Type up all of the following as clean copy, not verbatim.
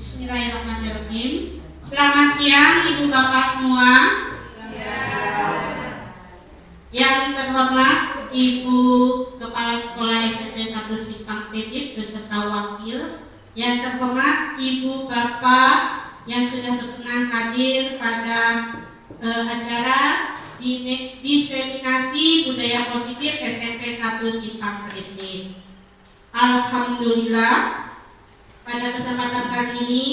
Bismillahirrahmanirrahim. Selamat siang Ibu Bapak semua. Yang terhormat Ibu Kepala Sekolah SMP 1 Simpang Kritik beserta wakil. Yang terhormat Ibu Bapak yang sudah berkenan hadir pada acara diseminasi budaya positif SMP 1 Simpang Kritik. Alhamdulillah, pada kesempatan kali ini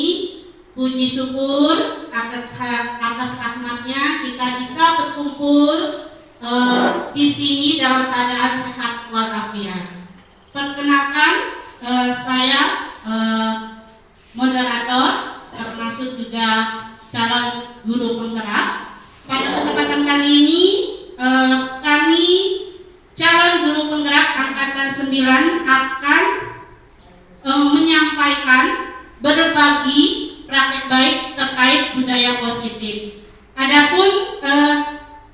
puji syukur atas rahmatnya kita bisa berkumpul di sini dalam keadaan sehat walafiat. Perkenalkan, saya moderator termasuk juga calon guru penggerak. Pada kesempatan kali ini kami calon guru penggerak angkatan 9 akan menyampaikan berbagi praktek baik terkait budaya positif. Adapun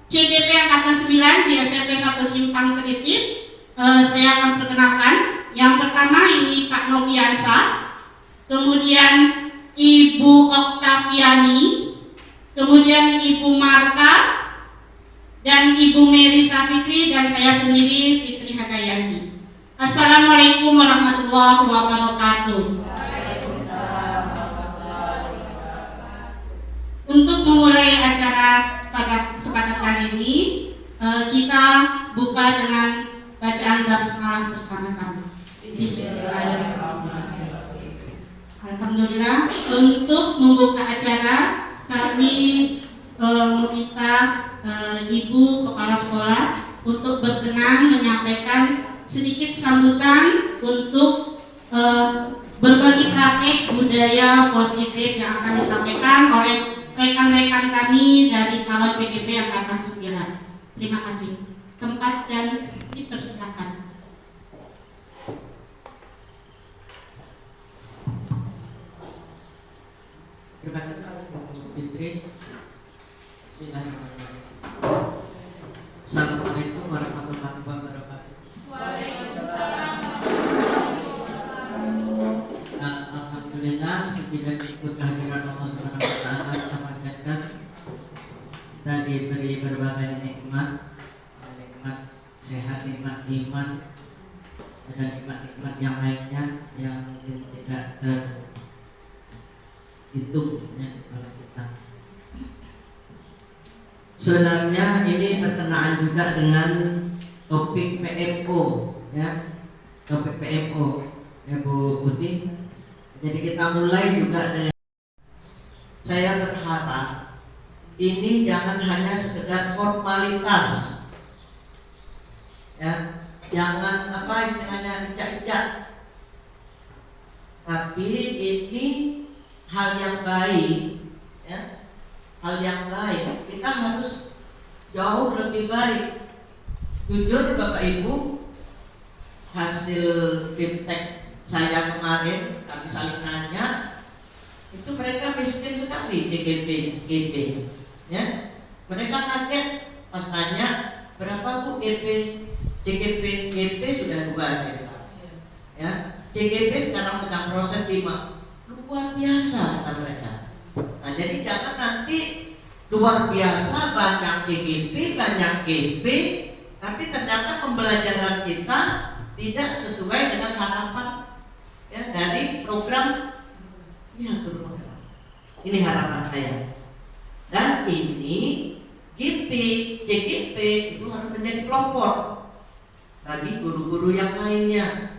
CGP angkatan 9 di SMP 1 Simpang Kritik, saya akan perkenalkan. Yang pertama ini Pak Noviansa, kemudian Ibu Oktaviani, kemudian Ibu Marta, dan Ibu Mary Safikri, dan saya sendiri Fitri Hadayanti. Assalamualaikum warahmatullahi wabarakatuh. Untuk memulai acara pada kesempatan kali ini, kita buka dengan bacaan basmalah bersama-sama. Bismillahirrahmanirrahim. Alhamdulillah, untuk membuka acara kami meminta Ibu Kepala Sekolah untuk berkenan menyampaikan sedikit sambutan untuk berbagi praktek budaya positif yang akan disampaikan oleh rekan-rekan kami dari calon CGP angkatan 9. Terima kasih. Tempat dan dipersilakan. Terima kasih Bu Fitri. Bismillahirrahmanirrahim. Assalamualaikum warahmatullahi wabarakatuh. Waalaikumsalam. Alhamdulillah, bila ikut kehadiran Allah Subhanahu wa taala, kita panjatkan, kita diberi berbagai nikmat sehat, nikmat iman, dan nikmat yang lainnya yang tidak terhitung oleh kita. Sebenarnya ini berkenaan juga dengan topik PMO, ya, topik PMO, ya Bu Putih. Jadi kita mulai juga dengan, saya berharap ini jangan hanya sekedar formalitas, ya, jangan apa istilahnya icak-icak, tapi ini hal yang baik, ya. Hal yang baik, kita harus jauh lebih baik. Jujur Bapak Ibu, hasil fintech saya kemarin, kami saling nanya, itu mereka miskin sekali GP, ya. Mereka kaget pas nanya, berapa Bu GP, CGP, GP sudah 2 saya bilang, ya. CGP sekarang sedang proses 5, luar biasa kata mereka. Nah, jadi jangan nanti luar biasa banyak CGP, banyak GP, tapi ternyata pembelajaran kita tidak sesuai dengan harapan, ya, dari program, ya, guru penggerak. Ini harapan saya. Dan ini GP, CGP itu harus menjadi pelopor bagi guru-guru yang lainnya.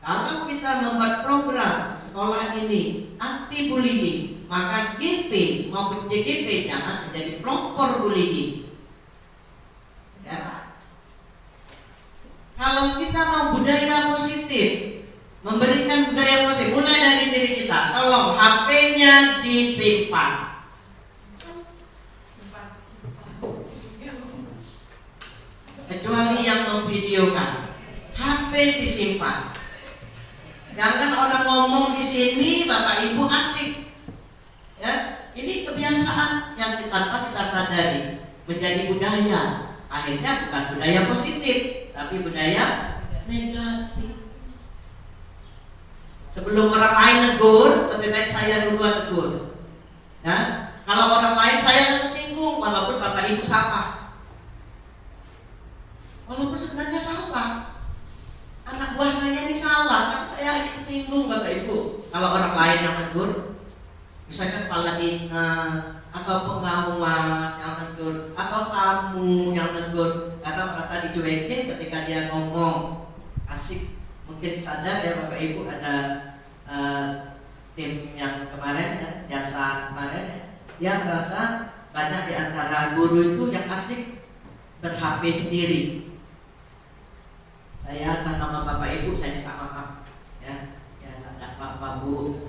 Kalau kita membuat program di sekolah ini anti bullying, maka GP maupun CGP jangan menjadi pelopor bullying, ya. Kalau kita mau budaya positif, memberikan budaya positif, mulai dari diri kita. Tolong HP-nya disimpan. Kecuali yang memvideokan, HP disimpan. Jangan orang ngomong di sini, Bapak Ibu asik, ya. Ini kebiasaan yang tanpa kita sadari menjadi budaya. Akhirnya bukan budaya positif, tapi budaya negatif. Sebelum orang lain negur, lebih baik saya duluan negur. Ya, kalau orang lain saya akan tersinggung, walaupun Bapak Ibu salah. Walaupun sebenarnya salah, anak buah saya ini salah, tapi saya lagi tersinggung Bapak Ibu. Kalau orang lain yang negur, misalnya kepala dinas atau pengawas yang negur, atau tamu yang negur karena merasa dicuekin ketika dia ngomong asik. Mungkin sadar ya Bapak Ibu, ada tim yang kemarin ya, jasa kemarin ya, dia merasa banyak di antara guru itu yang asik ber-HP sendiri. Saya atas nama Bapak Ibu saya minta maaf ya, tidak apa-apa Bu.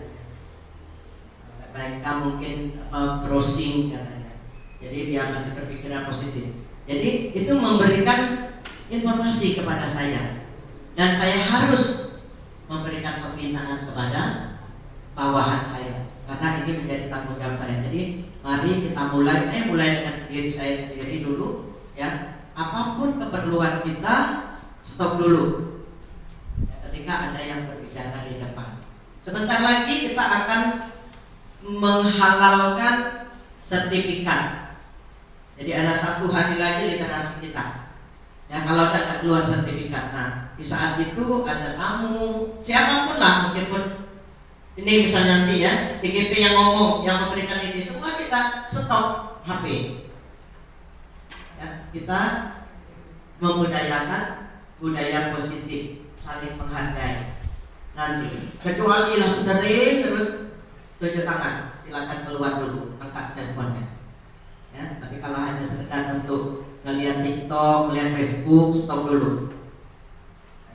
Mereka mungkin browsing katanya. Jadi dia masih berpikiran positif. Jadi itu memberikan informasi kepada saya, dan saya harus memberikan pembinaan kepada bawahan saya, karena ini menjadi tanggung jawab saya. Jadi mari kita mulai. Saya mulai dengan diri saya sendiri dulu ya. Apapun keperluan kita, stop dulu ketika ada yang berbicara di depan. Sebentar lagi kita akan menghalalkan sertifikat. Jadi ada 1 hari lagi literasi kita. Ya, kalau tidak keluar sertifikat. Nah, di saat itu ada tamu, siapapun lah, meskipun ini misalnya nanti ya, CGP yang ngomong, yang memberikan ini, semua kita stop HP. Ya, kita membudayakan budaya positif, saling menghargai. Nanti, kecuali lah benerin terus tunjuk tangan, silakan keluar dulu, angkat teleponnya. Ya, tapi kalau hanya sekedar untuk ngelihat TikTok, ngelihat Facebook, stop dulu.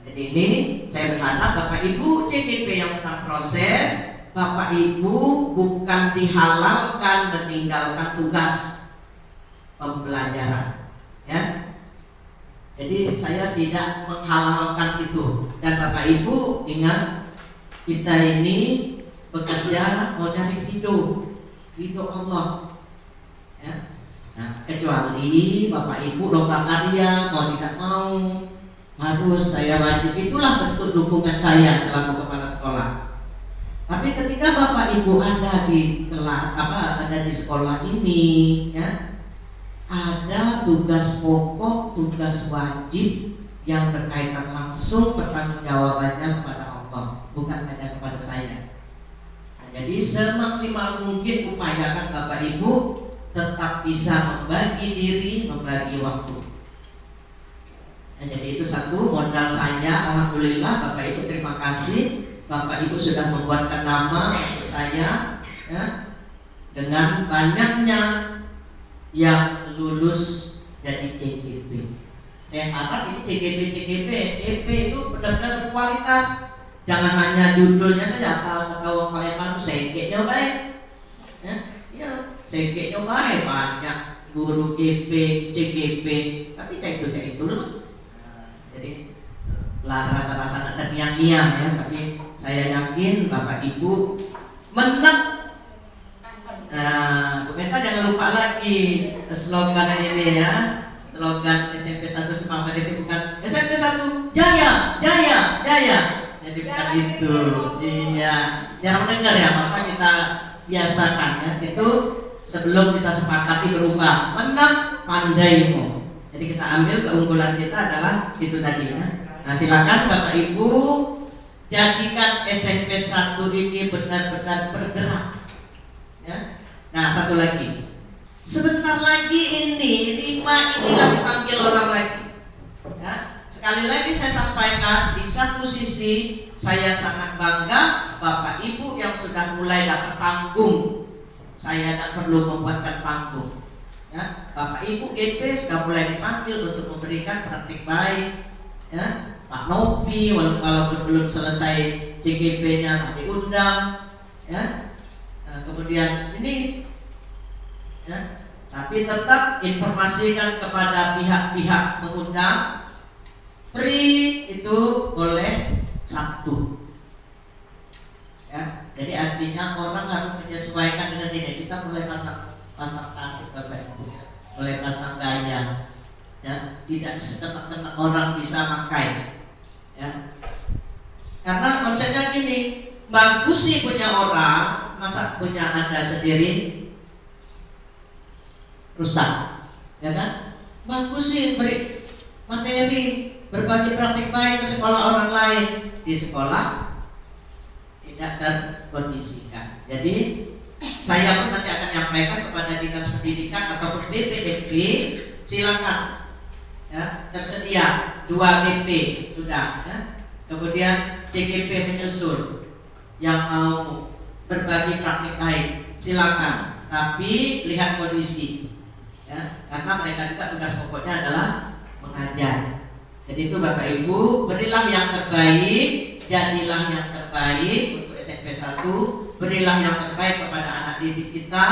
Jadi ini saya berharap Bapak Ibu CGP yang sedang proses, Bapak Ibu bukan dihalalkan meninggalkan tugas pembelajaran, ya. Jadi saya tidak menghalalkan itu. Dan Bapak Ibu ingat, kita ini bekerja mau dari ridho Allah, ya. Nah, kecuali Bapak Ibu lomba karya, mau tidak mau harus saya wajib, itulah bentuk dukungan saya selaku kepala sekolah. Tapi ketika Bapak Ibu ada di kelas ada di sekolah ini, ya, ada tugas pokok, tugas wajib yang berkaitan langsung pertanggungjawabannya kepada Allah, bukan hanya kepada saya. Nah, jadi semaksimal mungkin upayakan Bapak Ibu tetap bisa membagi diri, membagi waktu. Nah, jadi itu satu modal saya. Alhamdulillah Bapak Ibu terima kasih. Bapak Ibu sudah membuatkan nama untuk saya, ya, dengan banyaknya yang lulus jadi CGP. Saya harap ini CGP, EP itu benar-benar berkualitas. Jangan hanya judulnya saja, tahu kalian kan segeknya baik, ya, ya. CGP baik, banyak guru GP, CGP, tapi kayak itu loh. Jadi lah rasa-rasa terniang-niang ya, tapi saya yakin Bapak Ibu menang. Nah, Bu Meta jangan lupa lagi slogan ini ya, slogan SMP 1 Semangat itu bukan SMP 1 Jaya, Jaya, Jaya. Jadi bukan itu. Iya, jarang dengar ya, maka kita biasakan ya. Itu sebelum kita sepakati berubah, menang pandaimu. Jadi kita ambil keunggulan kita adalah itu tadi ya. Nah, silakan Bapak Ibu jadikan SMP 1 ini benar-benar bergerak. Ya. Nah, satu lagi. Sebentar lagi ini 5 inilah dipanggil orang lagi. Ya. Sekali lagi saya sampaikan, di satu sisi saya sangat bangga Bapak Ibu yang sudah mulai dapat panggung. Saya tidak perlu membuatkan panggung. Ya, Bapak Ibu GP sudah mulai dipanggil untuk memberikan praktik baik. Ya, Pak Nopi walaupun belum selesai CGP-nya diundang. Ya, nah, kemudian ini, ya, tapi tetap informasikan kepada pihak-pihak mengundang. Free itu boleh Sabtu. Ya, jadi artinya orang harus menyesuaikan dengan ini. Kita mulai pasang tanduk Bapak Ibu, ya. Mulai pasang gaya, ya, tidak sekenak-kenak orang bisa pakai, ya. Karena konsepnya gini, Bagus sih punya orang, masa punya Anda sendiri rusak, ya kan? Bagus sih beri materi, berbagi praktik baik ke sekolah orang lain, di sekolah tidak terkondisikan. Jadi saya pun nanti akan menyampaikan kepada dinas pendidikan ataupun BPMP, silakan ya, tersedia 2 BP sudah ya. Kemudian CGP menyusul, yang mau berbagi praktik baik silakan, tapi lihat kondisi ya, karena mereka juga tugas pokoknya adalah mengajar. Jadi itu Bapak Ibu, berilah yang terbaik, jadilah yang terbaik untuk SMP 1, berilah yang terbaik kepada anak didik kita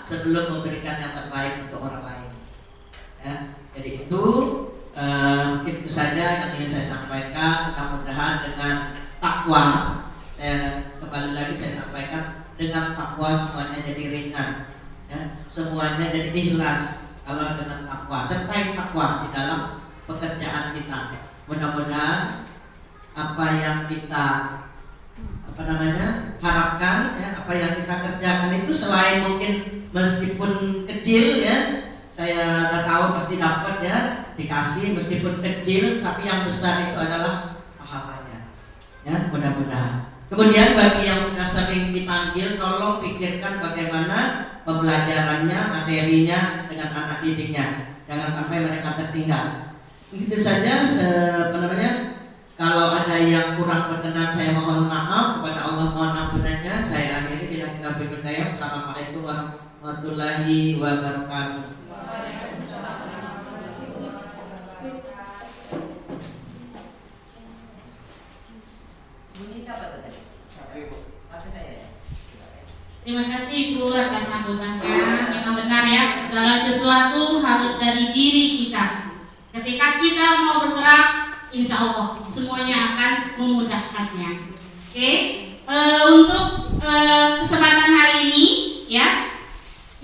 sebelum memberikan yang terbaik untuk orang lain ya. Jadi itu itu saja yang ingin saya sampaikan. Mudah-mudahan dengan takwa, saya kembali lagi saya sampaikan, dengan takwa semuanya jadi ringan ya. Semuanya jadi ikhlas kalau dengan takwa, sertai takwa di dalam pekerjaan kita. Mudah-mudahan apa yang kita harapkan ya, apa yang kita kerjakan itu selain mungkin meskipun kecil ya, saya nggak tahu pasti dapat ya, dikasih meskipun kecil, tapi yang besar itu adalah pahalanya ya, mudah-mudahan. Kemudian bagi yang sudah sering dipanggil, tolong pikirkan bagaimana pembelajarannya, materinya dengan anak didiknya, jangan sampai mereka tertinggal. Itu saja kalau ada yang kurang berkenan saya mohon maaf, kepada Allah mohon ampunannya. Saya akhiri bila kita berdaya. Assalamualaikum warahmatullahi wabarakatuh. Terima kasih Ibu atas sambutannya. Memang benar ya, segala sesuatu harus dari diri kita. Ketika kita mau bergerak, insya Allah semuanya akan memudahkannya. Oke, untuk kesempatan hari ini ya,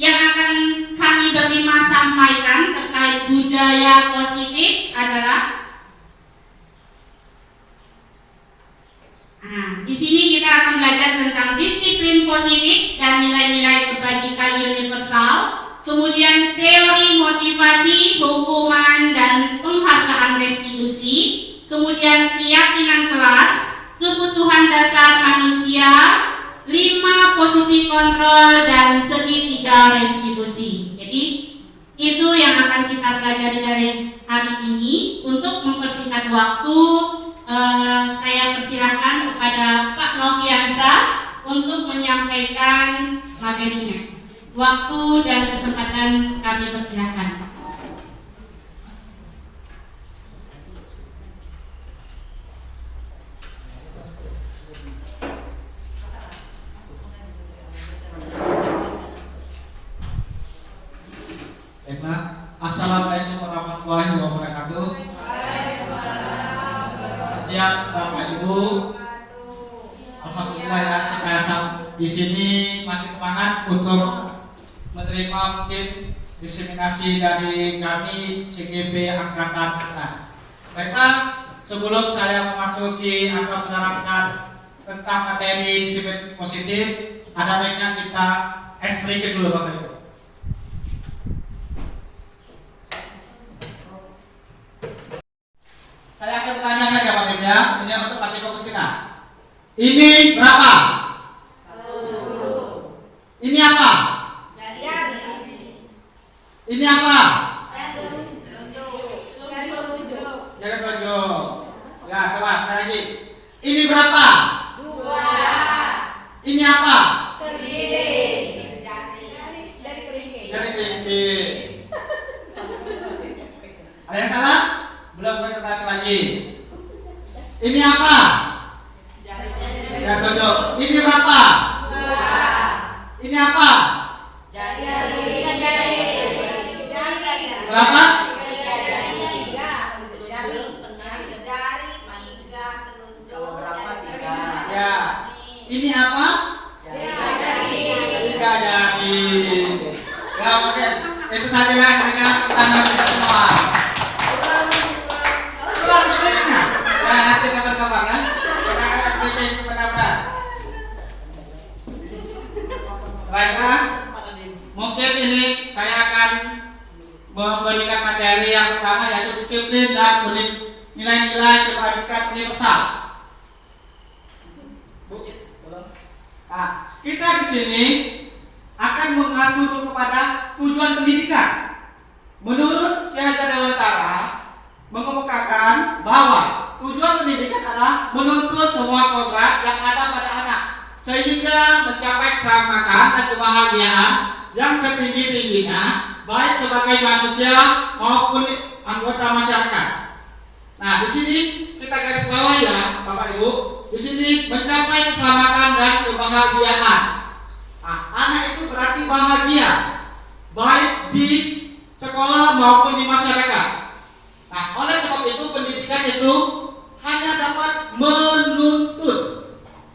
yang akan kami berlima sampaikan terkait budaya positif adalah di sini kita akan belajar tentang disiplin positif dan nilai-nilai kebajikan universal, kemudian teori motivasi, hukuman dan penghargaan restitusi, kemudian keyakinan kelas, kebutuhan dasar manusia, 5 posisi kontrol dan segitiga restitusi. Jadi itu yang akan kita pelajari dari hari ini. Untuk mempersingkat waktu, saya persilakan kepada Pak Noviansa untuk menyampaikan materinya. Waktu dan kesempatan kami persilakan. Baiklah, assalamualaikum warahmatullahi wabarakatuh. Siap Bapak Ibu. Alhamdulillah ya, kita di sini masih semangat untuk menerima mungkin diseminasi dari kami CGP Angkatan 9. Baiklah, sebelum saya memasuki atau menerangkan tentang materi disiplin positif, ada baiknya kita explain dulu Bapak Ibu. Saya akan bertanya saja Bapak Ibu ya, ini untuk pakai fokus kita. Ini berapa? 1. Ini apa? Ini apa? Jari telunjuk. Ya, coba saya lagi. Ini berapa? 2. Ini apa? Kelingking. Jari kelingking. Ada yang salah? Belum konsentrasi lagi. Ini apa? Jari telunjuk. Ini berapa? 2. Ini apa? Jari. Berapa? 3. Ya. Ini apa? 3 jari. Ya, oke. Itu saja ya, sebenarnya tanda semua. Nanti kabar-kabar ya. Kita akan speaking benar-benar. yang pertama yaitu disiplin dan nilai-nilai kebajikan universal. Nah, kita di sini akan mengacu kepada tujuan pendidikan. Menurut Ki Hajar Dewantara mengemukakan bahwa tujuan pendidikan adalah menuntut semua kodrat yang ada pada anak sehingga mencapai keselamatan dan kebahagiaan yang setinggi-tingginya baik sebagai manusia maupun anggota masyarakat. Nah, di sini kita garis bawah ya, Bapak Ibu. Di sini mencapai keselamatan dan kebahagiaan. Nah, anak itu berarti bahagia baik di sekolah maupun di masyarakat. Nah, oleh sebab itu pendidikan itu hanya dapat menuntut,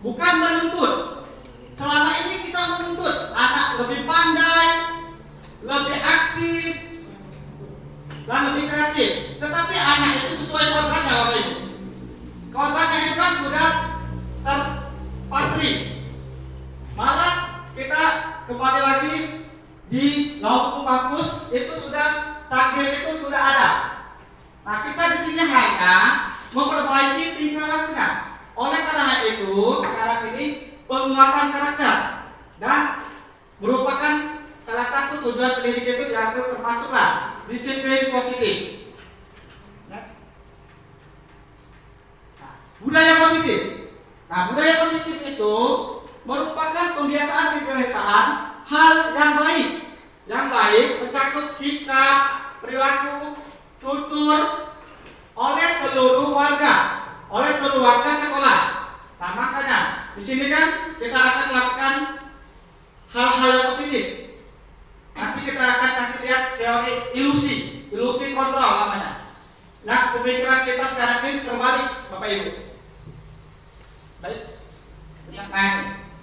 bukan menuntut. Selama ini kita menuntut anak lebih pandai, lebih aktif, dan lebih kreatif. Tetapi anak itu sesuai kodratnya, Bapak Ibu. Kodratnya itu kan sudah terpatri. Malah kita kembali lagi di Lauku Kampus itu sudah takdir itu sudah ada. Nah, kita di sini hanya memperbaiki tingkah lakunya. Oleh karena itu, sekarang ini penguatan karakter dan merupakan salah satu tujuan pendidikan itu yaitu termasuklah disiplin positif. Nah, budaya positif. Nah, budaya positif itu merupakan kebiasaan hal yang baik. Yang baik mencakup sikap, perilaku, tutur oleh seluruh warga sekolah. Nah, makanya di sini kan kita akan melakukan hal-hal yang positif. Nanti kita akan lihat teori ilusi kontrol namanya. Nah, pemikiran kita sekarang ini terbalik, Bapak Ibu. Baik.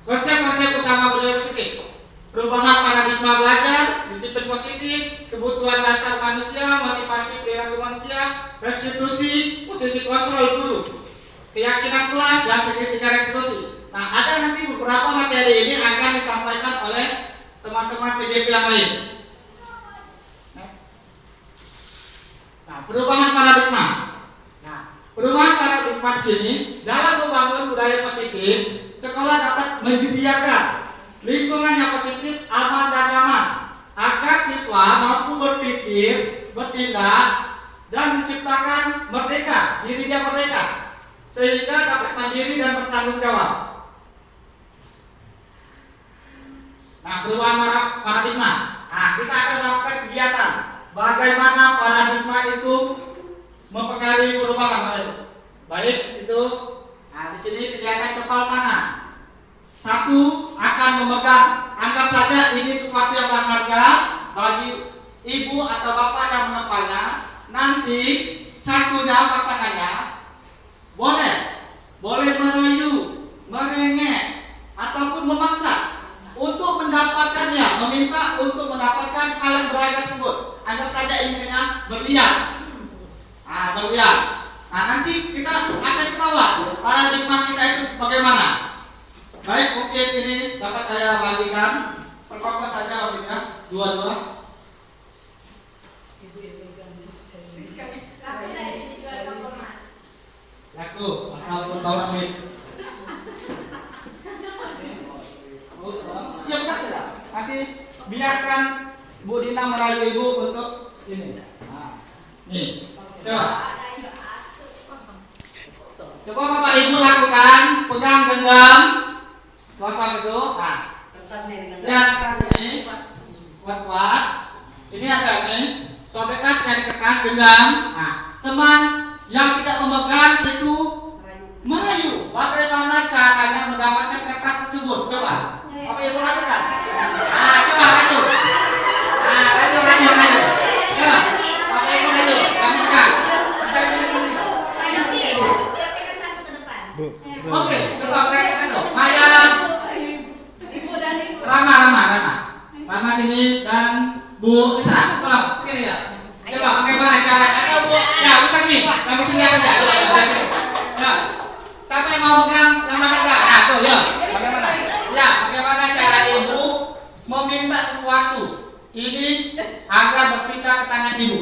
Konsep-konsep utama budaya positif: perubahan paradigma belajar, disiplin positif, kebutuhan dasar manusia, motivasi perilaku manusia, restitusi, posisi kontrol guru, keyakinan kelas, dan segitiga restitusi. Nah, ada nanti beberapa materi ini akan disampaikan oleh teman-teman CGP yang lain. Nah, perubahan paradigma. Nah, perubahan paradigma di sini dalam membangun budaya positif, sekolah dapat menyediakan lingkungan yang positif, aman dan nyaman agar siswa mampu berpikir, bertindak, dan menciptakan dirinya merdeka, sehingga dapat mandiri dan bertanggung jawab. Nah, perubahan paradigma. Nah, kita akan melakukan kegiatan bagaimana paradigma itu mempengaruhi perubahan. Baik, di situ. Nah, di sini kegiatan kepal tangan. Satu, akan memegang. Anggap saja ini sesuatu yang berharga bagi ibu atau bapak yang mengepalnya. Nanti satunya pasangannya boleh merayu, merengek, ataupun memaksa untuk mendapatkannya, meminta untuk mendapatkan hal yang berharga tersebut. Anggap saja ini misalnya berlian. Berlian. Nah, nanti kita akan ketahuan paradigma kita itu bagaimana. Baik, mungkin ini dapat saya bagikan. Performa saja baginya dua-dua. Laku, asal berbawa duit. Ya, bukan sudah. Nanti biarkan Bu Dina merayu Ibu untuk ini. Nah, nih, coba. Coba Bapak Ibu lakukan, pegang genggam, kuat itu. Nah, ya ini kuat. Ini ada ini, sobekkan sekali kertas genggam. Nah, teman yang tidak memegang itu merayu. Bagaimana caranya mendapatkan kertas tersebut? Coba, Bapak Ibu lakukan. Nah, coba rayu. Nah, rayu. Coba, Bapak Ibu rayu. Kamu kan? Oke, coba praktekkan tuh. Maya, Rama sini dan Bu Lisa, tolong sini ya. Coba bagaimana cara? Atau Bu, ya Bu Sasmi, kamu sini aja. Nah, siapa yang mau pegang yang mana enggak? Nah, tuh ya. Bagaimana? Ya, bagaimana cara Ibu meminta sesuatu ini agar berpindah ke tangan Ibu?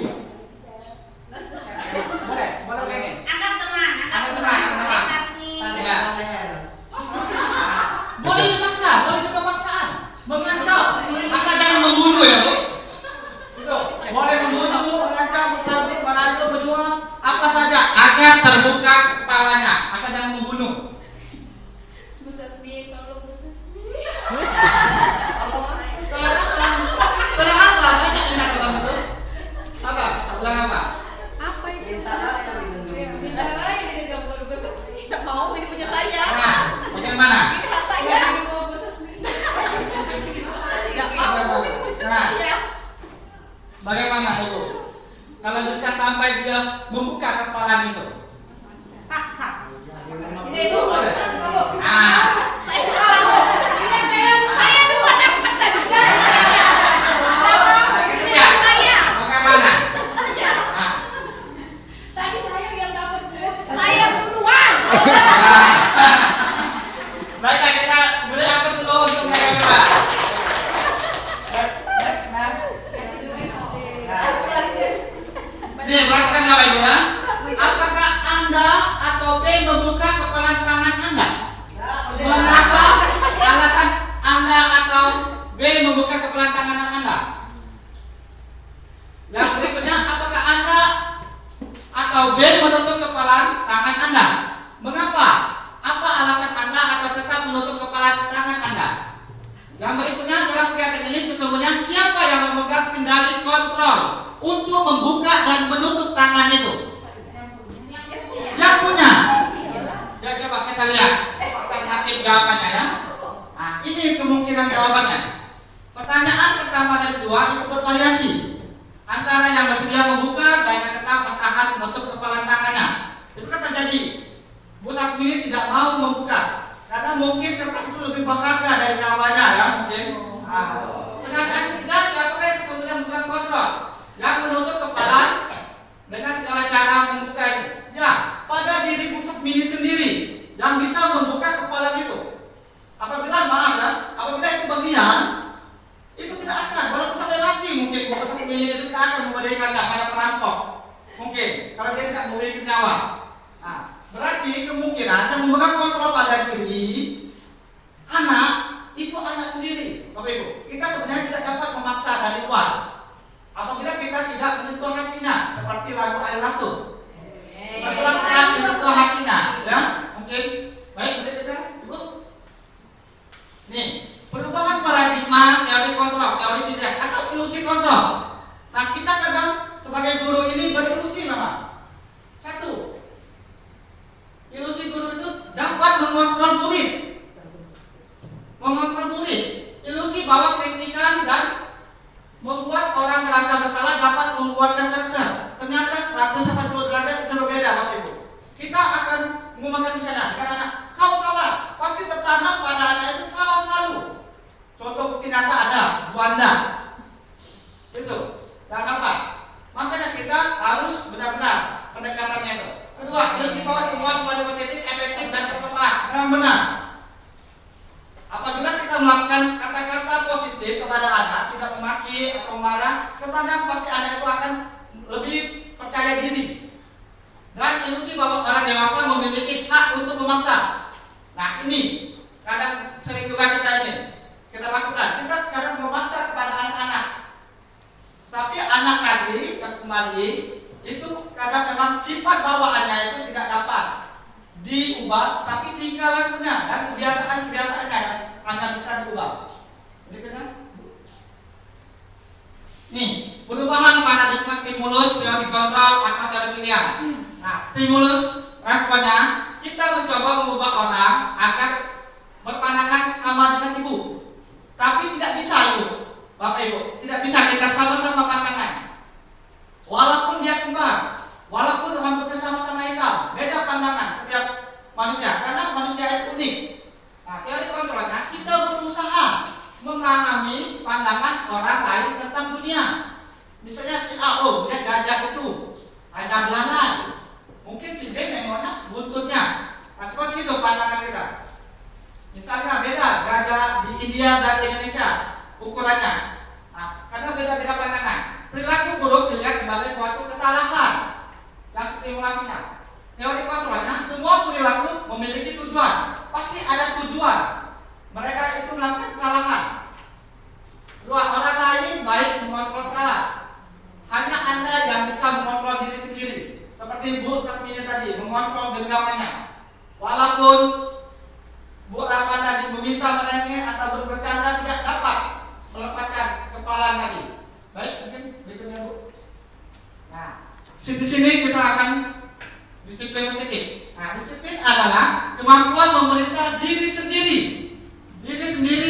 apa saja agar terbuka kepalanya, asal jangan membunuh. Bu Sasmi, tolong Bu Sasmi. Tolong apa? Banyak minta tolong itu. Apa? Tolong apa? Apa itu? Bintara yang digenggam. Bintara yang digenggam Bu Sasmi. Tidak mau, ini punya saya. Nah, bagaimana? Ini hak saya. Ya, ini mau Bu Sasmi. Tidak mau, ini punya saya. Bagaimana Ibu? Kalau bisa sampai dia membuka kepala itu. Paksa. Ini itu boleh. Nah, Saya tahu. Ini saya dulu dapat tadi. itu ya. Saya. Bagaimana? Saya. Nah, Tadi saya yang dapat Bu. Saya duluan. baiklah kita beri apa dulu untuk mereka. Nih, perhatikan Bapak Ibu ya. Apakah Anda atau B membuka kepala tangan Anda? Mengapa alasan Anda atau B membuka kepala tangan Anda? Yang berikutnya, apakah Anda atau B menutup kepala tangan Anda? Mengapa? Apa alasan Anda atau tetap menutup kepala tangan Anda? Yang berikutnya, dalam kegiatan ini sesungguhnya siapa yang memegang kendali kontrol untuk membuka dan menutup tangan itu? Yang punya. Ya, coba kita lihat alternatif jawabannya ya. Nah, ini kemungkinan jawabannya. Pertanyaan pertama dan kedua itu bervariasi antara yang bersedia membuka dan yang tetap bertahan menutup kepala tangannya. Itu kan terjadi. Bu Sasmi tidak mau membuka karena mungkin kertas itu lebih berharga dari kawannya ya mungkin. Pertanyaan ketiga, siapa yang sebenarnya memegang kontrol yang menutup kepala dengan segala cara membuka itu? Ya, pada diri Bu Sasmi sendiri yang bisa membuka kepala itu. Apabila maaf ya, apabila itu bagian itu tidak akan, walaupun sampai mati mungkin Bu Sasmi itu tidak akan memberikannya pada perampok. Mungkin kalau dia tidak memiliki nyawa. Nah, berarti kemungkinan yang memegang kontrol pada diri anak itu anak sendiri, Bapak Ibu. Kita sebenarnya tidak dapat memaksa dari luar. Apabila kita tidak menyentuh hatinya, seperti lagu Air Rasul. Seperti lakukan menyentuh hatinya, ya mungkin. Baik, berikutnya, Ibu. Nih, perubahan paradigma teori kontrol, teori diri atau ilusi kontrol. Nah, kita kadang sebagai guru ini berilusi memang. Satu, ilusi guru itu dapat mengontrol murid. Mengontrol murid. Ilusi bahwa kritikan dan membuat orang merasa bersalah dapat menguatkan karakter. Ternyata 180 derajat itu berbeda, Bapak Ibu. Kita akan mengumumkan misalnya dengan anak, kau salah, pasti tertanam pada anak itu salah selalu. Contoh bukti nyata ada, Juanda. Itu. Dan apa? Makanya kita harus benar-benar pendekatannya itu. Kedua, ilusi bahwa semua kembali positif, efektif dan tepat. Memang benar. Apabila kita melakukan kata-kata positif kepada anak, tidak memaki atau marah, terkadang pasti anak itu akan lebih percaya diri. Dan ilusi bahwa orang dewasa memiliki hak untuk memaksa. Nah, ini kadang sering juga kita lakukan. Kita kadang memaksa kepada anak-anak. Tapi anak tadi yang kembali itu kadang memang sifat bawaannya itu tidak dapat diubah, tapi tingkah lakunya dan kebiasaan-kebiasaannya yang hanya bisa diubah. Berikutnya, nih perubahan paradigma stimulus, teori kontrol atau teori pilihan. Nah, stimulus responnya kita mencoba mengubah orang agar berpandangan sama dengan ibu, tapi tidak bisa ibu, Bapak Ibu, tidak bisa kita sama-sama pandangan. Walaupun dia kembar, walaupun rambutnya sama-sama hitam, beda pandangan setiap manusia, karena manusia itu unik. Nah, teori kontrolnya kita berusaha memahami pandangan orang lain tentang dunia. Misalnya si A, melihat gajah itu hanya belalai, mungkin si B nengoknya buntutnya. Nah, seperti itu pandangan kita. Misalnya beda gajah di India dan Indonesia ukurannya. Nah, karena beda-beda pandangan. Perilaku buruk dilihat sebagai suatu kesalahan dan stimulasinya. Teori kontrolnya, semua perilaku memiliki tujuan. Pasti ada tujuan. Mereka itu melakukan kesalahan. Dua, orang lain baik mengontrol salah. Hanya Anda yang bisa mengontrol diri sendiri. Seperti seperti Bu Sasmini tadi mengontrol genggamannya. Walaupun Bu Rahma tadi meminta merengek atau bercanda tidak dapat melepaskan kepala tadi. Baik, mungkin berikutnya Bu. Nah, di sini kita akan disiplin positif. Nah, disiplin adalah kemampuan memerintah diri sendiri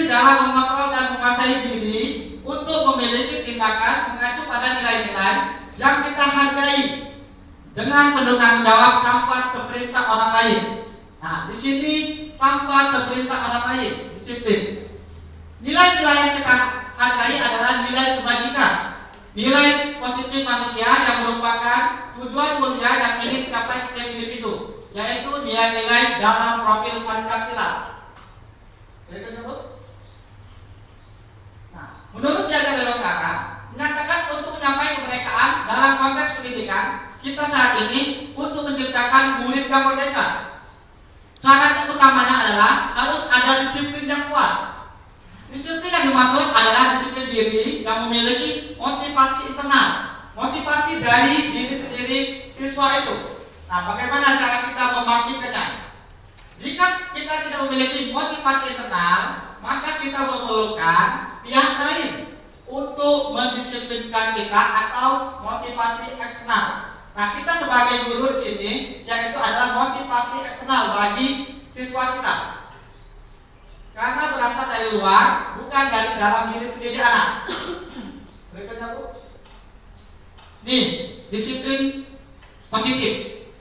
dalam mengontrol dan menguasai diri untuk memiliki tindakan mengacu pada nilai-nilai yang kita hargai dengan penuh tanggung jawab tanpa terperintah orang lain. Nah, di sini tanpa terperintah orang lain, disiplin. Nilai-nilai yang kita hargai adalah nilai kebajikan, nilai positif manusia yang merupakan tujuan mulia yang ingin dicapai setiap individu, yaitu nilai-nilai dalam profil Pancasila. Nah, menurut Jaga Dewantara menyatakan untuk mencapai kemerdekaan dalam konteks pendidikan kita saat ini untuk menciptakan murid yang merdeka. Syarat utamanya adalah harus ada disiplin yang kuat. Disiplin yang dimaksud adalah disiplin diri yang memiliki motivasi internal, motivasi dari diri sendiri siswa itu. Nah, bagaimana cara kita membangkitkannya? Jika kita tidak memiliki motivasi internal, maka kita memerlukan pihak lain untuk mendisiplinkan kita atau motivasi eksternal. Nah, kita sebagai guru di sini yaitu adalah motivasi eksternal bagi siswa kita. Karena berasal dari luar, bukan dari dalam diri sendiri anak. Berikutnya Bu. Nih, disiplin positif,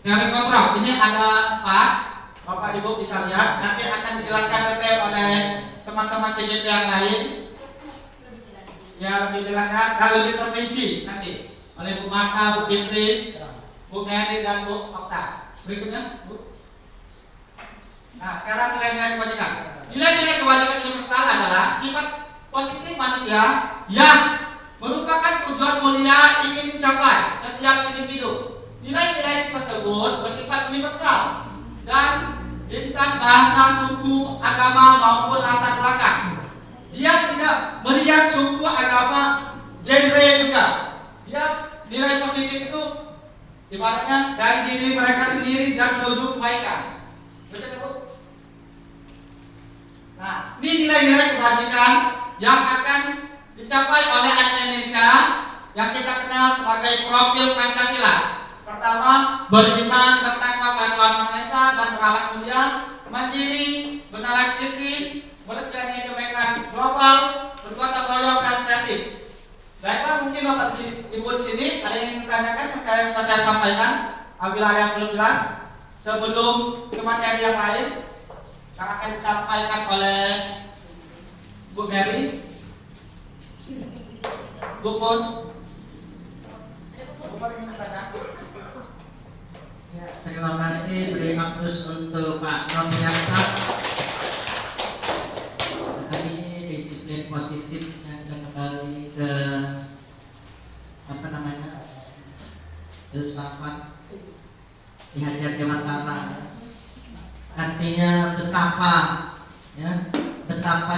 teori kontrol. Ini ada 4. Bapak Ibu bisa lihat. Nanti akan dijelaskan detail oleh teman-teman CGP yang lain. Ya, lebih jelaskan, kalau lebih terperinci nanti oleh Bu Marta, Bu Fitri, Bu Mary dan Bu Okta. Berikutnya, Bu. Nah, sekarang nilai-nilai kebajikan. Nilai-nilai kebajikan universal adalah sifat positif manusia yang merupakan tujuan mulia ingin dicapai setiap individu. Nilai-nilai tersebut bersifat universal dan lintas bahasa, suku, agama maupun latar belakang. Dia tidak melihat suku, agama, genre juga. Dia nilai positif itu ibaratnya dari diri mereka sendiri dan menuju kebaikan. Betul Bu? Nah, ini nilai-nilai kebajikan yang akan dicapai oleh anak Indonesia yang kita kenal sebagai profil Pancasila. Pertama, beriman, bertakwa pada Tuhan Maha Esa dan berakhlak mulia, mandiri, bernalar kritis, meregani kebaikan global, bergotong royong dan kreatif. Baiklah, mungkin Bapak Ibu di sini ada yang ingin ditanyakan yang saya sampaikan. Apabila ada yang belum jelas, sebelum ke materi yang lain yang akan disampaikan oleh Bu Mary, Bu Pun. Ya, terima kasih beri makhlus untuk Pak Noviaksa. Tadi disiplin positif yang kembali ke apa namanya filsafat Dihajar Dewantara. Artinya betapa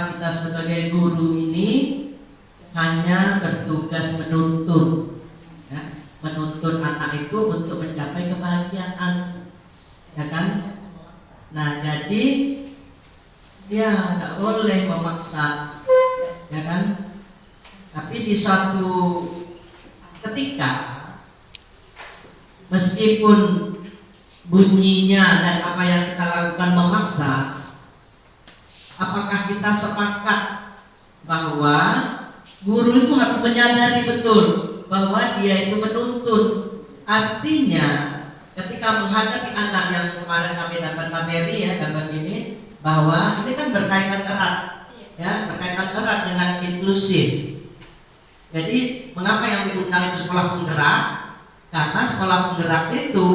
kita sebagai guru ini hanya bertugas menuntun, ya, menuntun anak itu untuk mencapai kebahagiaan, ya kan? Nah, jadi dia nggak boleh memaksa, ya kan? Tapi di suatu ketika, meskipun bunyinya dan apa yang kita lakukan memaksa, apakah kita sepakat bahwa guru itu harus menyadari betul bahwa dia itu menuntun? Artinya ketika menghadapi anak yang kemarin kami dapat materi ya gambar ini, bahwa ini kan berkaitan erat, ya, berkaitan erat dengan inklusif. Jadi mengapa yang diundang itu sekolah penggerak? Karena sekolah penggerak itu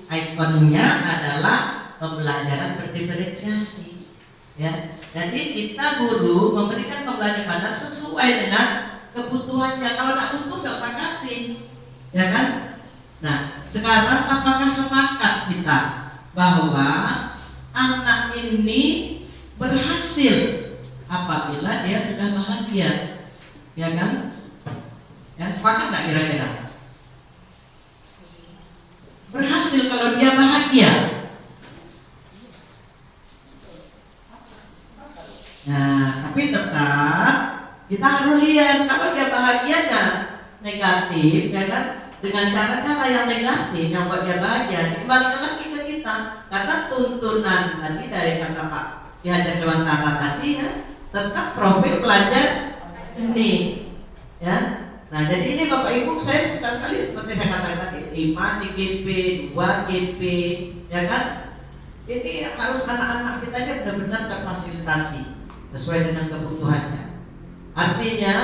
ikonnya adalah pembelajaran berdiferensiasi, ya. Jadi kita guru memberikan pembelajaran sesuai dengan kebutuhannya. Kalau nggak butuh nggak usah kasih, ya kan? Nah, sekarang apakah sepakat kita bahwa anak ini berhasil apabila dia sudah bahagia, ya kan? Ya, sepakat nggak kira-kira? berhasil kalau dia bahagia. Nah, tapi tetap kita harus lihat kalau dia bahagianya negatif, ya kan? Dengan cara-cara yang negatif yang buat dia bahagia, kembalikan lagi ke kita. Karena tuntunan tadi dari kata Pak Ki Hajar Dewantara tadi ya, tetap profil pelajar ini, ya. Nah, jadi ini Bapak Ibu saya suka sekali seperti saya katakan tadi 5 GGP, 2 GP, ya kan? Ini harus anak-anak kita ini benar-benar terfasilitasi sesuai dengan kebutuhannya. Artinya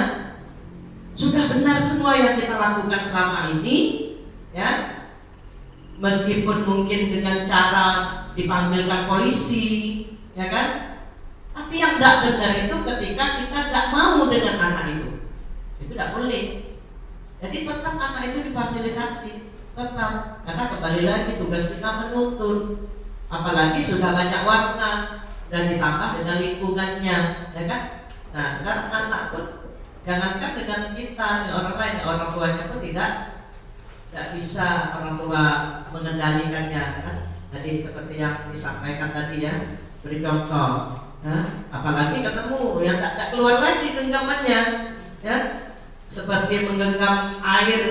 sudah benar semua yang kita lakukan selama ini, ya. Meskipun mungkin dengan cara dipanggilkan polisi, ya kan? Tapi yang tidak benar itu ketika kita tidak mau dengan anak itu tidak boleh. Jadi tetap anak itu difasilitasi, tetap, karena kembali lagi tugas kita menuntun. Apalagi sudah banyak warna dan ditambah dengan lingkungannya, ya kan? Nah, sekarang anak pun jangankan dengan kita, orang lain, orang tuanya pun tidak bisa orang tua mengendalikannya, kan? Jadi seperti yang disampaikan tadi ya, beri contoh. Nah, apalagi ketemu yang tak keluar lagi genggamannya, ya, seperti menggenggam air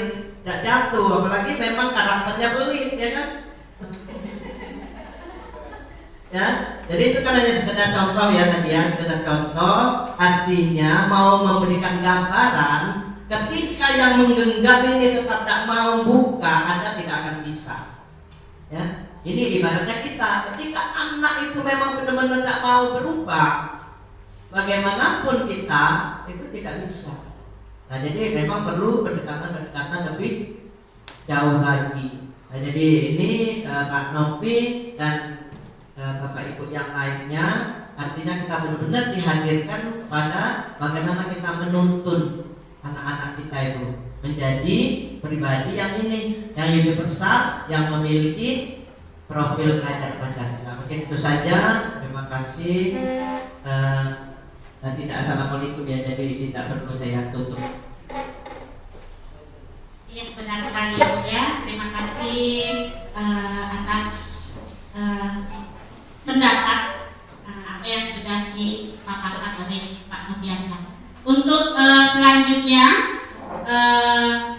tidak jatuh, apalagi memang karakternya pelit, ya kan? Ya, jadi itu kan hanya sekedar contoh ya tadi ya, sekedar contoh. Artinya mau memberikan gambaran ketika yang menggenggam ini tetap tak mau buka, Anda tidak akan bisa. Ya, ini ibaratnya kita, ketika anak itu memang benar-benar tidak mau berubah, bagaimanapun kita itu tidak bisa. Nah, jadi memang perlu pendekatan lebih jauh lagi. Nah, jadi ini Pak Nopi dan Bapak Ibu yang lainnya, artinya kita benar-benar dihadirkan kepada bagaimana kita menuntun anak-anak kita itu menjadi pribadi yang ini, yang universal, yang memiliki profil pelajar Pancasila. Mungkin itu saja. Terima kasih. Tidak assalamualaikum ya, jadi tidak perlu saya tutup. Iya, benar sekali Bu ya. Terima kasih atas pendapat apa yang sudah dipaparkan oleh Pak Noviansa. Untuk selanjutnya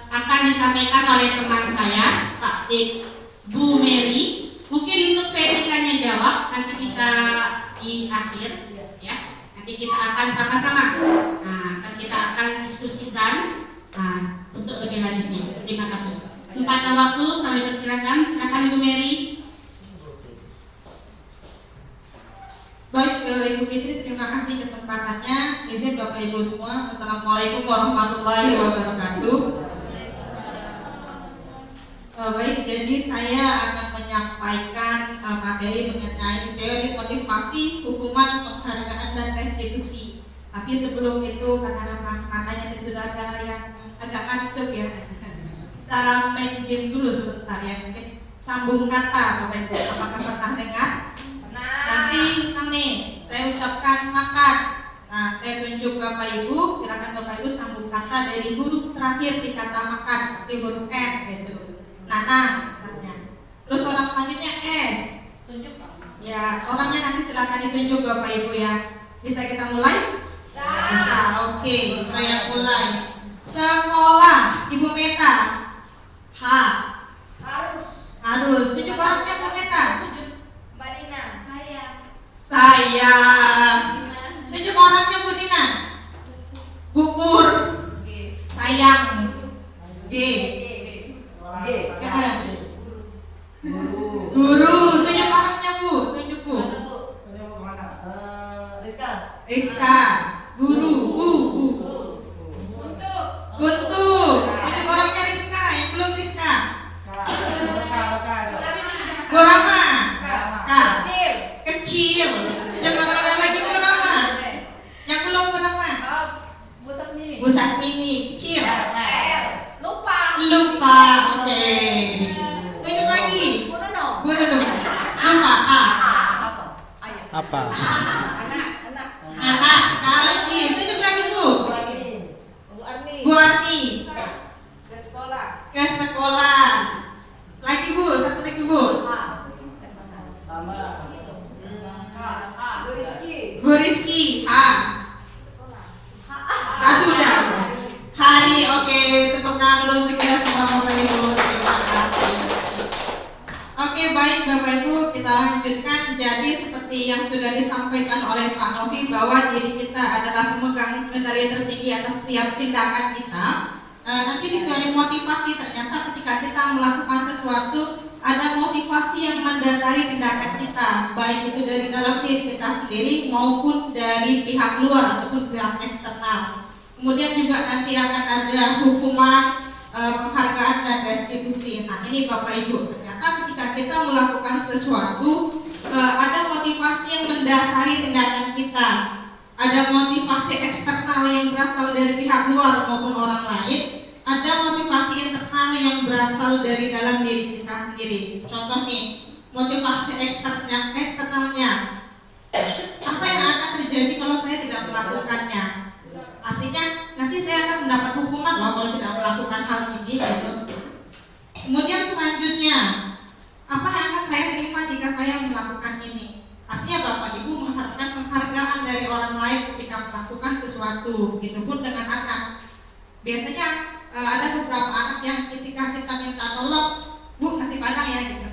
akan disampaikan oleh teman saya Pak Bu Mary. Mungkin untuk sesi tanya jawab nanti bisa di akhir ya. Nanti kita akan sama-sama kita akan diskusikan untuk lebih lanjutnya. Terima kasih. Tempatnya waktu kami persilakan. Silakan Ibu Mary. Baik, Ibu Fitri, terima kasih kesempatannya. Izin Bapak Ibu semua, Assalamualaikum warahmatullahi wabarakatuh. Baik, jadi saya akan menyampaikan materi mengenai teori motivasi, hukuman, penghargaan, dan restitusi. Tapi sebelum itu, karena matanya tadi sudah ada yang agak ngantuk ya, kita main game dulu sebentar ya. Mungkin sambung kata, Bapak Ibu. Apakah pernah dengar? Nanti misalnya saya ucapkan makan, nah saya tunjuk Bapak Ibu, silakan Bapak Ibu sambung kata dari huruf terakhir di kata makan, seperti huruf N gitu, nanas misalnya. Terus orang selanjutnya S, Tunjuk Pak. ya orangnya nanti silakan ditunjuk Bapak Ibu ya. Bisa kita mulai? Bisa, oke, saya mulai. Sekolah, Ibu Meta. H. Harus. Tunjuk orangnya Bu Meta. Mbak Dina. Saya. Tunjuk orangnya Bu Dina. Bubur. Sayang. G. Guru. Tunjuk orangnya Bu. Tunjuk Bu. Rizka. Guru. Guntu. Tunjuk orangnya Rizka. Yang belum Rizka. Gorama. K. Kecil. Yang mana lagi Gorama? Yang belum Gorama. Bu Sasmini. Kecil. Lupa. Oke. Tunjuk lagi. Bu Nunu. Lupa. A. Apa? Anak. Sekali lagi. Tunjuk lagi Bu. Bu Arni. Ke sekolah. Lagi Bu. Satu baik Bapak Ibu, kita lanjutkan. Jadi seperti yang sudah disampaikan oleh Pak Novi bahwa diri kita adalah pemegang kendali tertinggi atas setiap tindakan kita. Nanti di teori motivasi ternyata ketika kita melakukan sesuatu ada motivasi yang mendasari tindakan kita, baik itu dari dalam diri kita sendiri maupun dari pihak luar ataupun pihak eksternal. Kemudian juga nanti akan ada hukuman, penghargaan dan restitusi. Nah ini Bapak Ibu, ternyata ketika kita melakukan sesuatu ada motivasi yang mendasari tindakan kita, ada motivasi eksternal yang berasal dari pihak luar maupun orang lain, ada motivasi internal yang berasal dari dalam diri kita sendiri. Contoh nih, motivasi eksternalnya, apa yang akan terjadi kalau saya tidak melakukannya? Artinya nanti saya akan mendapat hukuman loh kalau tidak melakukan hal ini gitu. Kemudian selanjutnya, apa yang akan saya terima jika saya melakukan ini? Artinya Bapak Ibu mengharapkan penghargaan dari orang lain ketika melakukan sesuatu. Begitupun dengan anak. Biasanya ada beberapa anak yang ketika kita minta tolong, Bu kasih padang ya gitu.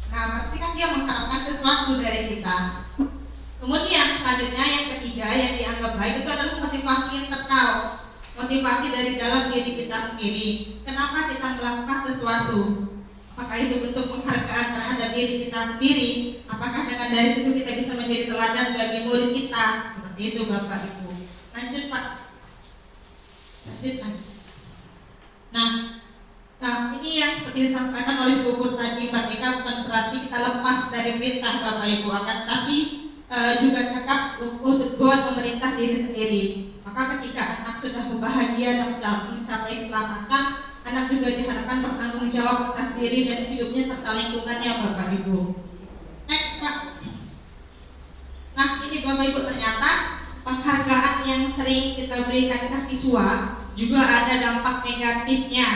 Nah berarti kan dia mengharapkan sesuatu dari kita. Kemudian selanjutnya yang ketiga yang dianggap baik itu adalah motivasi internal, motivasi dari dalam diri kita sendiri. Kenapa kita melakukan sesuatu? Apakah itu bentuk penghargaan terhadap diri kita sendiri? Apakah dengan dari itu kita bisa menjadi teladan bagi murid kita? Seperti itu Bapak Ibu. Lanjut Pak. Lanjut. Nah ini yang seperti disampaikan oleh Bu Guru tadi, merdeka bukan berarti kita lepas dari perintah Bapak Ibu, akan tapi juga cakap buat pemerintah diri sendiri. Maka ketika anak sudah berbahagia dan mencapai keselamatan, anak juga diharapkan bertanggung jawab atas diri dan hidupnya serta lingkungannya Bapak Ibu. Next Pak. Nah ini Bapak Ibu, ternyata penghargaan yang sering kita berikan ke siswa juga ada dampak negatifnya.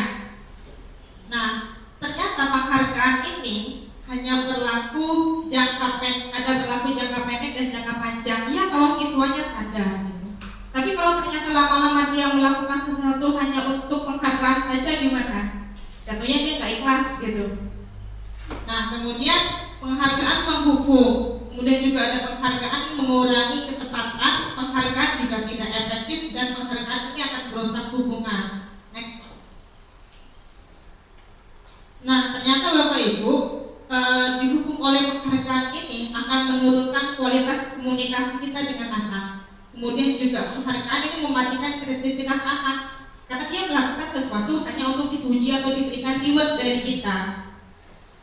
Nah ternyata penghargaan ini hanya berlaku jangka pendek dan jangka panjang. Ya kalau siswanya sadar gitu. Tapi kalau ternyata lama-lama dia melakukan sesuatu hanya untuk penghargaan saja, gimana? Jatuhnya dia nggak ikhlas gitu. Nah kemudian penghargaan menghukum, kemudian juga ada penghargaan mengurangi ketepatan, penghargaan juga tidak efektif, dan penghargaan ini akan merusak hubungan. Next. Nah ternyata Bapak Ibu, dihukum oleh penghargaan ini akan menurunkan kualitas komunikasi kita dengan anak. Kemudian juga penghargaan ini mematikan kreativitas anak karena dia melakukan sesuatu hanya untuk dipuji atau diberikan reward dari kita.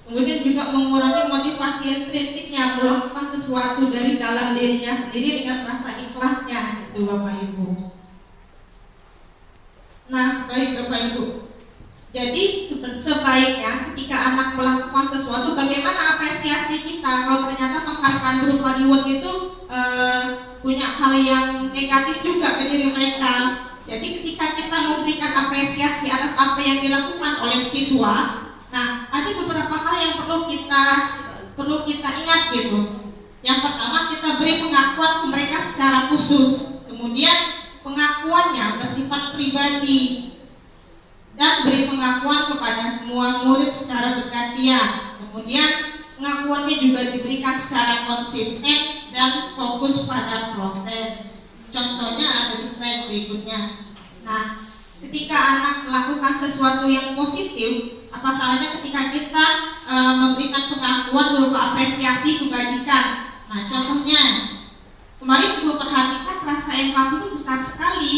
Kemudian juga mengurangi motivasi intrinsiknya melakukan sesuatu dari dalam dirinya sendiri dengan rasa ikhlasnya, itu Bapak Ibu. Nah baik Bapak Ibu, jadi sebaiknya ketika anak melakukan sesuatu, bagaimana apresiasi kita? Kalau ternyata penghargaan berupa reward itu punya hal yang negatif juga ke diri mereka. Jadi ketika kita memberikan apresiasi atas apa yang dilakukan oleh siswa, nah ada beberapa hal yang perlu kita ingat gitu. Yang pertama, kita beri pengakuan ke mereka secara khusus. Kemudian pengakuannya bersifat pribadi, dan beri pengakuan kepada semua murid secara bergantian. Kemudian pengakuannya juga diberikan secara konsisten dan fokus pada proses. Contohnya ada di slide berikutnya. Nah, ketika anak melakukan sesuatu yang positif, apa salahnya ketika kita memberikan pengakuan berupa apresiasi kebajikan? Nah, contohnya kemarin Ibu perhatikan rasa empati itu besar sekali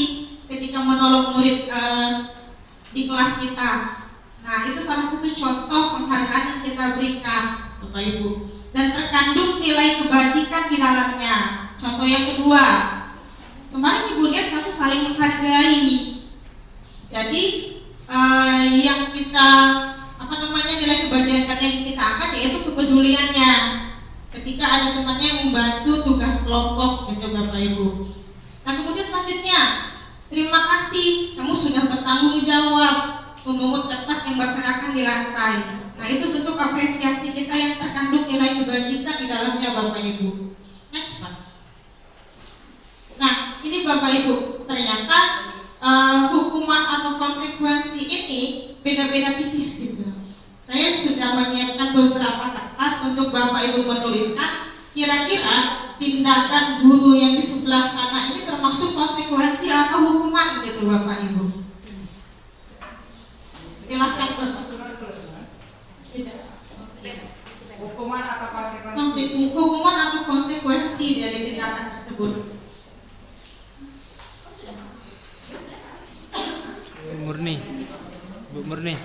ketika menolong murid di kelas kita. Nah itu salah satu contoh penghargaan yang kita berikan Bapak Ibu, dan terkandung nilai kebajikan di dalamnya. Contoh yang kedua, kemarin Ibu lihat kamu saling menghargai. Jadi yang kita nilai kebajikan yang kita angkat yaitu kepeduliannya. Ketika ada temannya yang membantu tugas kelompok gitu Bapak Ibu. Nah kemudian selanjutnya, terima kasih, kamu sudah bertanggung jawab memungut kertas yang berserakan di lantai. Nah itu bentuk apresiasi kita yang terkandung nilai kebajikan di dalamnya Bapak Ibu. Next Pak. Nah ini Bapak Ibu, ternyata hukuman atau konsekuensi ini beda-beda tipis gitu. Saya sudah menyiapkan beberapa kertas untuk Bapak Ibu menuliskan kira-kira tindakan guru yang di sebelah sana ini termasuk konsekuensi atau hukuman gitu Bapak Ibu. Silahkan Bapak. Hukuman atau konsekuensi? Hukuman atau konsekuensi dari tindakan tersebut. Bu Murni.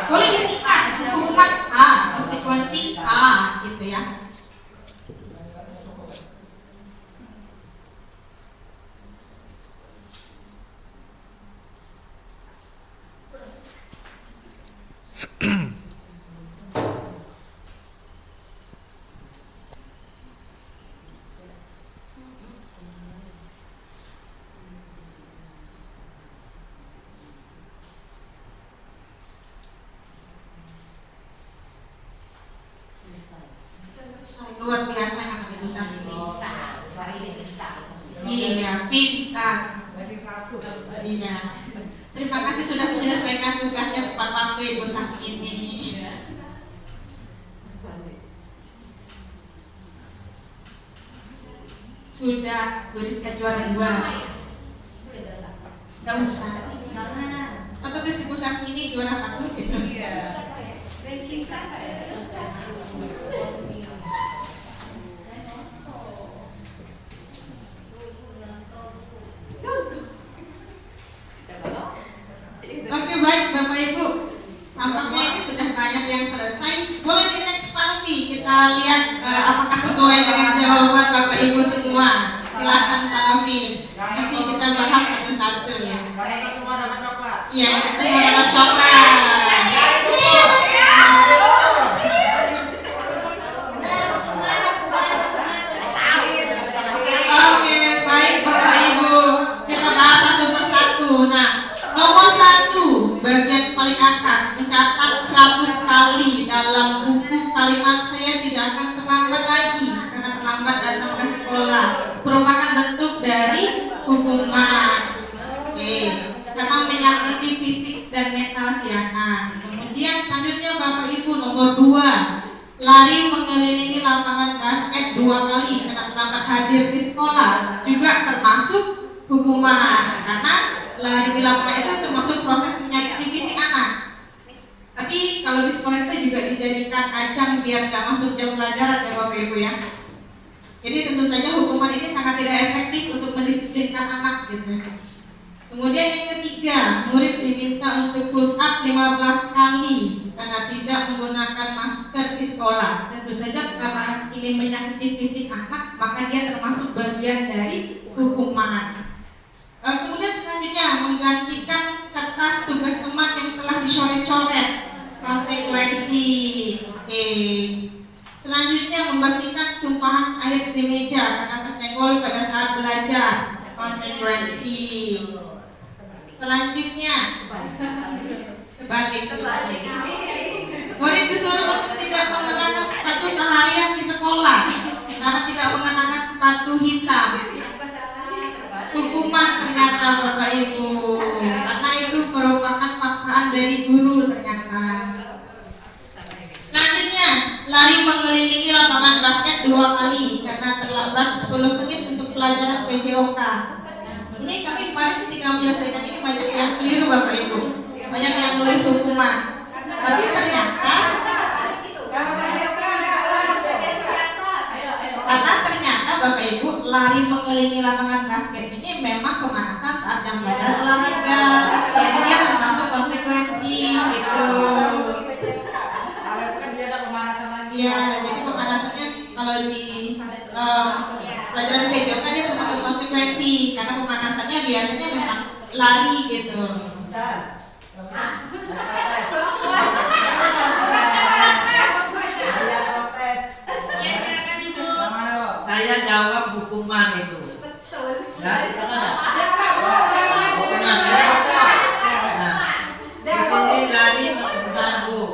Boleh disingkat hukuman A, konsekuensi A gitu ya. Luar biasa anak Ibu Sasmi. Iya, pintar. Iya. Terima kasih sudah menyelesaikan tugasnya tepat waktu Ibu Sasmi ini. Sudah, Bu Rizka juara 2. Gak usah. Atau terus Ibu Sasmi ini juara 1 gitu. Ranking sampai. Oke, baik Bapak Ibu. Tampaknya ini sudah banyak yang selesai. Boleh di next Panvi kita lihat apakah sesuai dengan jawaban Bapak Ibu semua. Silakan Panvi. Nanti kita bahas satu-satu ya. Mereka semua dapat coklat. Iya, semua dapat coklat. Oke, baik Bapak Ibu. Kita bahas satu persatu. Nah, nomor 1 bagian paling atas mencatat 100 kali dalam buku kalimat saya tidak akan terlambat lagi karena terlambat datang ke sekolah merupakan bentuk dari hukuman. Oke, karena menyakiti fisik dan mental si anak. Kemudian selanjutnya Bapak Ibu nomor 2 lari mengelilingi lapangan basket 2 kali karena terlambat hadir di sekolah juga termasuk hukuman karena lari di lapangan itu termasuk proses menyakiti fisik anak. Tapi kalau di sekolah itu juga dijadikan ajang biar gak masuk jam pelajaran ya Bapak Ibu ya. Jadi tentu saja hukuman ini sangat tidak efektif untuk mendisiplinkan anak gitu. Kemudian yang ketiga, murid diminta untuk push up 15 kali karena tidak menggunakan masker di sekolah. Tentu saja karena ingin menyakiti fisik anak, maka dia termasuk bagian dari hukuman. Kemudian selanjutnya menggantikan kertas tugas teman yang telah dicoret-coret, konsekuensi. Oke. Selanjutnya membersihkan tumpahan air di meja karena tersenggol pada saat belajar, konsekuensi. Selanjutnya balik. Murid disuruh untuk tidak mengenakan sepatu seharian di sekolah karena tidak mengenakan sepatu hitam. Hukuman ternyata Bapak Ibu, karena itu merupakan paksaan dari guru ternyata. Selanjutnya lari mengelilingi lapangan basket 2 kali karena terlambat 10 menit untuk pelajaran PJOK. Ini kami kemarin ketika menyelesaikan ini banyak yang keliru Bapak Ibu, banyak yang nulis hukuman. Tapi ternyata Bapak Ibu lari mengelilingi lapangan basket ini memang pemanasan saat jam belajar olahraga. Jadi dia termasuk konsekuensi gitu. Iya, jadi pemanasannya kalau di pelajaran PJOK dia termasuk konsekuensi karena pemanasannya biasanya memang lari gitu. Saya jawab hukuman itu. Ya, hukuman ya. Nah, di sini lari mengganggu.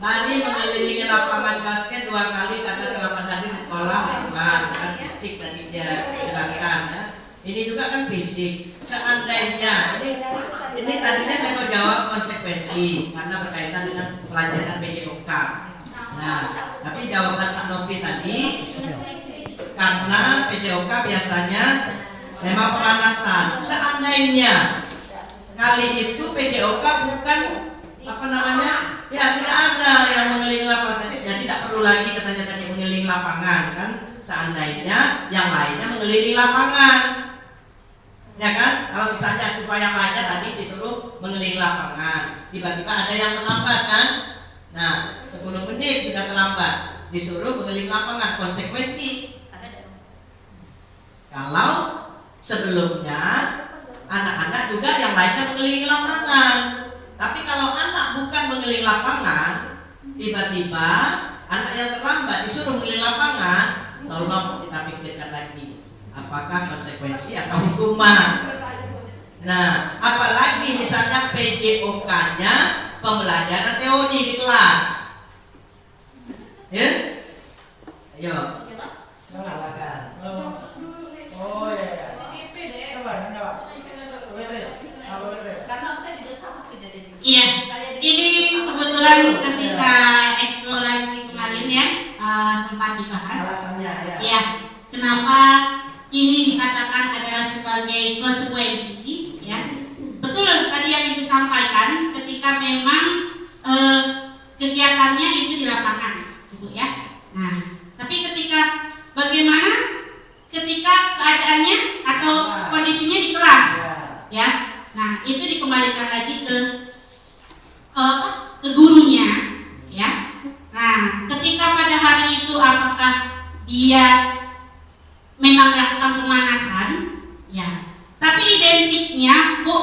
Lari mengelilingi lapangan basket 2 kali karena terlambat hadir di sekolah, bukan fisik tadi dia jelaskan ya. Ini juga kan fisik. Seandainya ini tadinya saya mau jawab konsekuensi karena berkaitan dengan pelajaran PJOK. Nah, tapi jawaban Pak Novi tadi karena PJOK biasanya memang pemanasan. Seandainya kali itu PJOK bukan ya tidak ada yang mengelilingi lapangan, jadi tidak perlu lagi katanya tadi mengelilingi lapangan kan. Seandainya yang lainnya mengelilingi lapangan, ya kan? Kalau misalnya siswa yang lainnya tadi disuruh mengelilingi lapangan, tiba-tiba ada yang terlambat kan? Nah, 10 menit sudah terlambat, disuruh mengelilingi lapangan, konsekuensi. Kalau sebelumnya anak-anak juga yang lainnya mengelilingi lapangan, tapi kalau anak bukan mengelilingi lapangan, tiba-tiba anak yang terlambat disuruh mengelilingi lapangan, tolong kita pikirkan lagi, apakah konsekuensi atau hukuman. Nah, apalagi misalnya PJOK-nya pembelajaran teori di kelas, ya, ayo. Iya, ini kebetulan ketika eksplorasi kemarin ya sempat dibahas. Ya, kenapa ini dikatakan adalah sebagai konsekuensi? Ya, betul tadi yang Ibu sampaikan ketika memang kegiatannya itu di lapangan, Ibu ya. Nah, tapi ketika bagaimana ketika keadaannya atau kondisinya di kelas, ya. Nah, itu dikembalikan lagi ke gurunya, ya. Nah, ketika pada hari itu apakah dia memang melakukan pemanasan, ya. Tapi identiknya, Bu,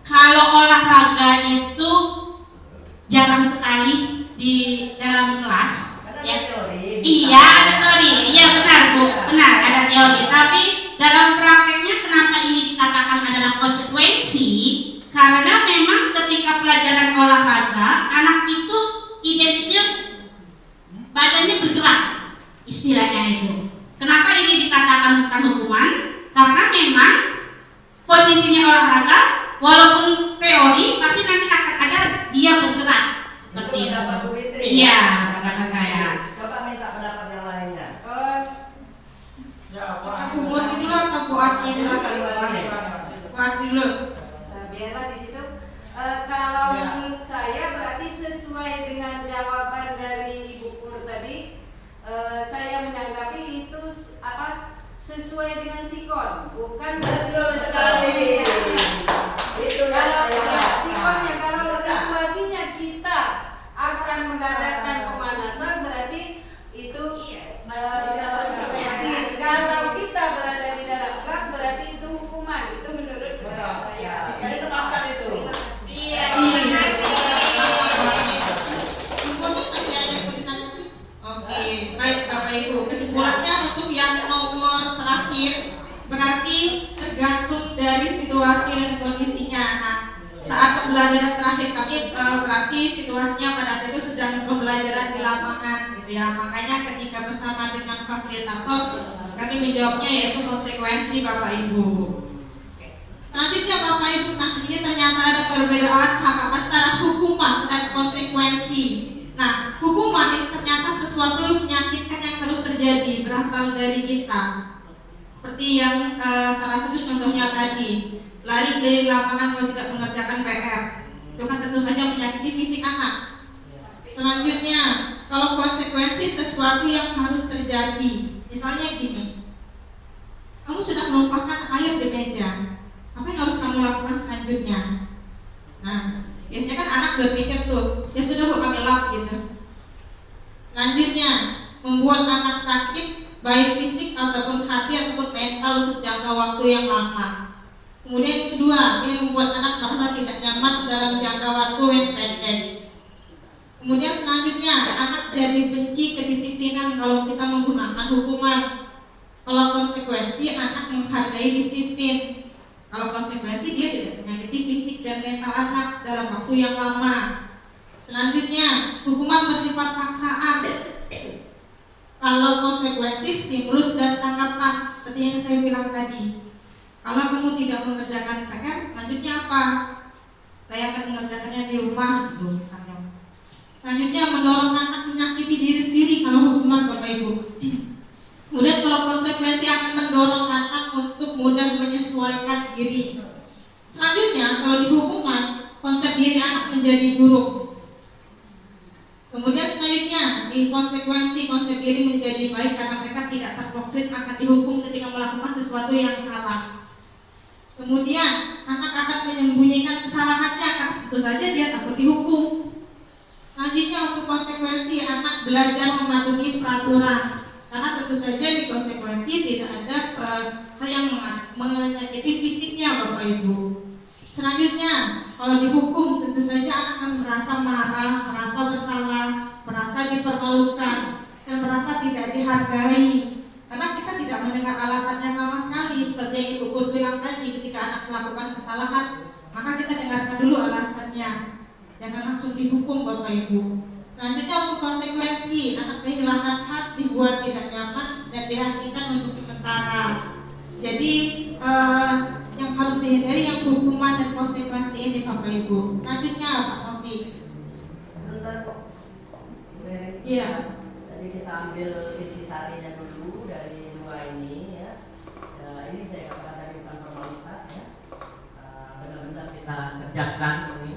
kalau olahraga itu jarang sekali di dalam kelas, ya. Iya, ada teori. Iya benar, Bu. Benar, ada teori. Tapi dalam prakteknya kenapa ini dikatakan adalah konsekuensi? Karena memang ketika pelajaran olahraga, anak itu identiknya badannya bergerak, istilahnya itu. Kenapa ini dikatakan bukan hukuman? Karena memang posisinya olahraga, walaupun teori, pasti nanti akan ada dia bergerak seperti itu. Iya, pendapat saya. Bapak minta pendapat yang lainnya. Aku buat dulu atau Bu Arti dulu? Bu Arti dulu. Biarlah di situ. Kalau menurut saya berarti sesuai dengan jawaban dari Ibu Pur tadi, saya menanggapi itu sesuai dengan sikon, bukan Betul sekali. Itu kalau yang sikonnya, kalau bisa. situasinya kita akan mengadakan pemanasan, berarti itu konsekuensi. Kalau kita berada di dalam kelas, berarti itu hukuman. Itu menurut saya. Saya sepakat itu. Iya. Oke, baik Bapak Ibu. Kesimpulannya untuk yang nomor terakhir berarti tergantung dari situasi dan kondisinya. Nah, saat pembelajaran terakhir kami berarti situasinya pada saat itu sedang pembelajaran di lapangan, gitu ya. Makanya ketika bersama dengan fasilitator kami menjawabnya yaitu konsekuensi Bapak Ibu. Selanjutnya Bapak Ibu, nah ini ternyata ada perbedaan antara hukuman dan konsekuensi. Nah, hukuman ini ternyata sesuatu yang menyakitkan yang terus terjadi berasal dari kita. Seperti yang salah satu contohnya tadi, lari dari lapangan kalau tidak mengerjakan PR. Itu kan tentu saja menyakiti fisik anak. Selanjutnya, kalau konsekuensi sesuatu yang harus terjadi. Misalnya gini, kamu sudah menumpahkan air di meja. Apa yang harus kamu lakukan selanjutnya? Nah, biasanya kan anak berpikir tuh, ya sudah buat pakai lap gitu. Selanjutnya, membuat anak sakit baik fisik ataupun hati ataupun mental untuk jangka waktu yang lama. Kemudian yang kedua, ini membuat anak merasa tidak nyaman dalam jangka waktu yang pendek. Kemudian selanjutnya, anak jadi benci kedisiplinan kalau kita menggunakan hukuman. Kalau konsekuensi, anak menghargai disiplin. Kalau konsekuensi, dia tidak menyakiti fisik dan mental anak dalam waktu yang lama. Selanjutnya, hukuman bersifat paksaan. Kalau konsekuensi, stimulus dan tanggapan, seperti yang saya bilang tadi. Kalau kamu tidak mengerjakan PR, selanjutnya apa? saya akan mengerjakannya di rumah gitu misalnya. Selanjutnya mendorong anak menyakiti diri sendiri kalau hukuman Bapak Ibu. Kemudian kalau konsekuensi akan mendorong anak untuk mudah menyesuaikan diri. Selanjutnya kalau di hukuman konsep diri anak menjadi buruk. Kemudian selanjutnya di konsekuensi konsep diri menjadi baik karena mereka tidak terdoktrin akan dihukum ketika melakukan sesuatu yang salah. Kemudian anak akan menyembunyikan kesalahannya karena tentu saja dia takut dihukum. Selanjutnya untuk konsekuensi anak belajar mematuhi peraturan karena tentu saja di konsekuensi tidak ada hal yang menyakiti fisiknya Bapak Ibu. Selanjutnya kalau dihukum tentu saja anak akan merasa marah, merasa bersalah, merasa dipermalukan dan merasa tidak dihargai karena kita tidak mendengar alasannya sama sekali. Seperti yang Ibu Pur bilang tadi, ketika anak melakukan kesalahan maka kita dengarkan dulu alasannya, jangan langsung dihukum Bapak Ibu. Selanjutnya untuk konsekuensi anak kehilangan hak, dibuat tidak nyaman dan diasingkan untuk sementara. Jadi yang harus dihindari yang hukuman dan konsekuensi ini Bapak Ibu. Selanjutnya Pak Novi. Bentar kok. Beres. Iya. Jadi kita ambil intisarinya dulu dari dua ini ya. Ini saya katakan tadi bukan formalitas ya. Benar-benar kita kerjakan ini.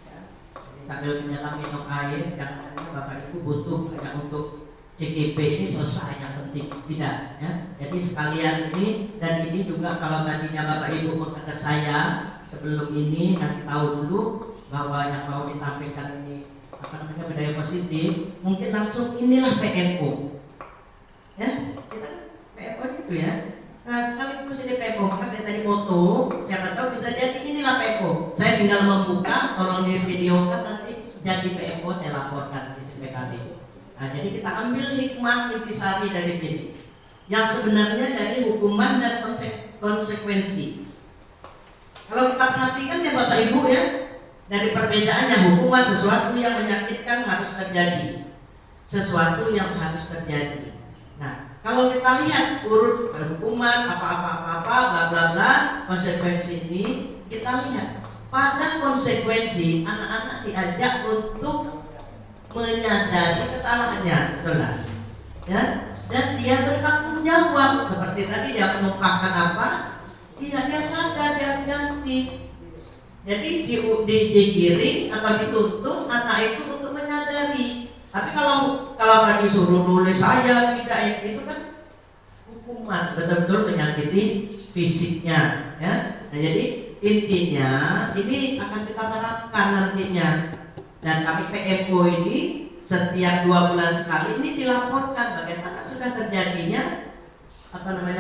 Ya. Jadi sambil menyelam minum air, jangan hanya Bapak Ibu butuh hanya untuk CGP ini selesai yang penting, tidak ya. Jadi sekalian ini dan ini juga kalau tadinya Bapak Ibu menghadap saya sebelum ini kasih tahu dulu bahwa yang mau ditampilkan ini apa namanya budaya positif, mungkin langsung inilah PMO ya, kita PMO gitu ya. Nah sekaligus ini PMO, maka saya tadi foto, siapa tahu bisa jadi inilah PMO. Saya tinggal membuka, tolong di videokan nanti jadi PMO saya laporkan di PKD. Nah, jadi kita ambil hikmah intisari dari sini yang sebenarnya dari hukuman dan konsekuensi. Kalau kita perhatikan ya Bapak Ibu ya, dari perbedaannya hukuman sesuatu yang menyakitkan harus terjadi, sesuatu yang harus terjadi. Nah, kalau kita lihat urut hukuman apa-apa bla bla bla, konsekuensi ini kita lihat pada konsekuensi anak-anak diajak untuk menyadari kesalahannya, betul lah, ya, dan dia bertanggung jawab seperti tadi dia menumpahkan apa, dia sadar dia ganti, jadi digiring atau dituntut anak itu untuk menyadari. Tapi kalau tadi suruh nulis saya tidak, itu kan hukuman betul-betul menyakiti fisiknya, ya. Nah, jadi intinya ini akan kita terapkan nantinya. Dan kami PMO ini setiap 2 bulan sekali ini dilaporkan bagaimana sudah terjadinya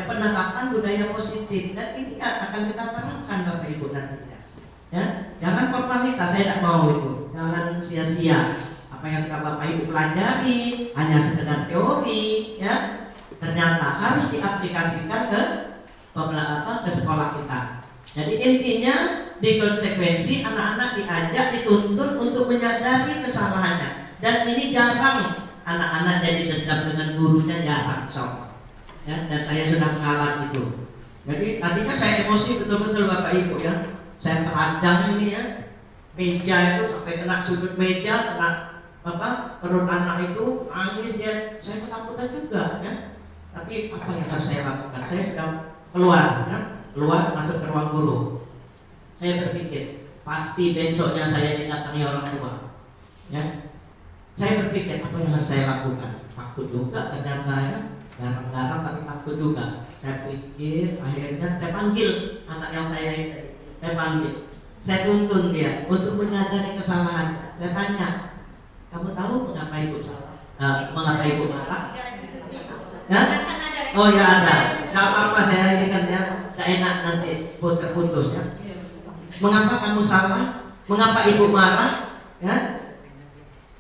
penerapan budaya positif, dan ini akan kita terapkan Bapak Ibu nantinya. Ya, jangan formalitas, saya tidak mau itu, jangan sia-sia apa yang Bapak Ibu pelajari hanya sekedar teori, ya, ternyata harus diaplikasikan ke sekolah kita. Jadi intinya di konsekuensi anak-anak diajak dituntut untuk menyadari kesalahannya, dan ini jarang anak-anak jadi dendam dengan gurunya, jarang ya, dan saya sudah mengalami itu. Jadi tadinya saya emosi betul-betul Bapak Ibu ya, saya terancam ini ya, meja itu sampai kena sudut meja, kena perut anak itu nangis dia, saya ketakutan juga ya. Tapi apa yang harus saya lakukan? Saya sudah keluar ya, keluar masuk ke ruang guru. Saya berpikir pasti besoknya saya didatangi orang tua, ya. Saya berpikir apa yang harus saya lakukan? Takut juga ternyata ya, garang-garang tapi takut juga. Saya pikir akhirnya saya panggil anak yang saya ini, saya panggil, saya tuntun dia untuk menyadari kesalahan. Saya tanya, kamu tahu mengapa ibu salah? Mengapa ibu marah? Ya? Oh ya ada. Gak apa-apa, saya ini kan ya, gak enak nanti putus ya. Mengapa kamu salah? Mengapa ibu marah? Ya,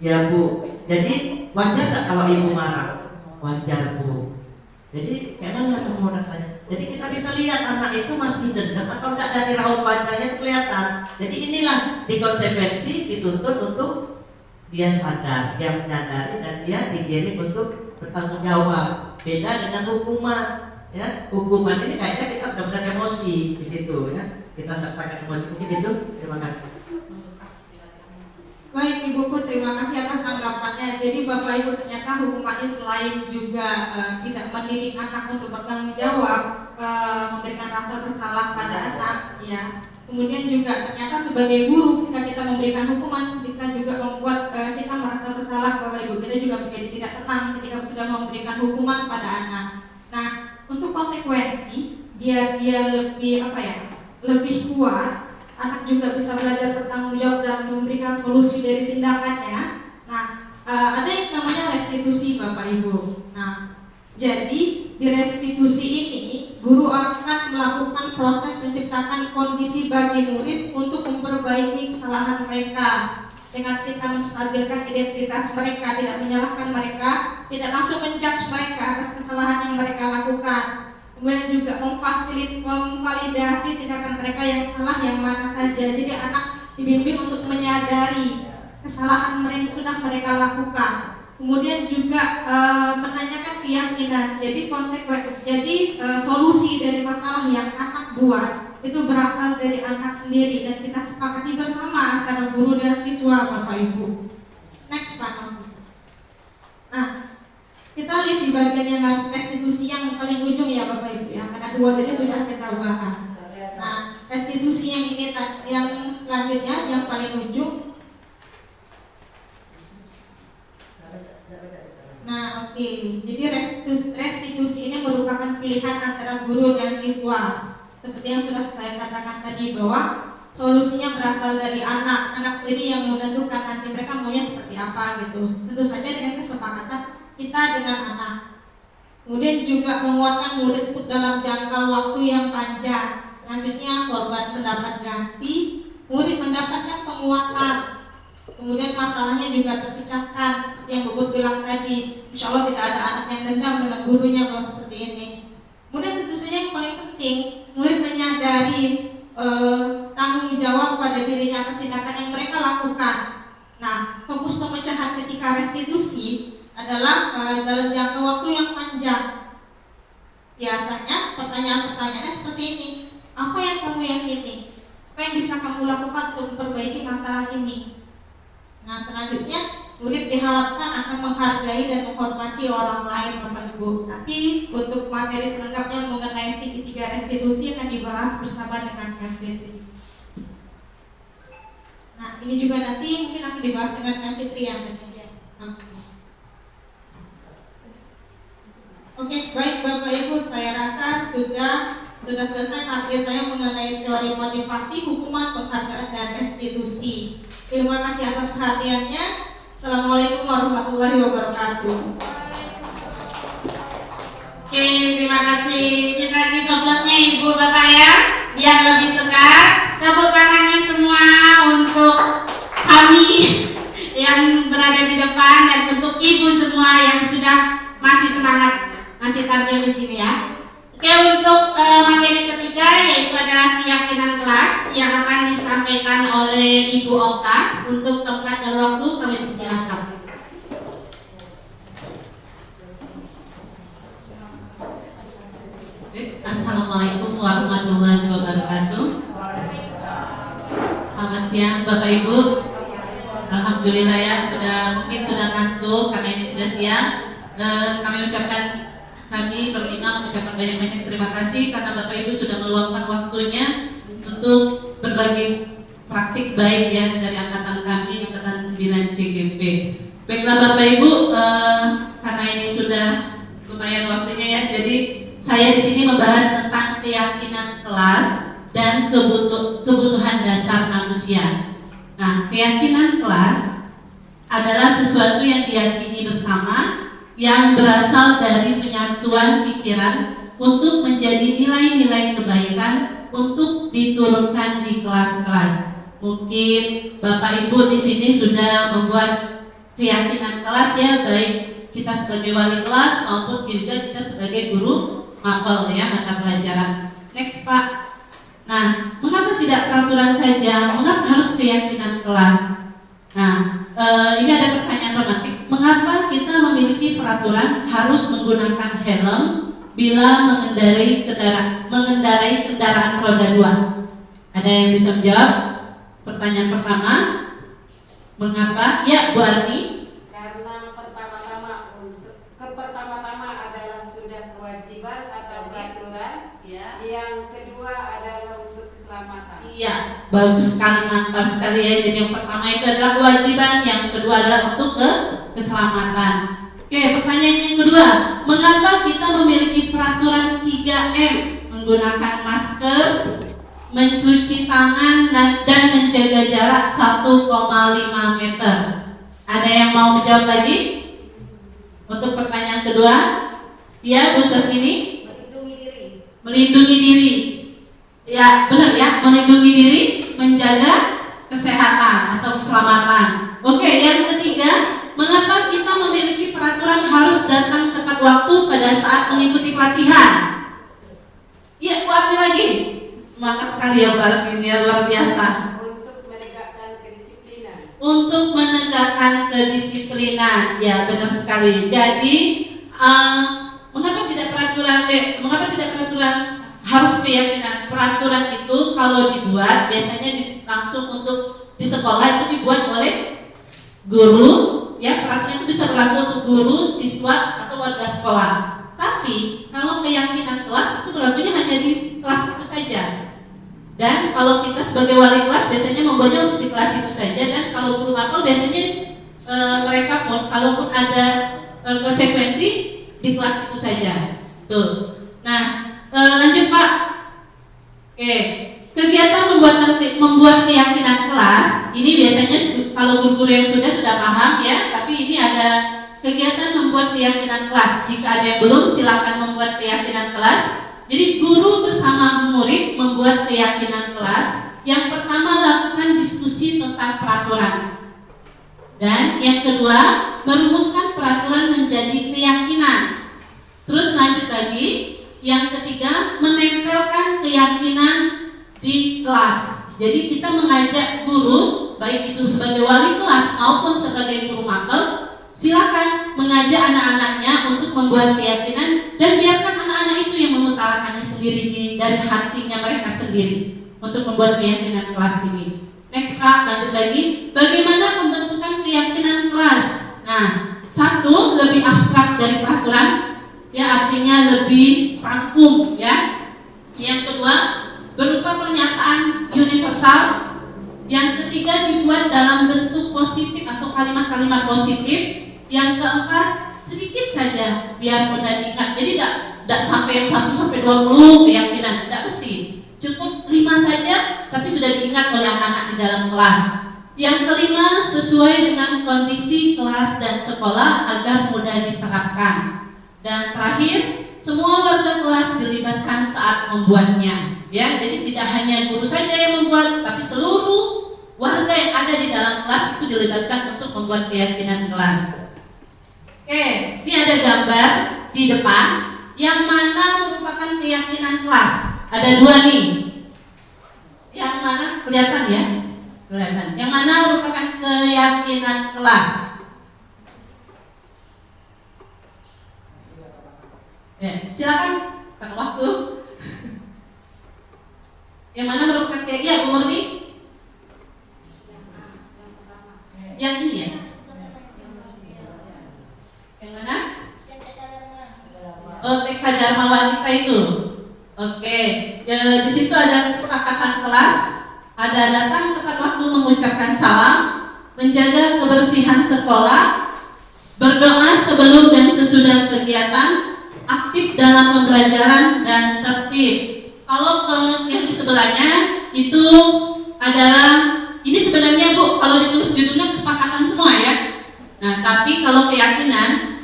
ya Bu. Jadi wajar tak kalau ibu marah? Wajar Bu. Jadi gimana kamu rasanya? Jadi kita bisa lihat anak itu masih dendam atau enggak dari raut wajahnya kelihatan. Jadi inilah dikonsekuensi dituntut untuk dia sadar, dia menyadari dan dia digiring untuk bertanggung jawab. Beda dengan hukuman. Ya, hukuman ini kayaknya kita benar-benar emosi di situ ya. Kita sampaikan emosi mungkin itu. Terima kasih. Baik Ibuku, terima kasih atas tanggapannya. Jadi Bapak Ibu, ternyata hukumannya selain juga tidak mendidik anak untuk bertanggung jawab, memberikan rasa bersalah pada anak, ya. Kemudian juga ternyata sebagai guru, ketika kita memberikan hukuman bisa juga membuat kita merasa bersalah, Bapak Ibu. Kita juga menjadi tidak tenang ketika sudah memberikan hukuman pada anak. Nah, untuk konsekuensi biar dia lebih lebih kuat, anak juga bisa belajar bertanggung jawab dan memberikan solusi dari tindakannya. Nah, ada yang namanya restitusi, Bapak Ibu. Nah, jadi di restitusi ini guru akan melakukan proses menciptakan kondisi bagi murid untuk memperbaiki kesalahan mereka dengan kita menstabilkan identitas mereka, tidak menyalahkan mereka, tidak langsung menjudge mereka atas kesalahan yang mereka lakukan. Kemudian juga memvalidasi tindakan mereka yang salah yang mana saja. Jadi anak dibimbing untuk menyadari kesalahan mereka sudah mereka lakukan. Kemudian juga menanyakan keyakinan. Jadi solusi dari masalah yang anak buat itu berasal dari anak sendiri dan kita sepakati bersama antara guru dan siswa, Bapak Ibu. Next Pak. Nah, kita lihat di bagian yang harus restitusi yang paling ujung ya Bapak Ibu ya, karena dua tadi sudah kita bahas. Nah, restitusi yang ini yang selanjutnya yang paling ujung. Nah, oke. Jadi restitusi ini merupakan pilihan antara guru dan siswa. Seperti yang sudah saya katakan tadi bahwa solusinya berasal dari anak sendiri yang menentukan nanti mereka maunya seperti apa gitu. Tentu saja dengan kesepakatan kita dengan anak. Kemudian juga menguatkan murid untuk dalam jangka waktu yang panjang. Selanjutnya korban mendapat ganti, murid mendapatkan penguatan. Kemudian masalahnya juga terpecahkan seperti yang Bu bilang tadi. Insya Allah tidak ada anak yang dendam dengan gurunya kalau seperti ini. Kemudian tentu saja yang paling penting, murid menyadari tanggung jawab pada dirinya atas tindakan yang mereka lakukan. Nah, fokus pemecahan ketika restitusi adalah dalam jangka waktu yang panjang. Biasanya pertanyaan-pertanyaannya seperti ini. Apa yang kamu yakini? Apa yang bisa kamu lakukan untuk memperbaiki masalah ini? Nah, selanjutnya murid diharapkan akan menghargai dan menghormati orang lain, Bapak Ibu. Nanti untuk materi selengkapnya mengenai segitiga restitusi akan dibahas bersama dengan MPT. Nah, ini juga nanti mungkin akan dibahas dengan MPT yang lainnya. Oke, baik Bapak Ibu, saya rasa sudah selesai materi saya mengenai teori motivasi, hukuman, penghargaan, dan restitusi. Terima kasih atas perhatiannya. Assalamualaikum warahmatullahi wabarakatuh. Oke, terima kasih. Kita lagi complotnya Ibu Bapak ya, biar lebih segar. Tepuk tangannya semua untuk kami yang berada di depan dan untuk Ibu semua yang sudah masih semangat masih tampil di sini ya. Oke, untuk materi ketiga yaitu adalah keyakinan kelas yang akan disampaikan oleh Ibu Oka. Untuk tempat dan waktu kami persilakan. Assalamualaikum warahmatullahi wabarakatuh. Selamat siang Bapak Ibu. Alhamdulillah ya, mungkin sudah ngantuk karena ini sudah siang. Kami berlima mengucapkan banyak-banyak terima kasih karena Bapak Ibu sudah meluangkan waktunya untuk berbagi praktik baik ya dari angkatan kami, angkatan 9 CGP. Baiklah Bapak Ibu, karena ini sudah lumayan waktunya ya, jadi saya di sini membahas tentang keyakinan kelas dan kebutuhan dasar manusia. Nah, keyakinan kelas adalah sesuatu yang diyakini bersama, yang berasal dari penyatuan pikiran untuk menjadi nilai-nilai kebaikan untuk diturunkan di kelas-kelas. Mungkin Bapak Ibu di sini sudah membuat keyakinan kelas ya, baik kita sebagai wali kelas maupun juga kita sebagai guru mapel ya, mata pelajaran. Next Pak. Nah, mengapa tidak peraturan saja? Mengapa harus keyakinan kelas? Nah, ini ada pertanyaan romantik. Mengapa kita memiliki peraturan harus menggunakan helm bila mengendarai kendaraan roda 2? Ada yang bisa menjawab? Pertanyaan pertama, Mengapa? Ya, Bu Arni. Karena pertama-tama adalah sudah kewajiban atau peraturan. Ya. Yang kedua adalah untuk keselamatan. Iya, bagus sekali, mantap sekali ya. Jadi yang pertama itu adalah kewajiban, yang kedua adalah untuk keselamatan. Oke, pertanyaan yang kedua, mengapa kita memiliki peraturan 3M? Menggunakan masker, mencuci tangan, dan menjaga jarak 1,5 meter. Ada yang mau menjawab lagi? Untuk pertanyaan kedua, ya Bu Sasmini? Melindungi diri. Melindungi diri. Ya, benar ya, melindungi diri, menjaga kesehatan atau keselamatan. Oke, yang ketiga, mengapa kita memiliki peraturan harus datang tepat waktu pada saat mengikuti pelatihan? Ya, Bu Arni lagi. Semangat sekali ya Bu Arni, ya, luar biasa. Untuk menegakkan kedisiplinan. Untuk menegakkan kedisiplinan, ya benar sekali. Jadi, mengapa tidak peraturan harus keyakinan? Peraturan itu kalau dibuat biasanya langsung untuk di sekolah itu dibuat oleh guru, ya peraturan itu bisa berlaku untuk guru, siswa atau warga sekolah. Tapi kalau keyakinan kelas itu berlakunya hanya di kelas itu saja. Dan kalau kita sebagai wali kelas biasanya membuatnya untuk di kelas itu saja. Dan kalau guru mapel biasanya mereka pun kalaupun ada konsekuensi di kelas itu saja. Tuh. Nah, lanjut Pak. Oke, kegiatan membuat keyakinan kelas ini biasanya kalau guru-guru yang sudah paham ya. Tapi ini ada kegiatan membuat keyakinan kelas. Jika ada yang belum, silakan membuat keyakinan kelas. Jadi guru bersama murid membuat keyakinan kelas. Yang pertama, lakukan diskusi tentang peraturan. Dan yang kedua, merumuskan peraturan menjadi keyakinan. Terus lanjut lagi, yang ketiga, menempelkan keyakinan di kelas. Jadi kita mengajak guru, baik itu sebagai wali kelas maupun sebagai guru mapel, silakan mengajak anak-anaknya untuk membuat keyakinan dan biarkan anak-anak itu yang mengutarakannya sendiri dari hatinya mereka sendiri untuk membuat keyakinan kelas ini. Next Pak, lanjut lagi. Bagaimana pembentukan keyakinan kelas? Nah, satu, lebih abstrak dari peraturan, ya artinya lebih rangkum ya. Yang kedua, berupa pernyataan universal. Yang ketiga, dibuat dalam bentuk positif atau kalimat-kalimat positif. Yang keempat, sedikit saja biar mudah diingat. Jadi tidak sampai yang 1 sampai 20 keyakinan, tidak mesti. Cukup 5 saja tapi sudah diingat oleh anak-anak di dalam kelas. Yang kelima, sesuai dengan kondisi kelas dan sekolah agar mudah diterapkan. Dan terakhir, semua warga kelas dilibatkan saat membuatnya. Ya, jadi tidak hanya guru saja yang membuat, tapi seluruh warga yang ada di dalam kelas itu dilibatkan untuk membuat keyakinan kelas. Oke, ini ada gambar di depan yang mana merupakan keyakinan kelas. Ada 2 nih. Yang mana kelihatan ya? Kelihatan. Yang mana merupakan keyakinan kelas? Ya, silakan pada waktu. Yang mana merupakan keyakinan Bu Murni? Yang ini ya? Yang mana? Oh, TK Dharma Wanita itu. Oke, di situ ada kesepakatan kelas, ada datang tepat waktu mengucapkan salam, menjaga kebersihan sekolah, berdoa sebelum dan sesudah kegiatan, aktif dalam pembelajaran dan tertib. Kalau yang di sebelahnya itu adalah, ini sebenarnya Bu, kalau ditulis judulnya kesepakatan semua ya. Nah, tapi kalau keyakinan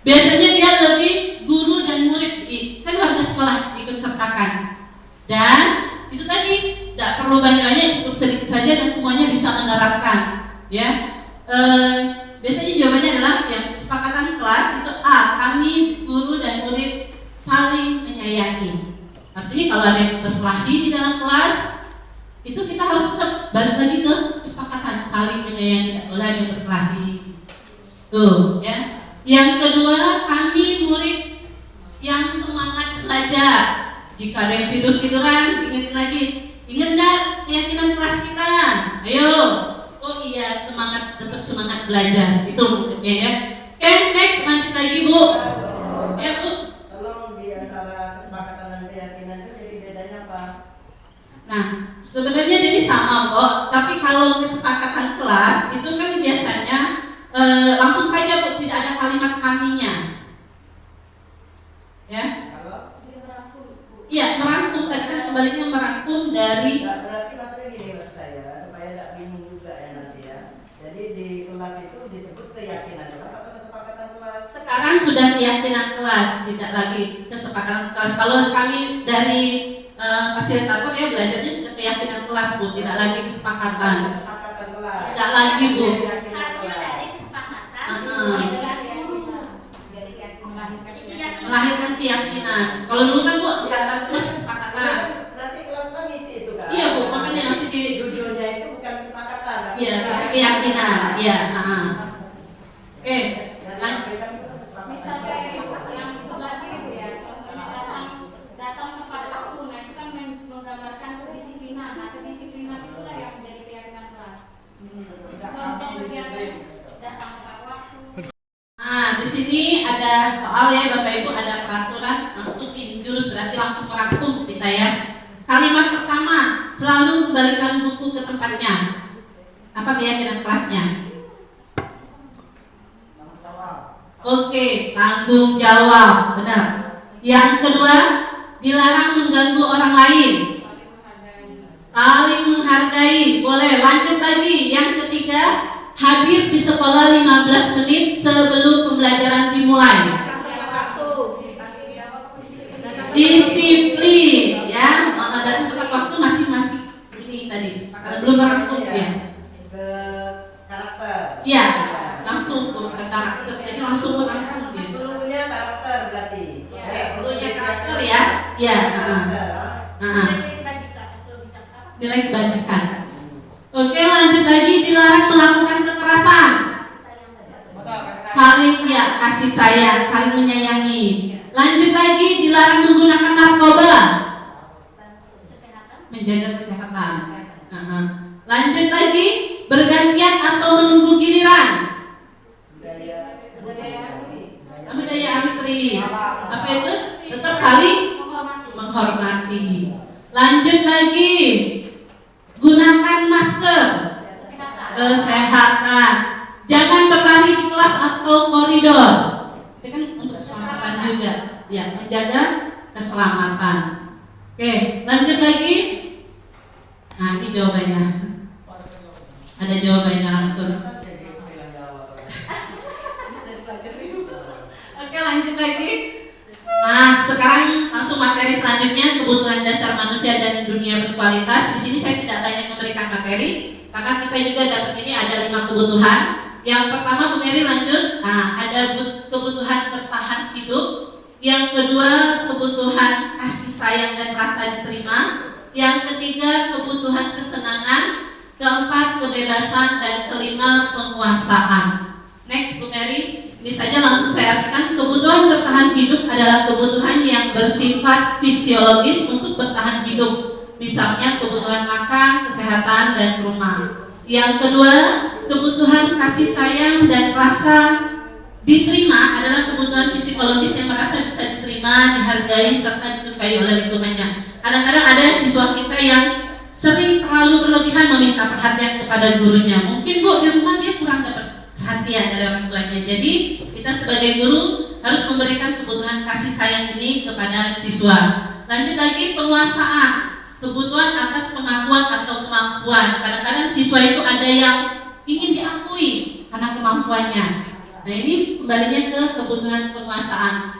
biasanya dia lebih guru dan murid, kan warga sekolah ikut sertakan. Dan itu tadi tidak perlu banyak-banyak, cukup sedikit saja dan semuanya bisa menerapkan. Ya, biasanya jawabannya adalah yang kesepakatan kelas itu A, kami guru dan murid saling menyayangi. Artinya kalau ada yang berkelahi di dalam kelas, itu kita harus tetap balik lagi ke kesepakatan saling menyayangi, tidak boleh ada yang berkelahi. Tuh, ya. Yang kedua, kami murid yang semangat belajar. Jika ada yang tidur-tiduran, ingetin lagi. Ingat gak keyakinan kelas kita? Ayo. Oh iya, semangat belajar. Itu maksudnya ya. Oke, next lanjut lagi Bu. Ya Bu. Tolong di antara kesepakatan dan keyakinan itu jadi bedanya apa? Nah, sebenarnya jadi sama kok, tapi kalau kesepakatan kelas itu kan biasanya langsung saja Bu, tidak ada kalimat kaminya. Ya. Kalau Iya, merangkum tadi kan kembalinya merangkum dari nggak berarti maksudnya gini maksud saya supaya nggak bingung juga ya nanti ya. Jadi di kelas itu disebut keyakinan kelas atau kesepakatan kelas? sekarang sudah keyakinan kelas, tidak lagi kesepakatan kelas. Kalau kami dari fasilitator ya belajarnya sudah keyakinan kelas Bu, tidak lagi kesepakatan. Kesepakatan kelas. Tidak lagi Bu. Keyakinan Hasil kelas. dari kesepakatan Heeh. adalah guru. Melahirkan keyakinan. Kalau dulu kan Bu angkatan kelas kesepakatan. Nanti kelas kan ngisi itu kan? Iya Bu, makanya masih di Judulnya itu bukan kesepakatan. tapi iya keyakinan. Iya, heeh. Oke, Dan lanjut. sampaikan itu kesepakatan. Misalnya yang sebelah kiri Bu ya, contohnya datang tepat waktu, nah itu kan menggambarkan kedisiplinan. Nah kedisiplinan itulah yang menjadi keyakinan kelas. Contoh kegiatan datang tepat waktu. Nah, di sini ada soal ya Bapak Ibu, ada peraturan langsung injurus, berarti langsung merangkum kita ya. Kalimat pertama, selalu kembalikan buku ke tempatnya. Apa keyakinan kelasnya? Oke, tanggung jawab, benar. Yang kedua, dilarang mengganggu orang lain. Saling menghargai, boleh. Lanjut lagi. Yang ketiga, hadir di sekolah 15 menit sebelum pembelajaran dimulai. Disiplin, ya. Dan tepat waktu masih ini tadi. Belum merangkum ya. Ke karakter. Iya, langsung ke karakter. Jadi langsung merangkum dia. Seluruhnya karakter berarti. Punya karakter ya. Iya. Karakter. Nilai kebajikan. Oke, lanjut lagi, dilarang melakukan kekerasan. Saling ya kasih sayang, saling menyayangi. Lanjut lagi, dilarang menggunakan narkoba. Menjaga kesehatan. Lanjut lagi, bergantian atau menunggu giliran. Budaya antri. Apa itu? Tetap saling menghormati. Lanjut lagi, gunakan masker. Kesehatan. Jangan berlari di kelas atau koridor. Itu kan untuk keselamatan juga. Ya, menjaga keselamatan. Oke, lanjut lagi. Nah, ini jawabannya. Ada jawabannya langsung. Oke, lanjut lagi. Nah, sekarang langsung materi selanjutnya, kebutuhan dasar manusia dan dunia berkualitas. Di sini saya tidak banyak memberikan materi karena kita juga dapat ini ada 5 kebutuhan. Yang pertama, Bu Mary lanjut. Nah, ada kebutuhan bertahan hidup. Yang kedua, kebutuhan kasih sayang dan rasa diterima. Yang ketiga, kebutuhan kesenangan. Keempat, kebebasan, dan kelima, penguasaan. Next, Bu Mary. Ini saja langsung saya artikan, kebutuhan bertahan hidup adalah kebutuhan yang bersifat fisiologis untuk bertahan hidup. Misalnya kebutuhan makan, kesehatan, dan rumah. Yang kedua, kebutuhan kasih sayang dan rasa diterima adalah kebutuhan psikologis yang merasa bisa diterima, dihargai, serta disukai oleh lingkungannya. Kadang-kadang ada siswa kita yang sering terlalu berlebihan meminta perhatian kepada gurunya. Mungkin Bu di rumah dia kurang dapat perhatian dari orang tuanya. Jadi kita sebagai guru harus memberikan kebutuhan kasih sayang ini kepada siswa. Lanjut lagi, penguasaan, kebutuhan atas pengakuan atau kemampuan. Kadang-kadang siswa itu ada yang ingin diakui karena kemampuannya. Nah, ini kembalinya ke kebutuhan penguasaan.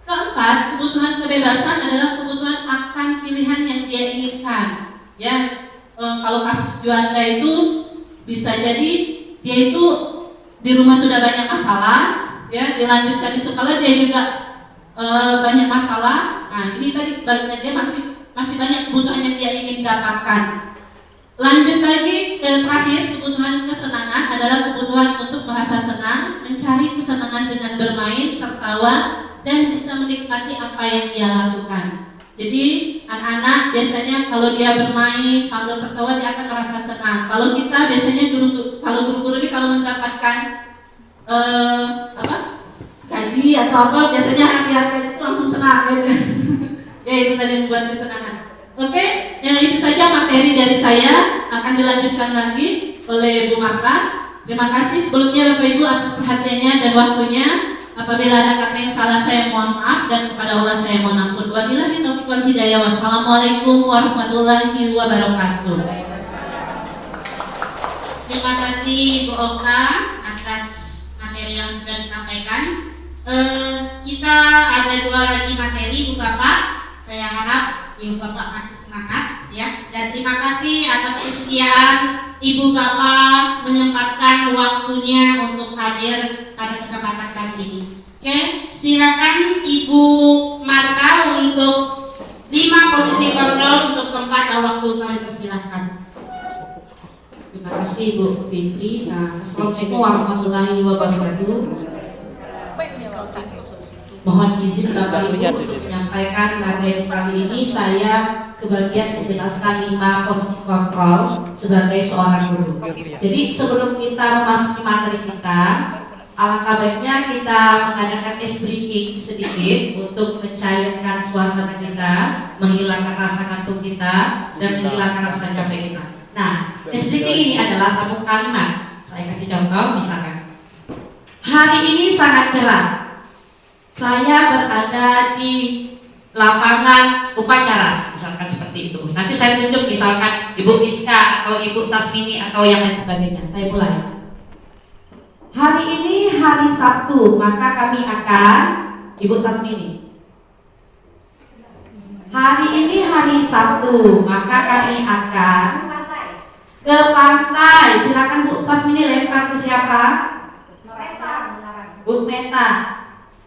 Keempat, kebutuhan kebebasan adalah kebutuhan akan pilihan yang dia inginkan. Ya, kalau kasus Juanda itu bisa jadi dia itu di rumah sudah banyak masalah, ya, dilanjutkan di sekolah dia juga banyak masalah. Nah, ini tadi baliknya dia masih banyak kebutuhan yang dia ingin dapatkan. Lanjut lagi ke terakhir, kebutuhan kesenangan adalah kebutuhan untuk merasa senang, mencari kesenangan dengan bermain, tertawa, dan bisa menikmati apa yang dia lakukan. Jadi anak-anak biasanya kalau dia bermain sambil tertawa dia akan merasa senang. Kalau kita biasanya guru kalau guru-guru ini kalau mendapatkan gaji atau apa, biasanya hati-hati itu langsung senang gitu. Ya itu tadi yang membuat kesenangan. Oke, ya itu saja materi dari saya, akan dilanjutkan lagi oleh Bu Marta. Terima kasih sebelumnya Bapak Ibu atas perhatiannya dan waktunya. Apabila ada kata yang salah saya mohon maaf, dan kepada Allah saya mohon ampun. Wabillahi taufiq wal hidayah. Wassalamualaikum warahmatullahi wabarakatuh. Terima kasih Bu Oka atas materi yang sudah disampaikan. Kita ada 2 lagi materi Bu Bapak. Saya harap Ibu Bapak masih semangat ya. Dan terima kasih atas kesediaan Ibu Bapak menyempatkan waktunya untuk hadir pada kesempatan kali ini. Oke, silakan Ibu Marta untuk 5 posisi kontrol untuk tempat dan waktu, kami persilahkan. Terima kasih Bu Fitri. Assalamualaikum warahmatullahi wabarakatuh. Mohon izin Bapak Ibu untuk menyampaikan materi kali ini. Saya kebagian menjelaskan 5 posisi kontrol sebagai seorang guru. Jadi sebelum kita memasuki materi kita, alangkah baiknya kita mengadakan ice breaking sedikit untuk mencairkan suasana kita, menghilangkan rasa kantuk kita, dan menghilangkan rasa capek kita. Nah, ice breaking ini adalah sambung kalimat. Saya kasih contoh, misalkan hari ini sangat cerah. Saya berada di lapangan upacara, misalkan seperti itu. Nanti saya tunjuk misalkan Ibu Iska atau Ibu Tasmini atau yang lain sebagainya. Saya mulai. Hari ini hari Sabtu, maka kami akan Ibu Tasmini. Hari ini hari Sabtu, maka kami akan ke pantai. Silakan Bu Tasmini lempar ke siapa? Bu Meta.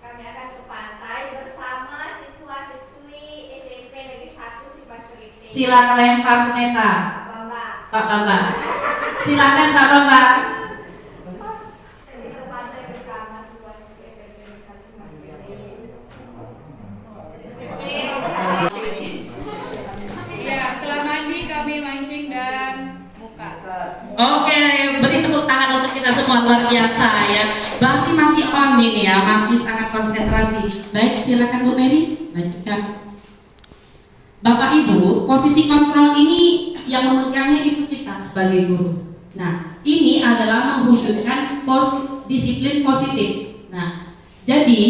Kami akan ke pantai bersama siswa-siswi SMP Negeri 1 Cipasuriting. Silakan lempar Bu Meta. Pak Bambang. Silakan Pak Bambang. Iya, setelah mandi kami mancing dan muka. Oke, beri tepuk tangan untuk kita semua, luar biasa ya. Berarti masih on ini ya, masih sangat konsentrasi. Baik, silakan Bu Mary, lanjutkan. Bapak Ibu, posisi kontrol ini yang memegangnya itu kita sebagai guru. Nah, ini adalah menghujudkan disiplin positif. Nah, jadi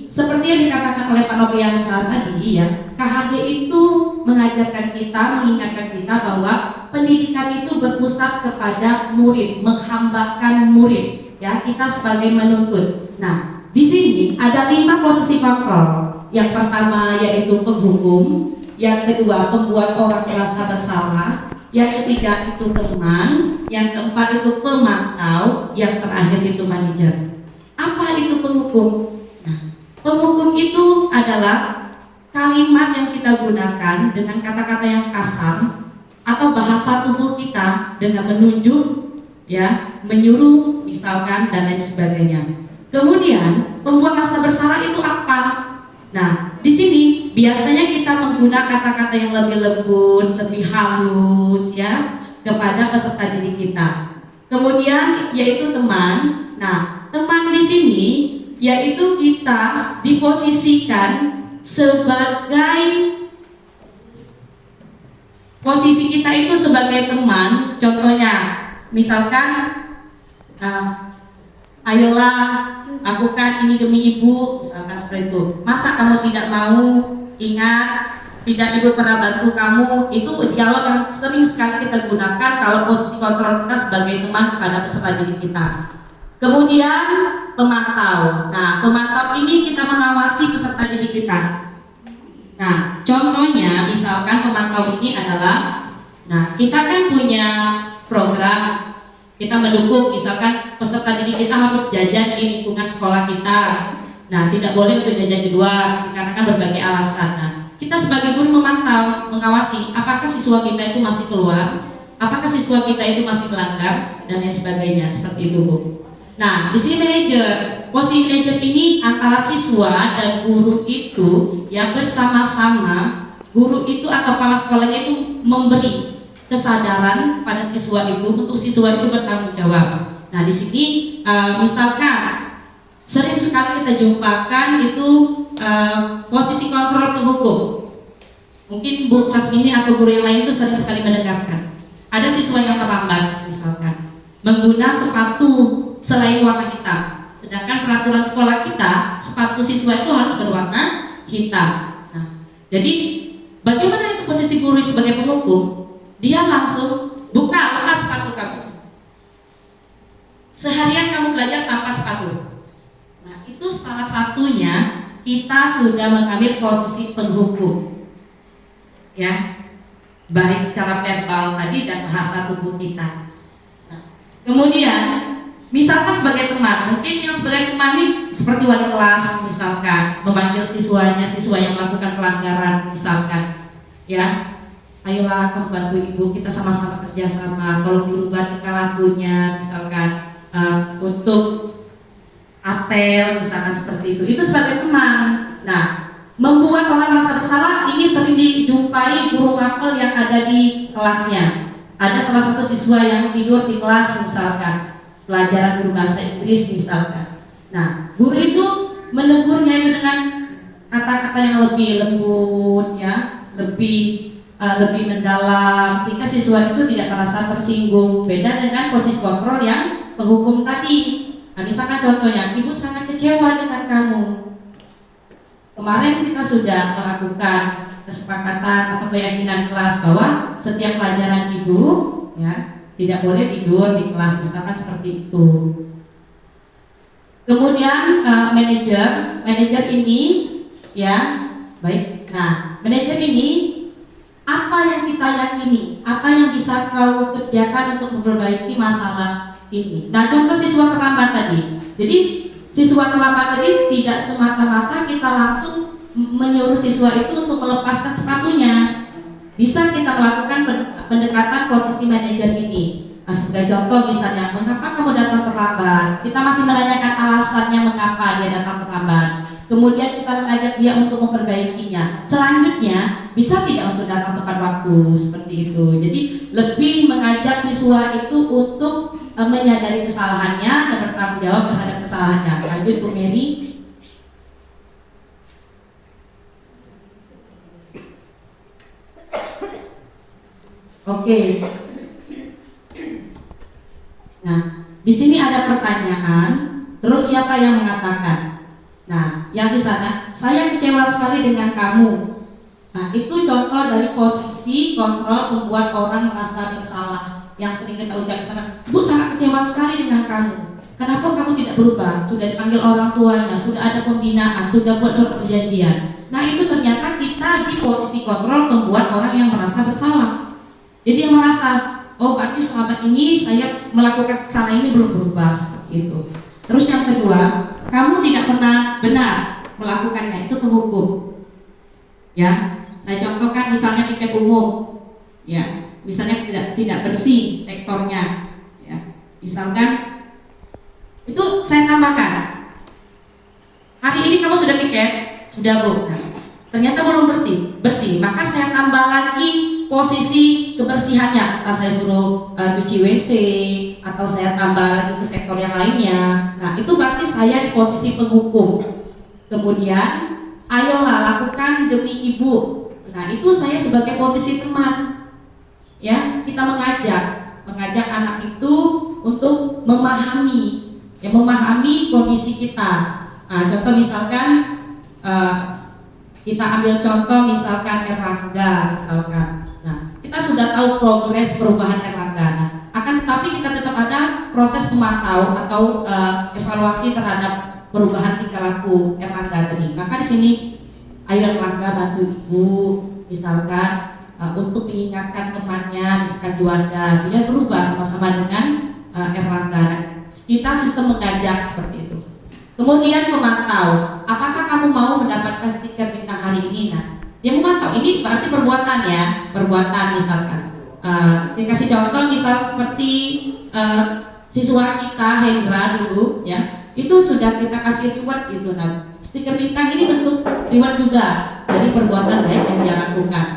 seperti yang dikatakan oleh Pak Nopriansa tadi ya, KHD itu mengajarkan kita, mengingatkan kita bahwa pendidikan itu berpusat kepada murid, menghambakan murid. Ya, kita sebagai menuntut. Nah, di sini ada 5 posisi kontrol. Yang pertama yaitu penghukum, yang kedua pembuat orang merasa bersalah, yang ketiga itu teman, yang keempat itu pemantau, yang terakhir itu manajer. Apa itu penghukum? Nah, penghukum itu adalah kalimat yang kita gunakan dengan kata-kata yang kasar atau bahasa tubuh kita dengan menunjuk, ya, menyuruh, misalkan dan lain sebagainya. Kemudian pembuat rasa bersalah itu apa? Nah, di sini biasanya kita menggunakan kata-kata yang lebih lembut, lebih halus, ya, kepada peserta didik kita. Kemudian yaitu teman. Nah, teman di sini yaitu kita diposisikan sebagai posisi kita itu sebagai teman. Contohnya, misalkan ayolah lakukan ini demi ibu, misalkan seperti itu. Masa kamu tidak mau? Ingat, tidak ibu pernah bantu kamu. Itu dialog yang sering sekali kita gunakan kalau posisi kontrol kita sebagai teman kepada peserta didik kita. Kemudian pemantau. Nah, pemantau ini kita mengawasi peserta didik kita. Nah, contohnya misalkan pemantau ini adalah, nah, kita kan punya program, kita mendukung misalkan peserta didik kita harus jajan di lingkungan sekolah kita. Nah, tidak boleh untuk jajan di luar dikarenakan berbagai alasan. Nah, kita sebagai guru memantau, mengawasi apakah siswa kita itu masih keluar, apakah siswa kita itu masih melanggar dan lain sebagainya, seperti itu, Bu. Nah, di sini manajer, posisi manajer ini antara siswa dan guru itu yang bersama-sama, guru itu atau kepala sekolahnya itu memberi kesadaran pada siswa itu untuk siswa itu bertanggung jawab. Nah di sini misalkan sering sekali kita jumpakan itu posisi kontrol penghukum. Mungkin Bu Sasmini atau guru yang lain itu sering sekali mendengarkan. Ada siswa yang terlambat misalkan menggunakan sepatu selain warna hitam. Sedangkan peraturan sekolah kita sepatu siswa itu harus berwarna hitam. Nah, jadi bagaimana itu posisi guru sebagai penghukum? Dia langsung buka, lepas sepatu kamu. Seharian kamu belajar tanpa sepatu. Nah, itu salah satunya kita sudah mengambil posisi penghukum. Ya. Baik secara verbal tadi dan bahasa tubuh kita. Nah, kemudian misalkan sebagai teman, mungkin yang sebagai teman ini seperti wali kelas misalkan memanggil siswanya, siswa yang melakukan pelanggaran misalkan, ya, ayolah kamu bantu ibu, kita sama-sama kerjasama, tolong dirubah tingkah lakunya misalkan untuk apel misalkan seperti itu sebagai teman. Nah, membuat orang merasa bersalah ini sering dijumpai guru mapel yang ada di kelasnya. Ada salah satu siswa yang tidur di kelas misalkan pelajaran guru bahasa Inggris misalkan. Nah, guru itu menegurnya itu dengan kata-kata yang lebih lembut, ya, lebih mendalam, sehingga siswa itu tidak merasa tersinggung. Beda dengan posisi kontrol yang penghukum tadi. Nah, misalkan contohnya, ibu sangat kecewa dengan kamu. Kemarin kita sudah melakukan kesepakatan atau keyakinan kelas bahwa setiap pelajaran ibu, ya, tidak boleh tidur di kelas, misalkan seperti itu. Kemudian manajer ini, ya, baik. Nah, manajer ini apa yang kita yakini, apa yang bisa kau kerjakan untuk memperbaiki masalah ini. Nah, contoh siswa terlambat tadi. Jadi siswa terlambat tadi tidak semata-mata kita langsung menyuruh siswa itu untuk melepaskan sepatunya. Bisa kita melakukan pendekatan posisi manajer ini. Nah, sebagai contoh misalnya, mengapa kamu datang terlambat? Kita masih menanyakan alasannya mengapa dia datang terlambat. Kemudian kita mengajak dia untuk memperbaikinya. Selanjutnya, bisa tidak untuk datang tepat waktu seperti itu. Jadi lebih mengajak siswa itu untuk menyadari kesalahannya dan bertanggung jawab terhadap kesalahannya. Lanjut Bu Mary. Oke. Nah, di sini ada pertanyaan. Terus siapa yang mengatakan? Nah, yang di sana, saya kecewa sekali dengan kamu. Nah, itu contoh dari posisi kontrol membuat orang merasa bersalah. Yang sering kita ucapkan sana, Bu sangat kecewa sekali dengan kamu. Kenapa kamu tidak berubah? Sudah dipanggil orang tuanya, sudah ada pembinaan, sudah buat surat perjanjian. Nah, itu ternyata kita di posisi kontrol membuat orang yang merasa bersalah. Jadi yang merasa, oh berarti selama ini saya melakukan kesalahan ini belum berubah, seperti itu. Terus yang kedua, kamu tidak pernah benar melakukannya, itu penghukum. Ya, saya contohkan misalnya tiket umum, ya, misalnya tidak bersih sektornya, ya, misalkan itu saya tambahkan. Hari ini kamu sudah tiket, sudah Bu. Nah, ternyata belum bersih, maka saya tambah lagi posisi kebersihannya. Entah saya suruh cuci WC atau saya tambah lagi ke sektor yang lainnya. Nah, itu berarti saya di posisi penghukum. Kemudian, ayolah lakukan demi ibu. Nah, itu saya sebagai posisi teman. Ya, kita mengajak anak itu untuk memahami kondisi kita. Nah, contoh misalkan kita ambil contoh misalkan Erlangga misalkan. Nah, kita sudah tahu progres perubahan Erlangga. Nah, akan tetapi kita tetap ada proses pemantau atau evaluasi terhadap perubahan tingkah laku Erlangga tadi. Maka di sini ayo Erlangga bantu ibu misalkan untuk mengingatkan temannya misalkan Juanda biar berubah sama-sama dengan Erlangga. Kita sistem mengajak seperti itu. Kemudian memantau, apakah kamu mau mendapatkan stiker bintang hari ini? Nah, dia memantau, ini berarti perbuatan ya, perbuatan misalkan. Dikasih contoh misal seperti siswa kita Hendra dulu ya, itu sudah kita kasih reward gitu. Nah, stiker bintang ini bentuk reward juga dari perbuatan baik yang dia lakukan.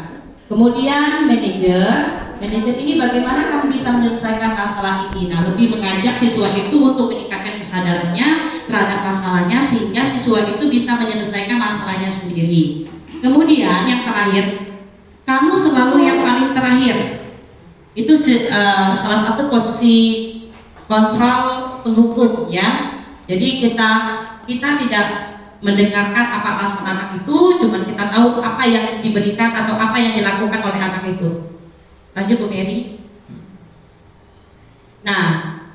Kemudian manajer manajer ini bagaimana kamu bisa menyelesaikan masalah ini. Nah, lebih mengajak siswa itu untuk meningkatkan kesadarannya terhadap masalahnya sehingga siswa itu bisa menyelesaikan masalahnya sendiri. Kemudian yang terakhir, kamu selalu yang paling terakhir. Itu salah satu posisi kontrol penghukum ya. Jadi kita tidak mendengarkan apa alasan anak itu, cuma kita tahu apa yang diberikan atau apa yang dilakukan oleh anak itu. Lanjut Bu Mary. Nah,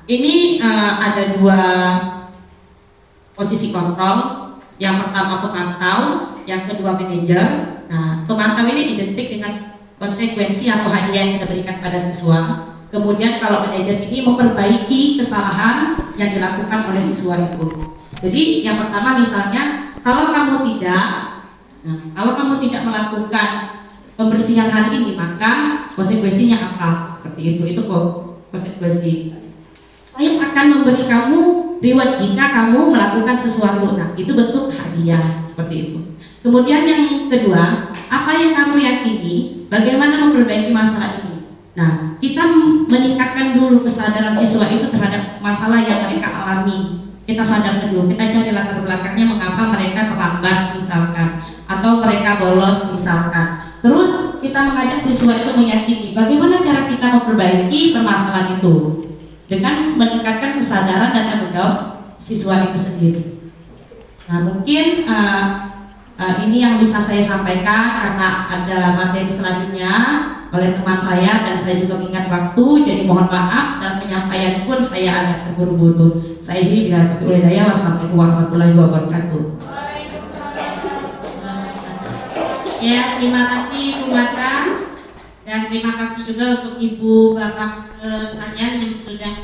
ini ada 2 posisi kontrol. Yang pertama pemantau, yang kedua manajer. Nah, pemantau ini identik dengan konsekuensi atau hadiah yang kita berikan pada siswa. Kemudian kalau manajer ini memperbaiki kesalahan yang dilakukan oleh siswa itu. Jadi yang pertama misalnya kalau kamu tidak melakukan pembersihan hari ini, maka konsekuensinya apa? Seperti itu kok konsekuensi. Saya akan memberi kamu reward jika kamu melakukan sesuatu. Nah, itu bentuk hadiah seperti itu. Kemudian yang kedua, apa yang kamu yakini, bagaimana memperbaiki masalah ini. Nah, kita meningkatkan dulu kesadaran siswa itu terhadap masalah yang mereka alami. Kita sadar dulu, kita cari latar belakangnya mengapa mereka terlambat misalkan, atau mereka bolos misalkan. Terus kita mengajak siswa itu meyakini bagaimana cara kita memperbaiki permasalahan itu dengan meningkatkan kesadaran dan tanggung jawab siswa itu sendiri. Nah, mungkin ini yang bisa saya sampaikan karena ada materi selanjutnya oleh teman saya dan saya juga mengingat waktu, jadi mohon maaf dan penyampaian pun saya agak terburu-buru. Saya ini bila oleh daya. Wassalamualaikum warahmatullahi wabarakatuh. Ya, terima kasih Bu Mata dan terima kasih juga untuk Ibu Bapak sekalian yang sudah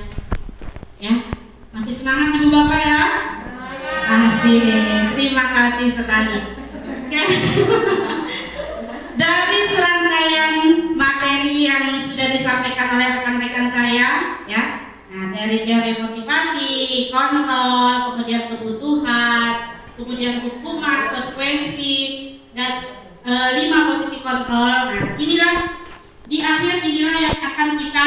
masih semangat Ibu Bapak ya. Masih, terima kasih sekali. Dari serangkaian materi yang sudah disampaikan oleh rekan-rekan saya ya. Nah, dari teori motivasi, kontrol, kemudian kebutuhan, kemudian hukuman, konsekuensi, dan 5 posisi kontrol. Nah, di akhir inilah yang akan kita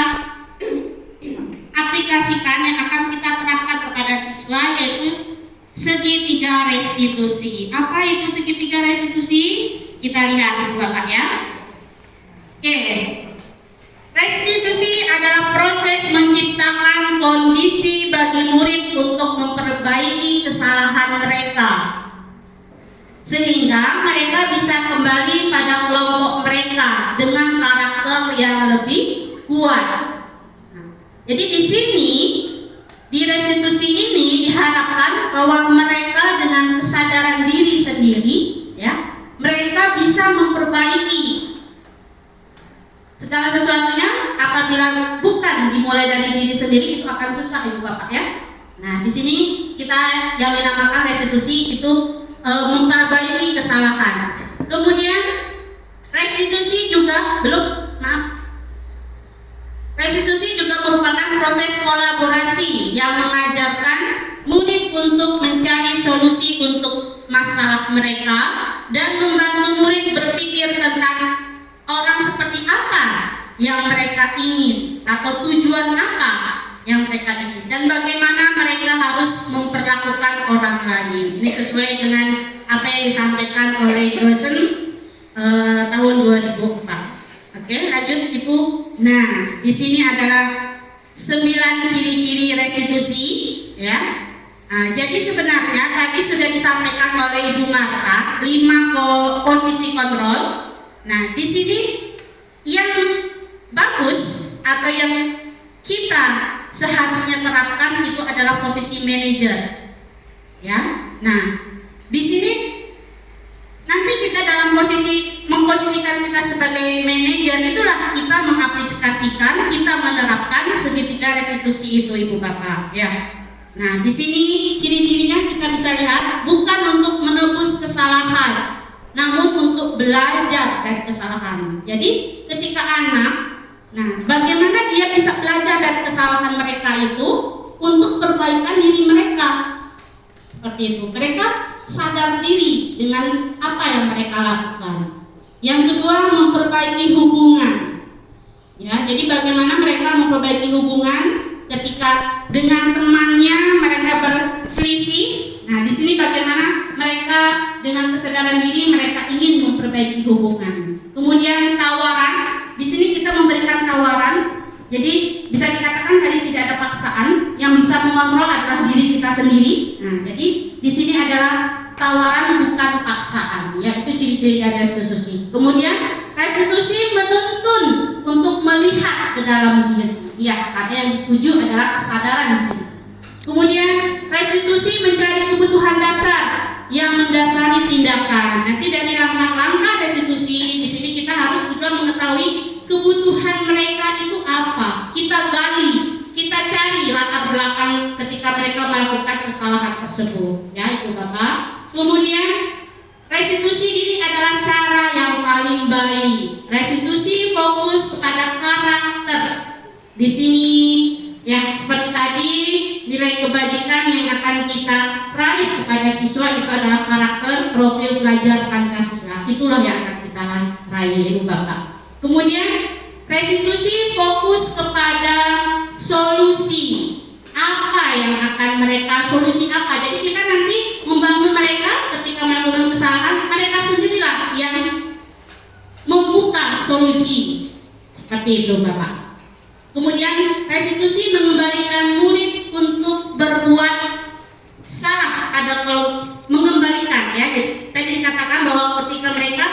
aplikasikan, yang akan kita terapkan kepada siswa, yaitu segitiga restitusi. Apa itu segitiga restitusi? Kita lihat Ibu Bapak ya. Oke. Restitusi adalah proses menciptakan kondisi bagi murid untuk memperbaiki kesalahan mereka, sehingga mereka bisa kembali pada kelompok mereka dengan karakter yang lebih kuat. Jadi di sini, di restitusi ini diharapkan bahwa mereka dengan kesadaran diri sendiri, ya, mereka bisa memperbaiki segala sesuatunya. Apabila bukan dimulai dari diri sendiri, itu akan susah Ibu Bapak ya. Nah, di sini kita yang dinamakan restitusi itu memperbaiki kesalahan. Kemudian restitusi juga restitusi juga merupakan proses kolaborasi yang mengajarkan murid untuk mencari solusi untuk masalah mereka dan membantu murid berpikir tentang orang seperti apa yang mereka ingin atau tujuan apa yang mereka ingin dan bagaimana mereka harus memperlakukan orang lain. Ini sesuai dengan apa yang disampaikan oleh dosen tahun 2004. Oke, lanjut Ibu. Nah, di sini adalah 9 ciri-ciri restitusi, ya. Nah, jadi sebenarnya tadi sudah disampaikan oleh Ibu Marta 5 posisi kontrol. Nah, di sini yang bagus atau yang kita seharusnya terapkan itu adalah posisi manajer, ya. Nah, di sini nanti kita dalam posisi memposisikan kita sebagai manajer, itulah kita mengaplikasikan, kita menerapkan segitiga restitusi itu Ibu Bapak, ya. Nah, di sini ciri-cirinya kita bisa lihat bukan untuk menebus kesalahan, namun untuk belajar dari kesalahan. Jadi ketika anak, bagaimana dia bisa belajar dari kesalahan mereka itu untuk perbaikan diri mereka. Seperti itu. Mereka sadar diri dengan apa yang mereka lakukan. Yang kedua, memperbaiki hubungan. Ya, jadi bagaimana mereka memperbaiki hubungan ketika dengan temannya mereka berselisih. Nah, di sini bagaimana mereka dengan kesadaran diri mereka ingin memperbaiki hubungan. Kemudian tawaran, di sini kita memberikan tawaran. Jadi bisa dikatakan tadi tidak ada paksaan, yang bisa mengontrol adalah diri kita sendiri. Nah, jadi di sini adalah tawaran bukan paksaan, ya itu ciri-ciri dari restitusi. Kemudian restitusi menuntun untuk melihat ke dalam diri, ya karena yang dituju adalah kesadaran diri. Kemudian restitusi mencari kebutuhan dasar yang mendasari tindakan. Nanti dari langkah-langkah restitusi di sini kita harus juga mengetahui kebutuhan mereka itu apa. Kita gali, kita cari latar belakang ketika mereka melakukan kesalahan tersebut, ya Ibu Bapak. Kemudian restitusi diri adalah cara yang paling baik. Restitusi fokus pada karakter. Di sini ya seperti tadi nilai kebajikan yang akan kita raih kepada siswa itu adalah karakter, profil belajar Pancasila. Itulah yang akan kita raih Ibu Bapak. Kemudian restitusi fokus kepada solusi. Apa yang akan mereka solusi apa? Jadi kita nanti membangun mereka ketika melakukan kesalahan, mereka sendirilah yang membuka solusi. Seperti itu Bapak. Kemudian restitusi mengembalikan murid untuk berbuat salah. Ada kalau mengembalikan ya. Jadi, tadi dikatakan bahwa ketika mereka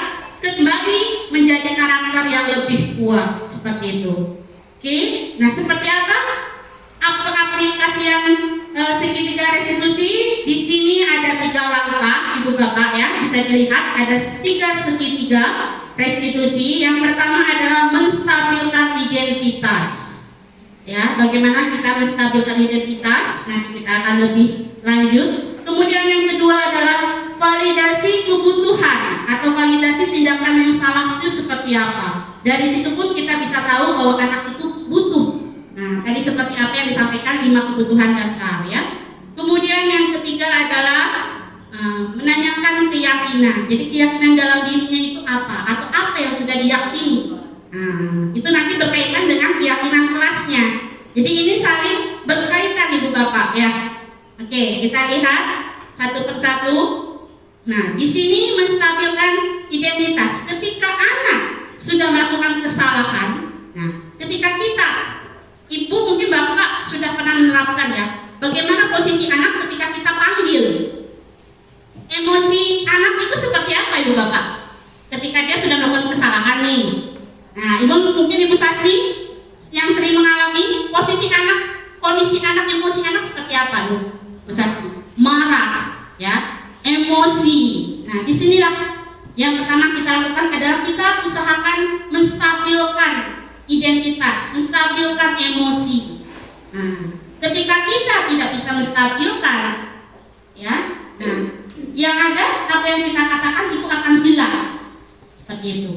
kembali menjadi karakter yang lebih kuat seperti itu. Oke, nah seperti apa aplikasian segitiga restitusi? Di sini ada 3 langkah Ibu Bapak ya, bisa dilihat ada 3 segitiga restitusi. Yang pertama adalah menstabilkan identitas. Ya, bagaimana kita menstabilkan identitas? Nanti kita akan lebih lanjut. Kemudian yang kedua adalah validasi kebutuhan atau validasi tindakan yang salah itu seperti apa. Dari situ pun kita bisa tahu bahwa anak itu butuh. Nah, tadi seperti apa yang disampaikan 5 kebutuhan dasar ya. Kemudian yang ketiga adalah menanyakan keyakinan. Jadi keyakinan dalam dirinya itu apa atau apa yang sudah diyakini. Itu nanti berkaitan dengan keyakinan kelasnya. Jadi ini saling berkaitan Ibu Bapak ya. Oke, kita lihat satu persatu. Nah, di sini menstabilkan identitas. Ketika anak sudah melakukan kesalahan, nah, ketika kita, Ibu mungkin Bapak sudah pernah menerapkan ya, bagaimana posisi anak ketika kita panggil. Emosi anak itu seperti apa Ibu Bapak? Ketika dia sudah melakukan kesalahan nih. Nah, mungkin Ibu Sasmi yang sering mengalami posisi anak, kondisi anak, emosi anak seperti apa Ibu Sasmi? Marah, ya, emosi. Nah, disinilah yang pertama kita lakukan adalah kita usahakan menstabilkan identitas, menstabilkan emosi. Nah, ketika kita tidak bisa menstabilkan, ya, nah, yang ada apa yang kita katakan itu akan hilang, seperti itu.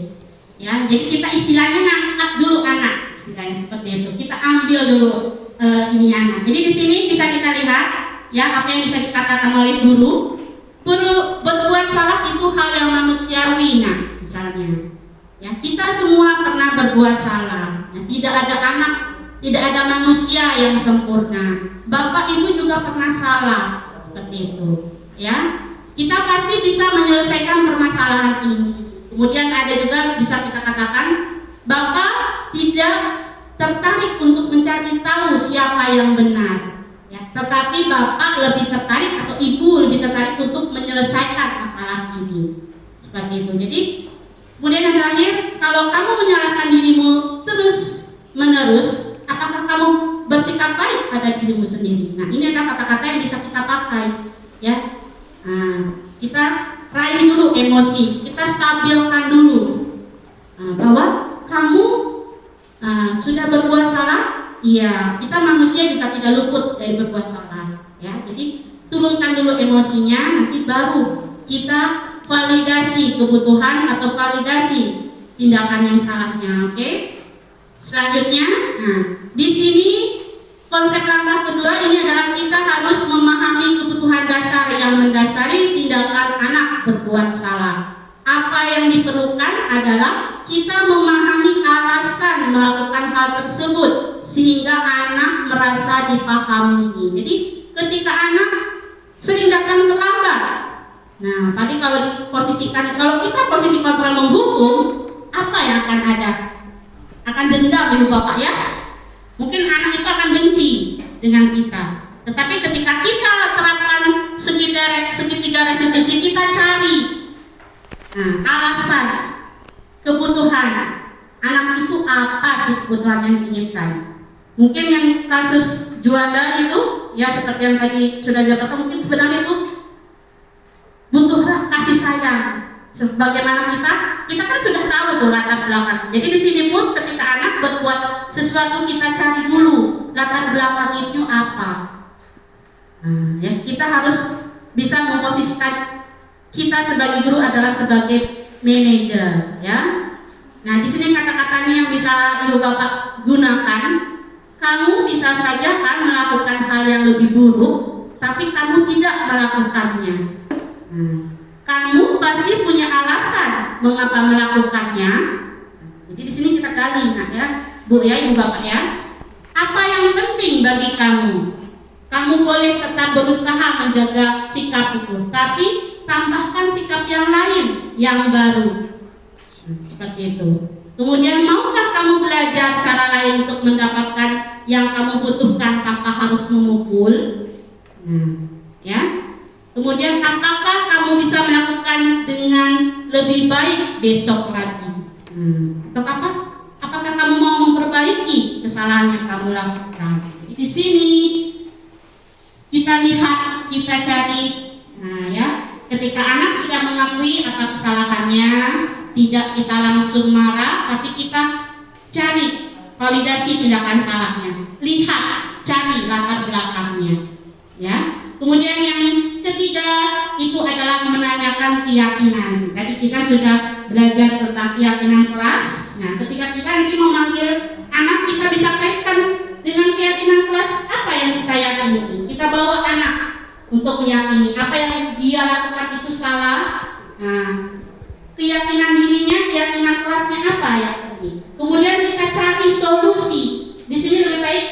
Ya, jadi kita istilahnya ngangkat dulu anak, istilahnya seperti itu. Kita ambil dulu ini anak. Jadi di sini bisa kita lihat, ya, apa yang bisa dikatakan oleh guru. Berbuat salah itu hal yang manusiawi, nah, misalnya. Ya, kita semua pernah berbuat salah. Ya, tidak ada anak, tidak ada manusia yang sempurna. Bapak Ibu juga pernah salah, seperti itu. Ya, kita pasti bisa menyelesaikan permasalahan ini. Kemudian ada juga bisa kita katakan Bapak tidak tertarik untuk mencari tahu siapa yang benar. Ya, tetapi Bapak lebih tertarik atau Ibu lebih tertarik untuk menyelesaikan masalah ini. Seperti itu. Jadi kemudian yang terakhir, kalau kamu menyalahkan dirimu terus menerus, apakah kamu bersikap baik pada dirimu sendiri? Nah, ini adalah kata-kata yang bisa kita pakai, ya. Nah, kita raih dulu emosi, kita stabilkan dulu bahwa kamu sudah berbuat salah. Iya, kita manusia juga tidak luput dari berbuat salah, ya. Jadi turunkan dulu emosinya, nanti baru kita validasi kebutuhan atau validasi tindakan yang salahnya, oke? Selanjutnya, nah, di sini konsep langkah kedua ini adalah kita harus memahami kebutuhan dasar yang mendasari tindakan anak berbuat salah. Apa yang diperlukan adalah kita memahami alasan melakukan hal tersebut sehingga anak merasa dipahami. Jadi ketika anak sering datang terlambat, nah tadi kalau diposisikan, kalau kita posisi kontrol menghukum, apa yang akan ada? Akan dendam ibu bapak ya. Mungkin anak itu akan benci dengan kita. Tetapi ketika kita terapkan segitiga restitusi, kita cari alasan, kebutuhan anak itu apa sih kebutuhan yang diinginkan. Mungkin yang kasus Juanda itu ya seperti yang tadi sudah dijelaskan, mungkin sebenarnya itu butuhlah kasih sayang. Sebagaimana kita kan sudah tahu tuh latar belakang. Jadi di sini pun ketika anak berbuat sesuatu, kita cari dulu latar belakang itu apa. Ya, kita harus bisa memposisikan kita sebagai guru adalah sebagai manajer, ya. Nah, di sini kata-katanya yang bisa ibu bapak gunakan, kamu bisa saja kan melakukan hal yang lebih buruk, tapi kamu tidak melakukannya. Kamu pasti punya alasan mengapa melakukannya. Jadi di sini kita gali, nah ya, Bu ya, ibu bapak ya. Apa yang penting bagi kamu? Kamu boleh tetap berusaha menjaga sikap itu, tapi tambahkan sikap yang lain, yang baru. Seperti itu. Kemudian maukah kamu belajar cara lain untuk mendapatkan yang kamu butuhkan tanpa harus memukul? Ya. Kemudian apakah kamu bisa melakukan dengan lebih baik besok lagi? Atau apa? Apakah kamu mau memperbaiki kesalahan yang kamu lakukan? Jadi di sini kita lihat, kita cari. Nah ya, ketika anak sudah mengakui apa kesalahannya, tidak kita langsung marah, tapi kita cari validasi tindakan salahnya. Lihat, cari latar belakangnya. Ya. Kemudian yang ketiga itu adalah menanyakan keyakinan. Tadi kita sudah belajar tentang keyakinan kelas. Nah, ketika kita nanti memanggil anak, kita bisa kaitkan dengan keyakinan kelas apa yang kita yakini. Kita bawa anak untuk meyakini apa yang dia lakukan itu salah. Nah, keyakinan dirinya, keyakinan kelasnya apa ya ini. Kemudian kita cari solusi. Di sini lebih baik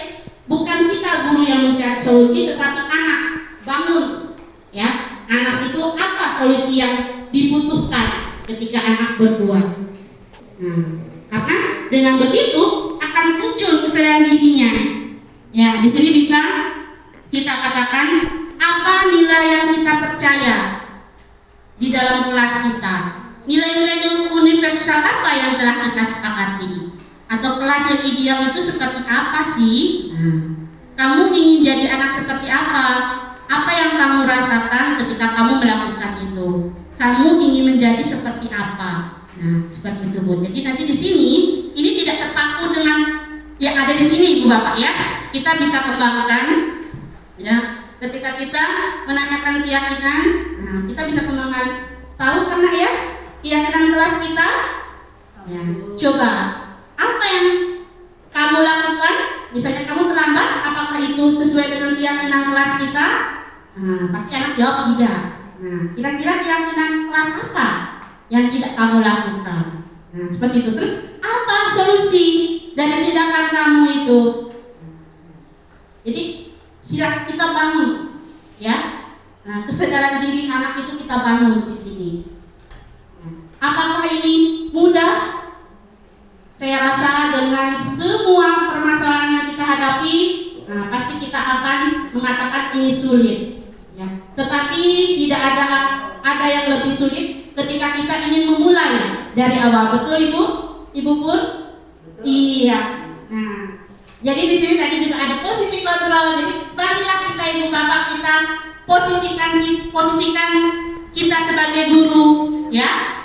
bukan kita guru yang mencari solusi, tetapi anak bangun. Ya, anak itu apa solusi yang dibutuhkan ketika anak berbuat. Karena dengan begitu akan muncul kesadaran dirinya. Ya, di sini bisa kita katakan apa nilai yang kita percaya di dalam kelas kita. Nilai-nilai universal apa yang telah kita sepakati? Atau kelas yang ideal itu seperti apa sih? Kamu ingin jadi anak seperti apa? Apa yang kamu rasakan ketika kamu melakukan itu? Kamu ingin menjadi seperti apa? Nah, seperti itu Bu. Jadi nanti di sini ini tidak terpaku dengan yang ada di sini Ibu Bapak ya. Kita bisa kembangkan ya. Ketika kita menanyakan keyakinan, nah, kita bisa kembangkan. Tahu karena ya keyakinan kelas kita. Ya, coba apa yang kamu lakukan? Misalnya kamu terlambat, apakah itu sesuai dengan keyakinan kelas kita? Nah, pasti anak jawab tidak. Nah, kira-kira keyakinan kelas apa yang tidak kamu lakukan? Nah, seperti itu. Terus apa solusi dari tindakan kamu itu? Jadi silakan kita bangun, ya. Nah, kesadaran diri anak itu kita bangun di sini. Apakah ini mudah? Saya rasa dengan semua permasalahan yang kita hadapi, nah, pasti kita akan mengatakan ini sulit. Ya. Tetapi tidak ada yang lebih sulit ketika kita ingin memulai dari awal. Betul Ibu? Ibu Pur? Iya. Nah, jadi di sini tadi juga ada posisi kontrol. Jadi marilah kita Ibu Bapak kita posisikan kita sebagai guru, ya.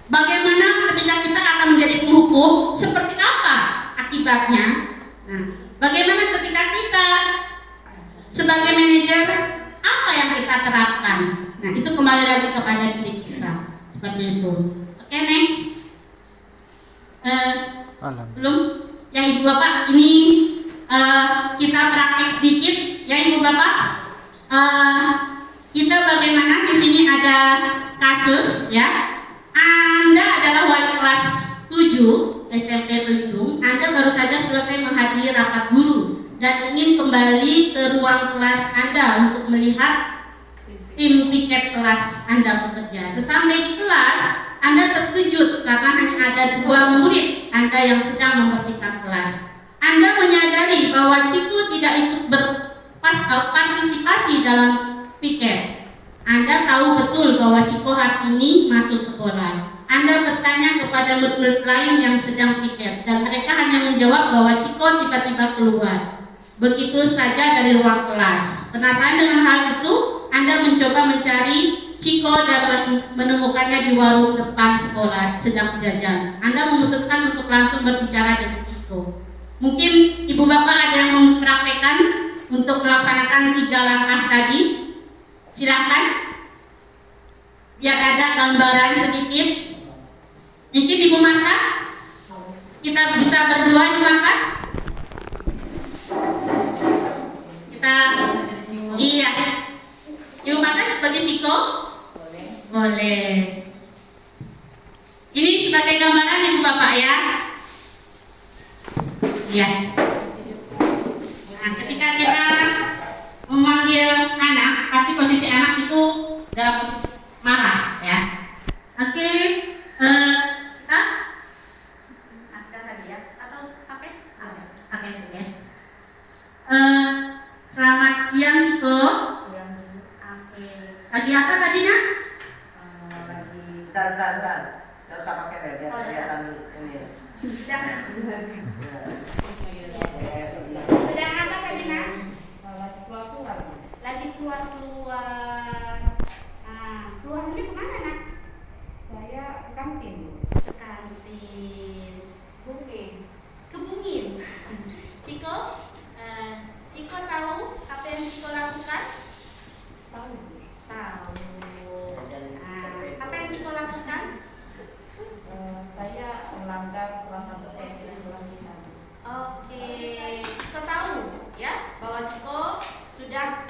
Bagaimana ketika kita akan menjadi penghukum, seperti apa akibatnya? Nah, bagaimana ketika kita sebagai manajer, apa yang kita terapkan? Nah, itu kembali lagi kepada diri kita. Seperti itu. Oke, next. Belum? Yang Ibu Bapak ini kita praktek sedikit, ya Ibu Bapak. Kita bagaimana di sini ada kasus, ya. Anda adalah wali kelas 7 SMP Belitung, Anda baru saja selesai menghadiri rapat guru dan ingin kembali ke ruang kelas Anda untuk melihat tim piket kelas Anda bekerja. Sesampai di kelas, Anda terkejut karena hanya ada 2 murid Anda yang sedang membersihkan kelas. Anda menyadari bahwa Ciko tidak ikut berpartisipasi dalam piket. Anda tahu betul bahwa Ciko hari ini masuk sekolah. Anda bertanya kepada murid lain yang sedang piket dan mereka hanya menjawab bahwa Ciko tiba-tiba keluar. Begitu saja dari ruang kelas. Penasaran dengan hal itu, Anda mencoba mencari Ciko dan menemukannya di warung depan sekolah sedang jajan. Anda memutuskan untuk langsung berbicara dengan Ciko. Mungkin ibu bapak ada yang mempraktekkan untuk melaksanakan 3 langkah tadi. Silakan. Biar ada gambaran sedikit. Mungkin ibu Marta, kita bisa berdua di Marta. Iya. Ibu Marta sebagai Ciko? Boleh. Ini sebagai gambaran ibu bapak ya. Iya. Nah, ketika kita memanggil anak, pasti posisi anak itu dalam posisi marah ya. Oke. Kita aktifkan saja ya. Atau pakai? Pakai saja ya. Selamat siang Ciko. Oke. Lagi apa tadi nak? Lagi dan. Nggak usah pakai bed ya, kelihatan ini. Sedang apa tadi nak? Lagi keluar-keluar. Lagi keluar-keluar. Keluar ini kemana nak? Saya ke kantin. Ke kantin. Bungin. Ke Bungin. Ciko, Ciko tahu apa yang Ciko lakukan? Tahu. Tahu. Apa yang Ciko lakukan? Saya melanggar salah satu keyakinan kelas kita. Oke, Ciko tahu ya bahwa Ciko sudah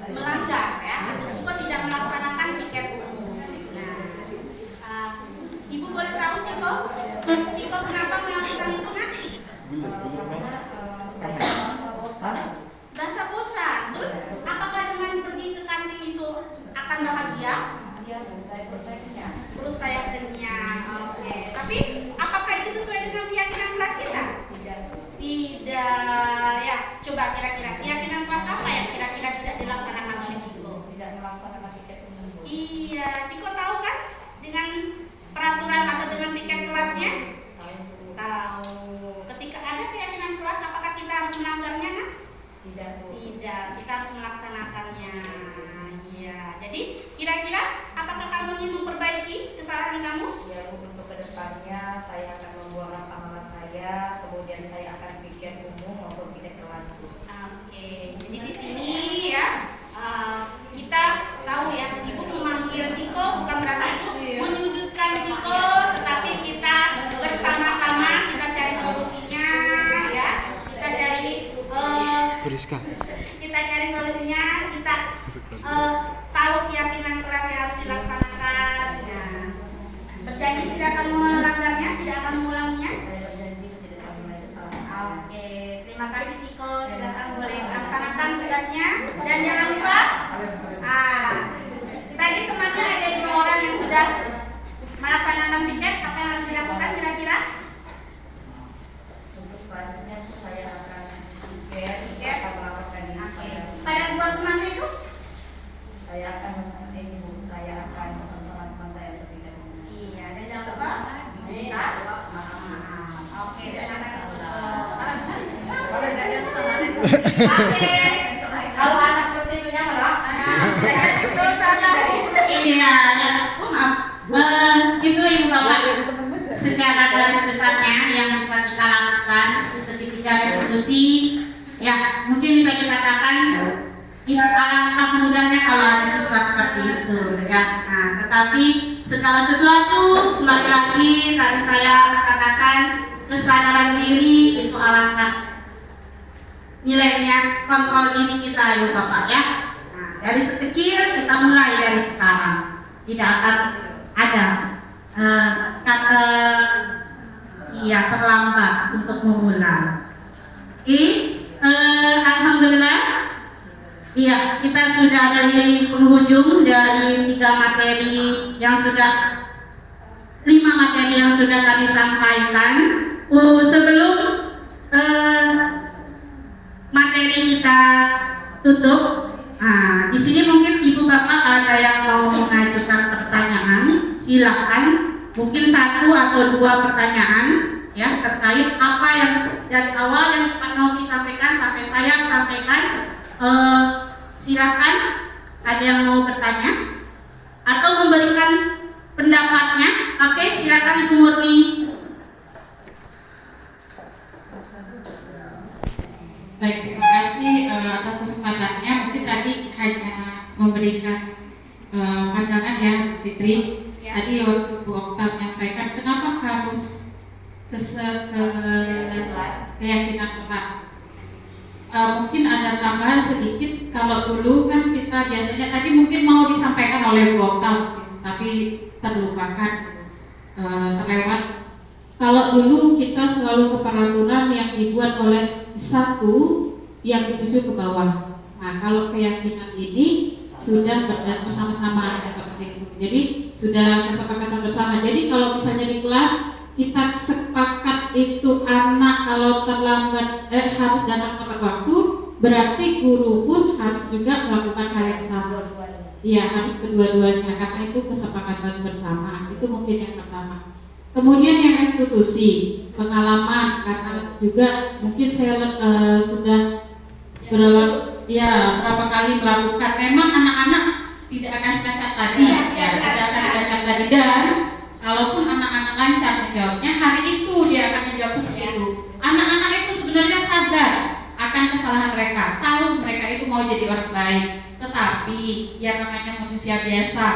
melanggar ya, atau Ciko tidak melaksanakan piket umum. Nah, ibu boleh tahu Ciko? Ciko kenapa melakukan itu nak? Karena saya merasa bosan. Merasa bosan. Terus apakah dengan pergi ke kantin itu akan bahagia? Dia saya kenyang. Perut saya kenyang. Oke. Tapi apakah itu sesuai dengan keyakinan kelas kita? Tidak. Tidak. Ya, coba kira-kira keyakinan kelas apa yang kira-kira tidak dilaksanakan oleh Ciko? Tidak melaksanakan piket umum. Iya, Ciko tahu kan dengan peraturan atau dengan piket kelasnya? Tahu. Ketika ada keyakinan kelas, apakah kita harus melanggarnya, nak? Tidak. Tidak, kita harus melaksanakannya. Iya. Jadi kira-kira apakah kamu ingin memperbaiki kesalahan kamu? Ya, untuk kedepannya saya akan membuang rasa malas saya, kemudian saya akan piket umum maupun piket kelas. Oke, jadi di sini ya kita tahu ya, ibu memanggil Ciko bukan berarti ibu menyudutkan Ciko, tetapi kita bersama-sama kita cari solusinya ya, kita cari kita cari solusinya, kita tahu keyakinan kelas yang harus dilaksanakan. Ya. Berjanji tidak akan melanggarnya, tidak akan mengulanginya. Saya berjanji tidak akan mulai kesalahan. Oke, terima kasih Ciko. Silakan boleh laksanakan tugasnya dan jangan lupa. Tadi temannya ada 2 orang yang sudah melaksanakan piket. Apa yang harus dilakukan kira-kira? Untuk selanjutnya saya akan piket, saya akan melaporkan diri Pada 2 temannya itu? Saya akan saya akan bersama-sama teman saya untuk piket. Iya, dan jangan lupa minta maaf. Oke, terima kasih. Oke. Kalau anak seperti itu nyaman, Iya, ya. Maaf. Itu ibu bapak secara garis besarnya yang bisa kita lakukan dari segi bicara diskusi. Ya, mungkin bisa dikatakan itu alangkah mudahnya kalau ada siswa seperti itu. Ya, nah, tetapi segala sesuatu kembali lagi tadi saya katakan kesadaran diri itu alangkah nilainya kontrol diri kita ya bapak ya. Nah, dari sekecil kita mulai dari sekarang, tidak akan ada kata terlambat untuk mengulang. Alhamdulillah. Iya, kita sudah dari penghujung dari 5 materi yang sudah kami sampaikan. Sebelum materi kita tutup, di sini mungkin ibu bapak ada yang mau mengajukan pertanyaan, silakan. Mungkin 1 atau 2 pertanyaan ya terkait apa yang dari awal yang Pak Novi sampaikan sampai saya sampaikan. Silakan, ada yang mau bertanya atau memberikan pendapatnya. Oke, silakan Ibu Murni. Baik, terima kasih atas kesempatannya. Mungkin tadi hanya memberikan pandangan ya, Fitri. Tadi waktu Bu Okta menyampaikan kenapa harus keyakinan kelas. Mungkin ada tambahan sedikit. Kalau dulu kan kita biasanya tadi mungkin mau disampaikan oleh Bu Okta, tapi terlupakan, terlewat. Kalau dulu kita selalu ke peraturan yang dibuat oleh satu yang dituju ke bawah. Nah, kalau keyakinan ini sudah bersama-sama seperti itu. Jadi sudah kesepakatan bersama. Jadi kalau misalnya di kelas kita sepakat itu anak kalau terlambat harus datang tepat waktu, berarti guru pun harus juga melakukan hal yang sama. Iya, harus kedua-duanya karena itu kesepakatan bersama. Itu mungkin yang pertama. Kemudian yang restitusi, pengalaman karena juga mungkin saya sudah berapa kali melakukan. Memang anak-anak tidak akan secacat tadi, tidak akan secacat tadi, dan kalaupun anak-anak lancar menjawabnya, hari itu dia akan menjawab seperti itu. Anak-anak itu sebenarnya sadar akan kesalahan mereka, tahu mereka itu mau jadi orang baik, tetapi yang namanya manusia biasa,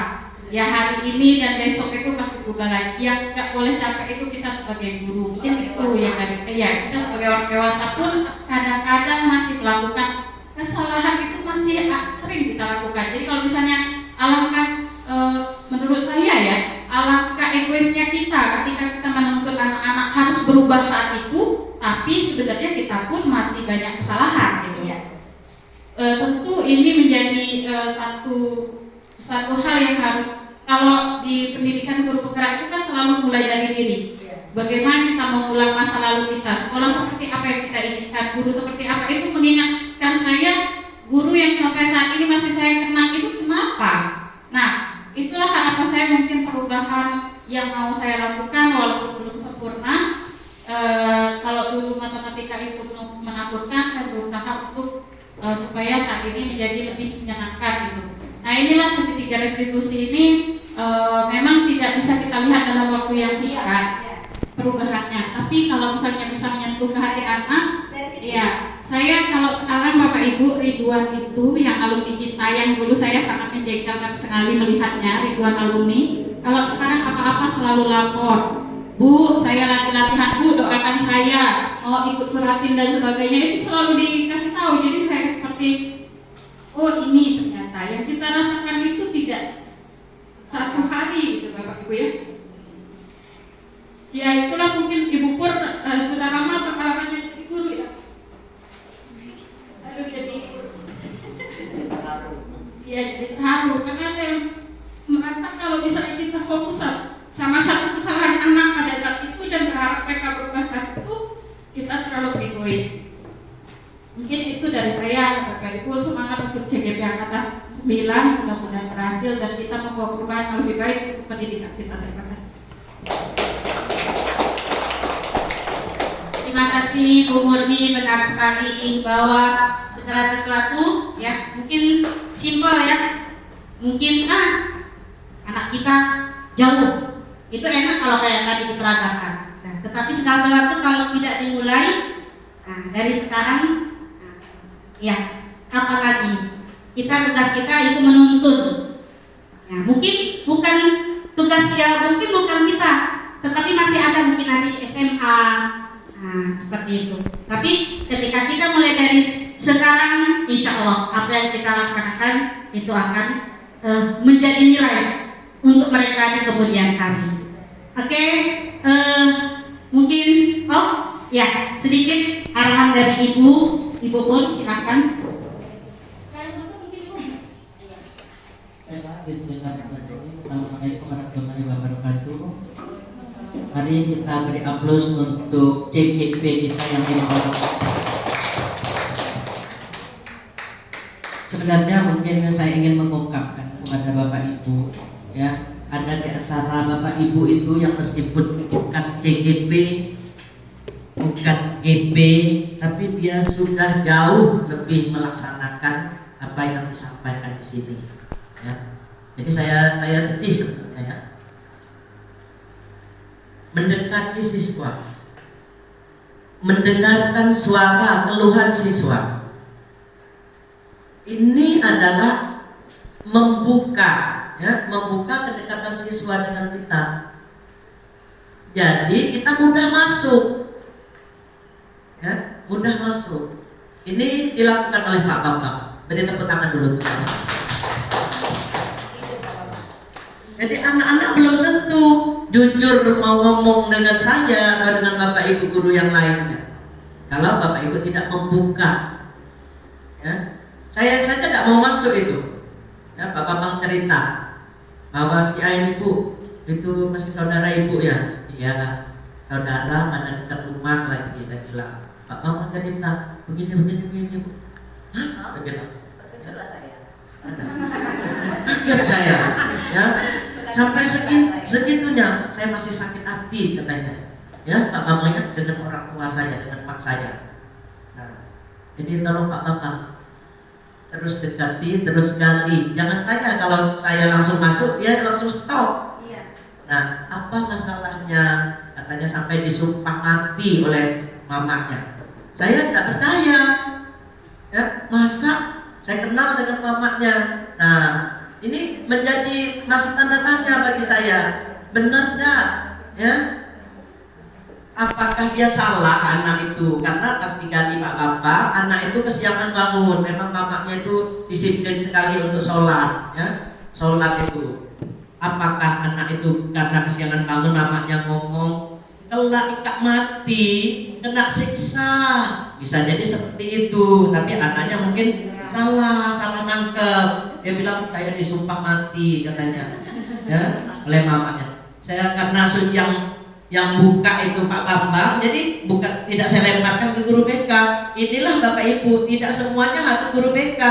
ya hari ini dan besok itu pasti berubah lagi. Yang nggak boleh capek itu kita sebagai guru, mungkin itu ya dari kita sebagai orang dewasa pun kadang-kadang masih melakukan kesalahan, itu masih sering kita lakukan. Jadi kalau misalnya alangkah menurut saya ya, alangkah egoisnya kita ketika kita menuntut anak-anak harus berubah saat itu, tapi sebenarnya kita pun masih banyak kesalahan gitu ya. Tentu ini menjadi satu hal yang harus, kalau di pendidikan guru penggerak itu kan selalu mulai dari diri. Bagaimana kita mengulang masa lalu kita, sekolah seperti apa yang kita inginkan, guru seperti apa, itu mengingatkan saya guru yang sampai saat ini masih saya kenang itu kenapa. Nah, itulah harapan saya, mungkin perubahan yang mau saya lakukan walaupun belum sempurna. Kalau dulu matematika itu menakutkan, saya berusaha untuk supaya saat ini menjadi lebih menyenangkan gitu. Nah, inilah segitiga restitusi ini memang tidak bisa kita lihat dalam waktu yang singkat perubahannya. Tapi kalau misalnya bisa menyentuh ke hati anak, ya saya kalau sekarang Bapak Ibu, Ridwan itu yang alumni kita yang dulu saya sangat menjengkelkan sekali melihatnya, Ridwan alumni. Kalau sekarang apa-apa selalu lapor, Bu, saya lagi latihan, Bu, doakan saya, mau ikut suratin dan sebagainya, itu selalu dikasih tahu. Jadi saya seperti, oh ini ternyata yang kita rasakan itu tidak satu hari gitu Bapak Ibu ya. Ya itulah mungkin Ibu Pur sudah lama pengalamannya jadi guru ya. Aduh jadi haru karena saya merasa kalau misalnya kita fokus sama satu kesalahan anak pada saat itu dan berharap mereka berubah saat itu, kita terlalu egois. Mungkin itu dari saya, Bapak Ibu, semangat untuk CGP Angkatan 9, mudah-mudahan berhasil dan kita membawa perubahan yang lebih baik untuk pendidikan kita. Terima kasih. Terima kasih Bu Murni, benar sekali bahwa segala sesuatu ya mungkin simpel ya, mungkin anak kita jauh, itu enak kalau kayak tadi diterangkan. Nah, tetapi segala sesuatu kalau tidak dimulai, dari sekarang, ya apalagi tugas kita itu menuntut. Nah, mungkin bukan tugas mungkin bukan kita, tetapi masih ada mungkin nanti di SMA. Seperti itu. Tapi ketika kita mulai dari sekarang, insya Allah apa yang kita laksanakan itu akan menjadi nilai untuk mereka di kemudian hari. Oke, mungkin ya sedikit arahan dari Ibu pun silakan. Assalamualaikum warahmatullahi wabarakatuh. Mari kita beri aplaus untuk CGP kita yang ini. Sebenarnya mungkin saya ingin mengungkapkan kepada Bapak Ibu, ya, ada di antara Bapak Ibu itu yang meskipun bukan CGP, bukan GP, tapi dia sudah jauh lebih melaksanakan apa yang disampaikan di sini. Ya. Jadi saya sedih sebenarnya, ya. Mendekati siswa, mendengarkan suara keluhan siswa, ini adalah membuka kedekatan siswa dengan kita. Jadi kita mudah masuk, ya, mudah masuk. Ini dilakukan oleh Pak Bambang. Beri tepuk tangan dulu. Jadi anak-anak belum tentu jujur mau ngomong dengan saya atau dengan Bapak Ibu guru yang lainnya. Kalau Bapak Ibu tidak membuka, ya, saya tidak mau masuk itu. Ya, Pak Bambang cerita bahwa si A ini Bu, itu masih saudara Ibu ya. Iya, saudara mana dekat rumah lagi saya bilang. Pak Bambang cerita begini Bu. Hah? Begitu. Terkejutlah saya. Kaget saya, ya. Sampai segitunya saya masih sakit hati katanya. Ya, Pak Bambang ingat dengan orang tua saya, dengan mak saya. Nah, jadi tolong Pak Bambang terus dekati, terus gali. Jangan saya kalau saya langsung masuk, dia langsung stop. Iya. Nah, apa masalahnya? Katanya sampai disumpah mati oleh mamanya. Saya tidak percaya. Ya, masa saya kenal dengan mamanya. Nah, ini menjadi masih tanda tanya bagi saya. Benar enggak? Ya? Apakah dia salah anak itu? Karena pas digali Pak Bambang, anak itu kesiangan bangun. Memang mamanya itu disiplin sekali untuk sholat, ya, sholat itu. Apakah anak itu karena kesiangan bangun mamanya ngomong, kelak ikak mati, kena siksa? Bisa jadi seperti itu. Tapi anaknya mungkin salah nangkep. Dia bilang saya disumpah mati katanya, ya, oleh mamanya. Saya karena yang buka itu Pak Bambang, jadi tidak saya lemparkan ke guru BK. Inilah Bapak Ibu, tidak semuanya harus guru BK.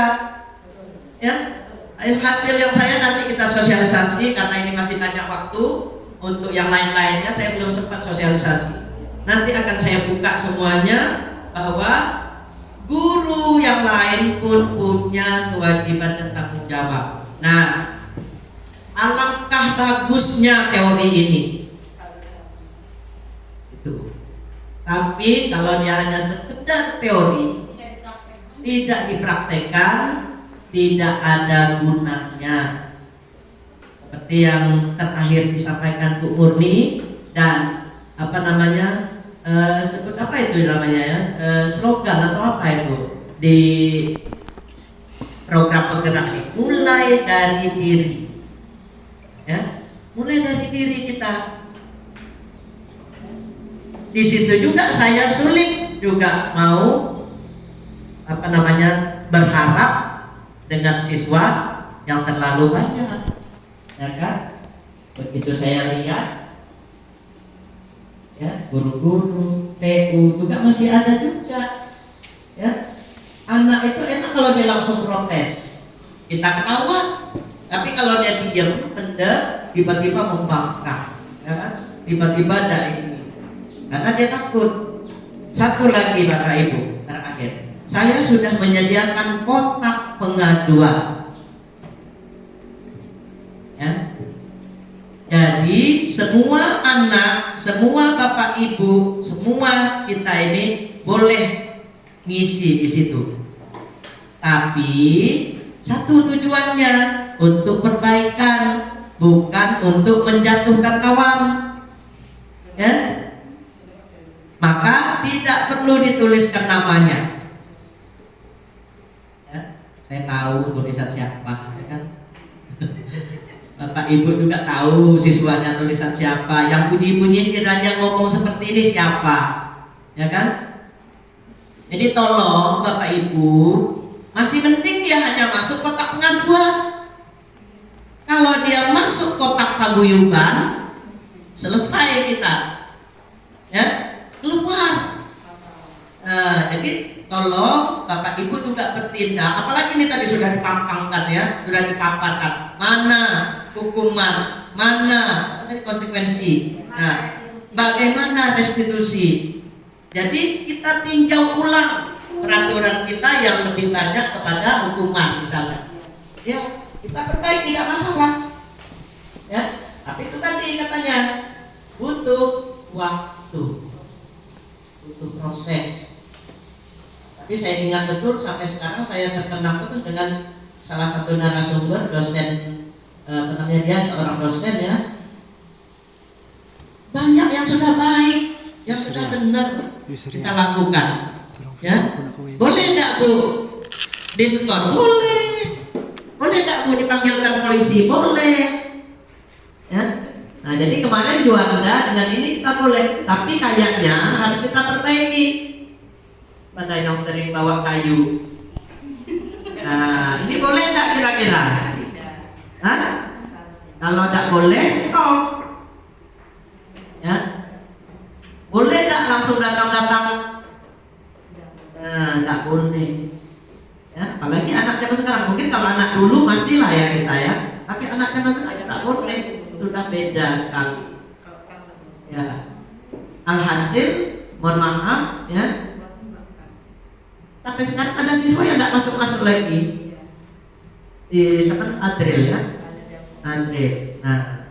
Ya, hasil yang saya nanti kita sosialisasi karena ini masih banyak waktu untuk yang lain-lainnya. Saya belum sempat sosialisasi. Nanti akan saya buka semuanya bahwa guru yang lain pun punya kewajiban dan tanggung jawab. Nah, alangkah bagusnya teori ini. Itu. Tapi kalau dia hanya sekedar teori, tidak dipraktekkan, tidak ada gunanya. Seperti yang terakhir disampaikan Bu Murni dan sebut apa itu namanya ya, slogan atau apa itu di program penggerak ini, mulai dari diri, ya, mulai dari diri kita. Di situ juga saya sulit juga mau berharap dengan siswa yang terlalu banyak, ya kan? Begitu saya lihat, ya, guru-guru TU juga masih ada juga, ya. Anak itu enak kalau dia langsung protes, kita ketawa. Tapi kalau dia diam, pendem, tiba-tiba membangkang, ya kan? Tiba-tiba ada ini, karena dia takut. Satu lagi Bapak Ibu, terakhir, saya sudah menyediakan kotak pengaduan, ya. Jadi semua anak, semua Bapak Ibu, semua kita ini boleh ngisi di situ. Tapi satu tujuannya untuk perbaikan, bukan untuk menjatuhkan kawan, ya. Maka tidak perlu dituliskan namanya, ya. Saya tahu tulisan siapa, ya kan? Bapak Ibu juga tahu siswanya tulisan siapa, yang bunyi-bunyi kiranya ngomong seperti ini siapa, ya kan? Jadi tolong Bapak Ibu, masih penting dia hanya masuk kotak pengaduan. Kalau dia masuk kotak paguyuban, selesai kita, ya, keluar. Jadi tolong Bapak Ibu juga bertindak, apalagi ini tadi sudah dipampangkan ya, sudah dipaparkan mana hukuman, mana konsekuensi. Nah, bagaimana restitusi? Jadi kita tinjau ulang peraturan kita yang lebih banyak kepada hukuman misalnya. Ya, kita perbaiki tidak masalah. Ya, tapi itu tadi katanya butuh waktu, butuh proses. Tapi saya ingat betul sampai sekarang saya terkenang betul dengan salah satu narasumber dosen, namanya dia seorang dosen ya. Banyak yang sudah baik, yang sudah benar kita lakukan. Ya, boleh tidak Bu diskon? Boleh. Boleh tidak Bu dipanggilkan polisi? Boleh. Ya. Nah jadi kemarin Juanda dengan ini kita boleh, tapi kayaknya harus kita perbaiki. Mana yang sering bawa kayu? Nah, ini boleh tidak kira-kira? Hah? Kalau tidak boleh, stop. Ya, boleh tidak langsung datang-datang? Nah, tidak boleh. Ya, apalagi anak zaman sekarang. Mungkin kalau anak dulu masih lah ya kita ya. Tapi anak zaman sekarang tidak boleh. Sudah beda sekali. Ya. Alhasil, mohon maaf ya. Sampai sekarang ada siswa yang tidak masuk lagi. Di siapa? Adril ya. Adril. Nah,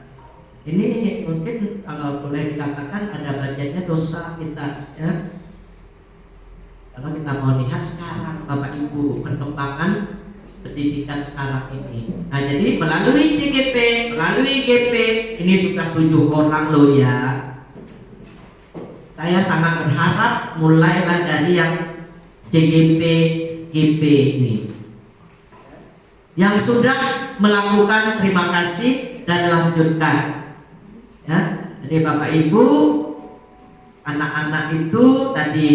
ini mungkin kalau boleh dikatakan ada bagiannya dosa kita ya. Kalau kita mau lihat sekarang Bapak Ibu perkembangan pendidikan sekarang ini. Nah jadi melalui CGP, melalui GP ini sudah 7 orang loh ya. Saya sangat berharap mulailah dari yang CGP, GP ini. Yang sudah melakukan terima kasih dan lanjutkan. Ya, jadi Bapak Ibu, anak-anak itu tadi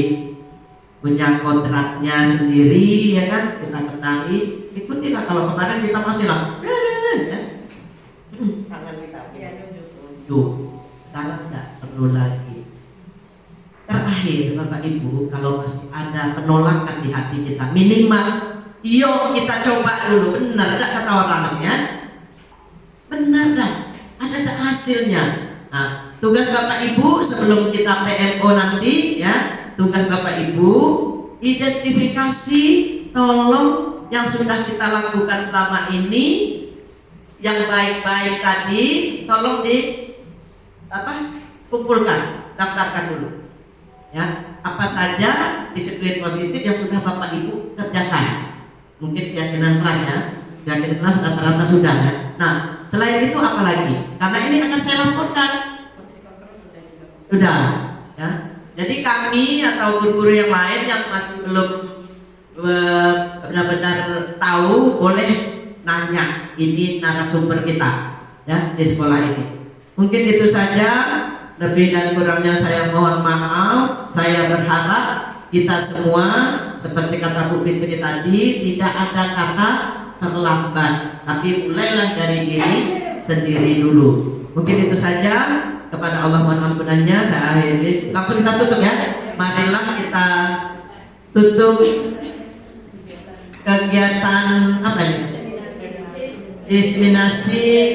punya kontraknya sendiri ya kan, kita kenali, ikutilah. Kalau kemarin kita masih lah ya. Tangan kita tuh, sekarang tidak perlu lagi. Terakhir Bapak Ibu, kalau masih ada penolakan di hati kita, minimal yuk kita coba dulu, benar tidak kata orangnya, benar dah, ada tak hasilnya. Nah, tugas Bapak Ibu sebelum kita PLO nanti ya, tugas Bapak Ibu identifikasi tolong yang sudah kita lakukan selama ini, yang baik-baik tadi tolong kumpulkan, daftarkan dulu ya, apa saja disiplin positif yang sudah Bapak Ibu kerjakan. Mungkin keyakinan kelas ya, keyakinan kelas rata-rata sudah ya. Nah selain itu apa lagi, karena ini akan saya laporkan sudah ya. Jadi kami atau guru-guru yang lain yang masih belum benar-benar tahu, boleh nanya ini narasumber kita ya di sekolah ini. Mungkin itu saja, lebih dan kurangnya saya mohon maaf. Saya berharap kita semua seperti kata Bu Fitri tadi, tidak ada kata terlambat, tapi mulailah dari diri sendiri dulu. Mungkin itu saja. Kepada Allah mohon ampunannya, saya akhiri. Langsung kita tutup ya. Marilah kita tutup kegiatan apa ini? Diseminasi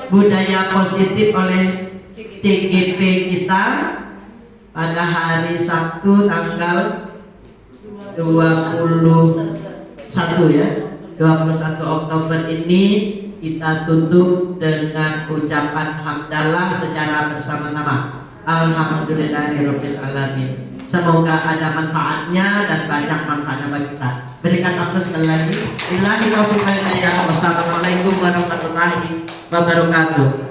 budaya positif oleh CGP kita pada hari Sabtu tanggal 21 ya, 21 Oktober ini. Kita tutup dengan ucapan hamdalah secara bersama-sama. Alhamdulillahirabbil alamin. Semoga ada manfaatnya dan banyak manfaatnya bagi kita. Berikan aplaus sekali lagi. Wassalamualaikum warahmatullahi wabarakatuh.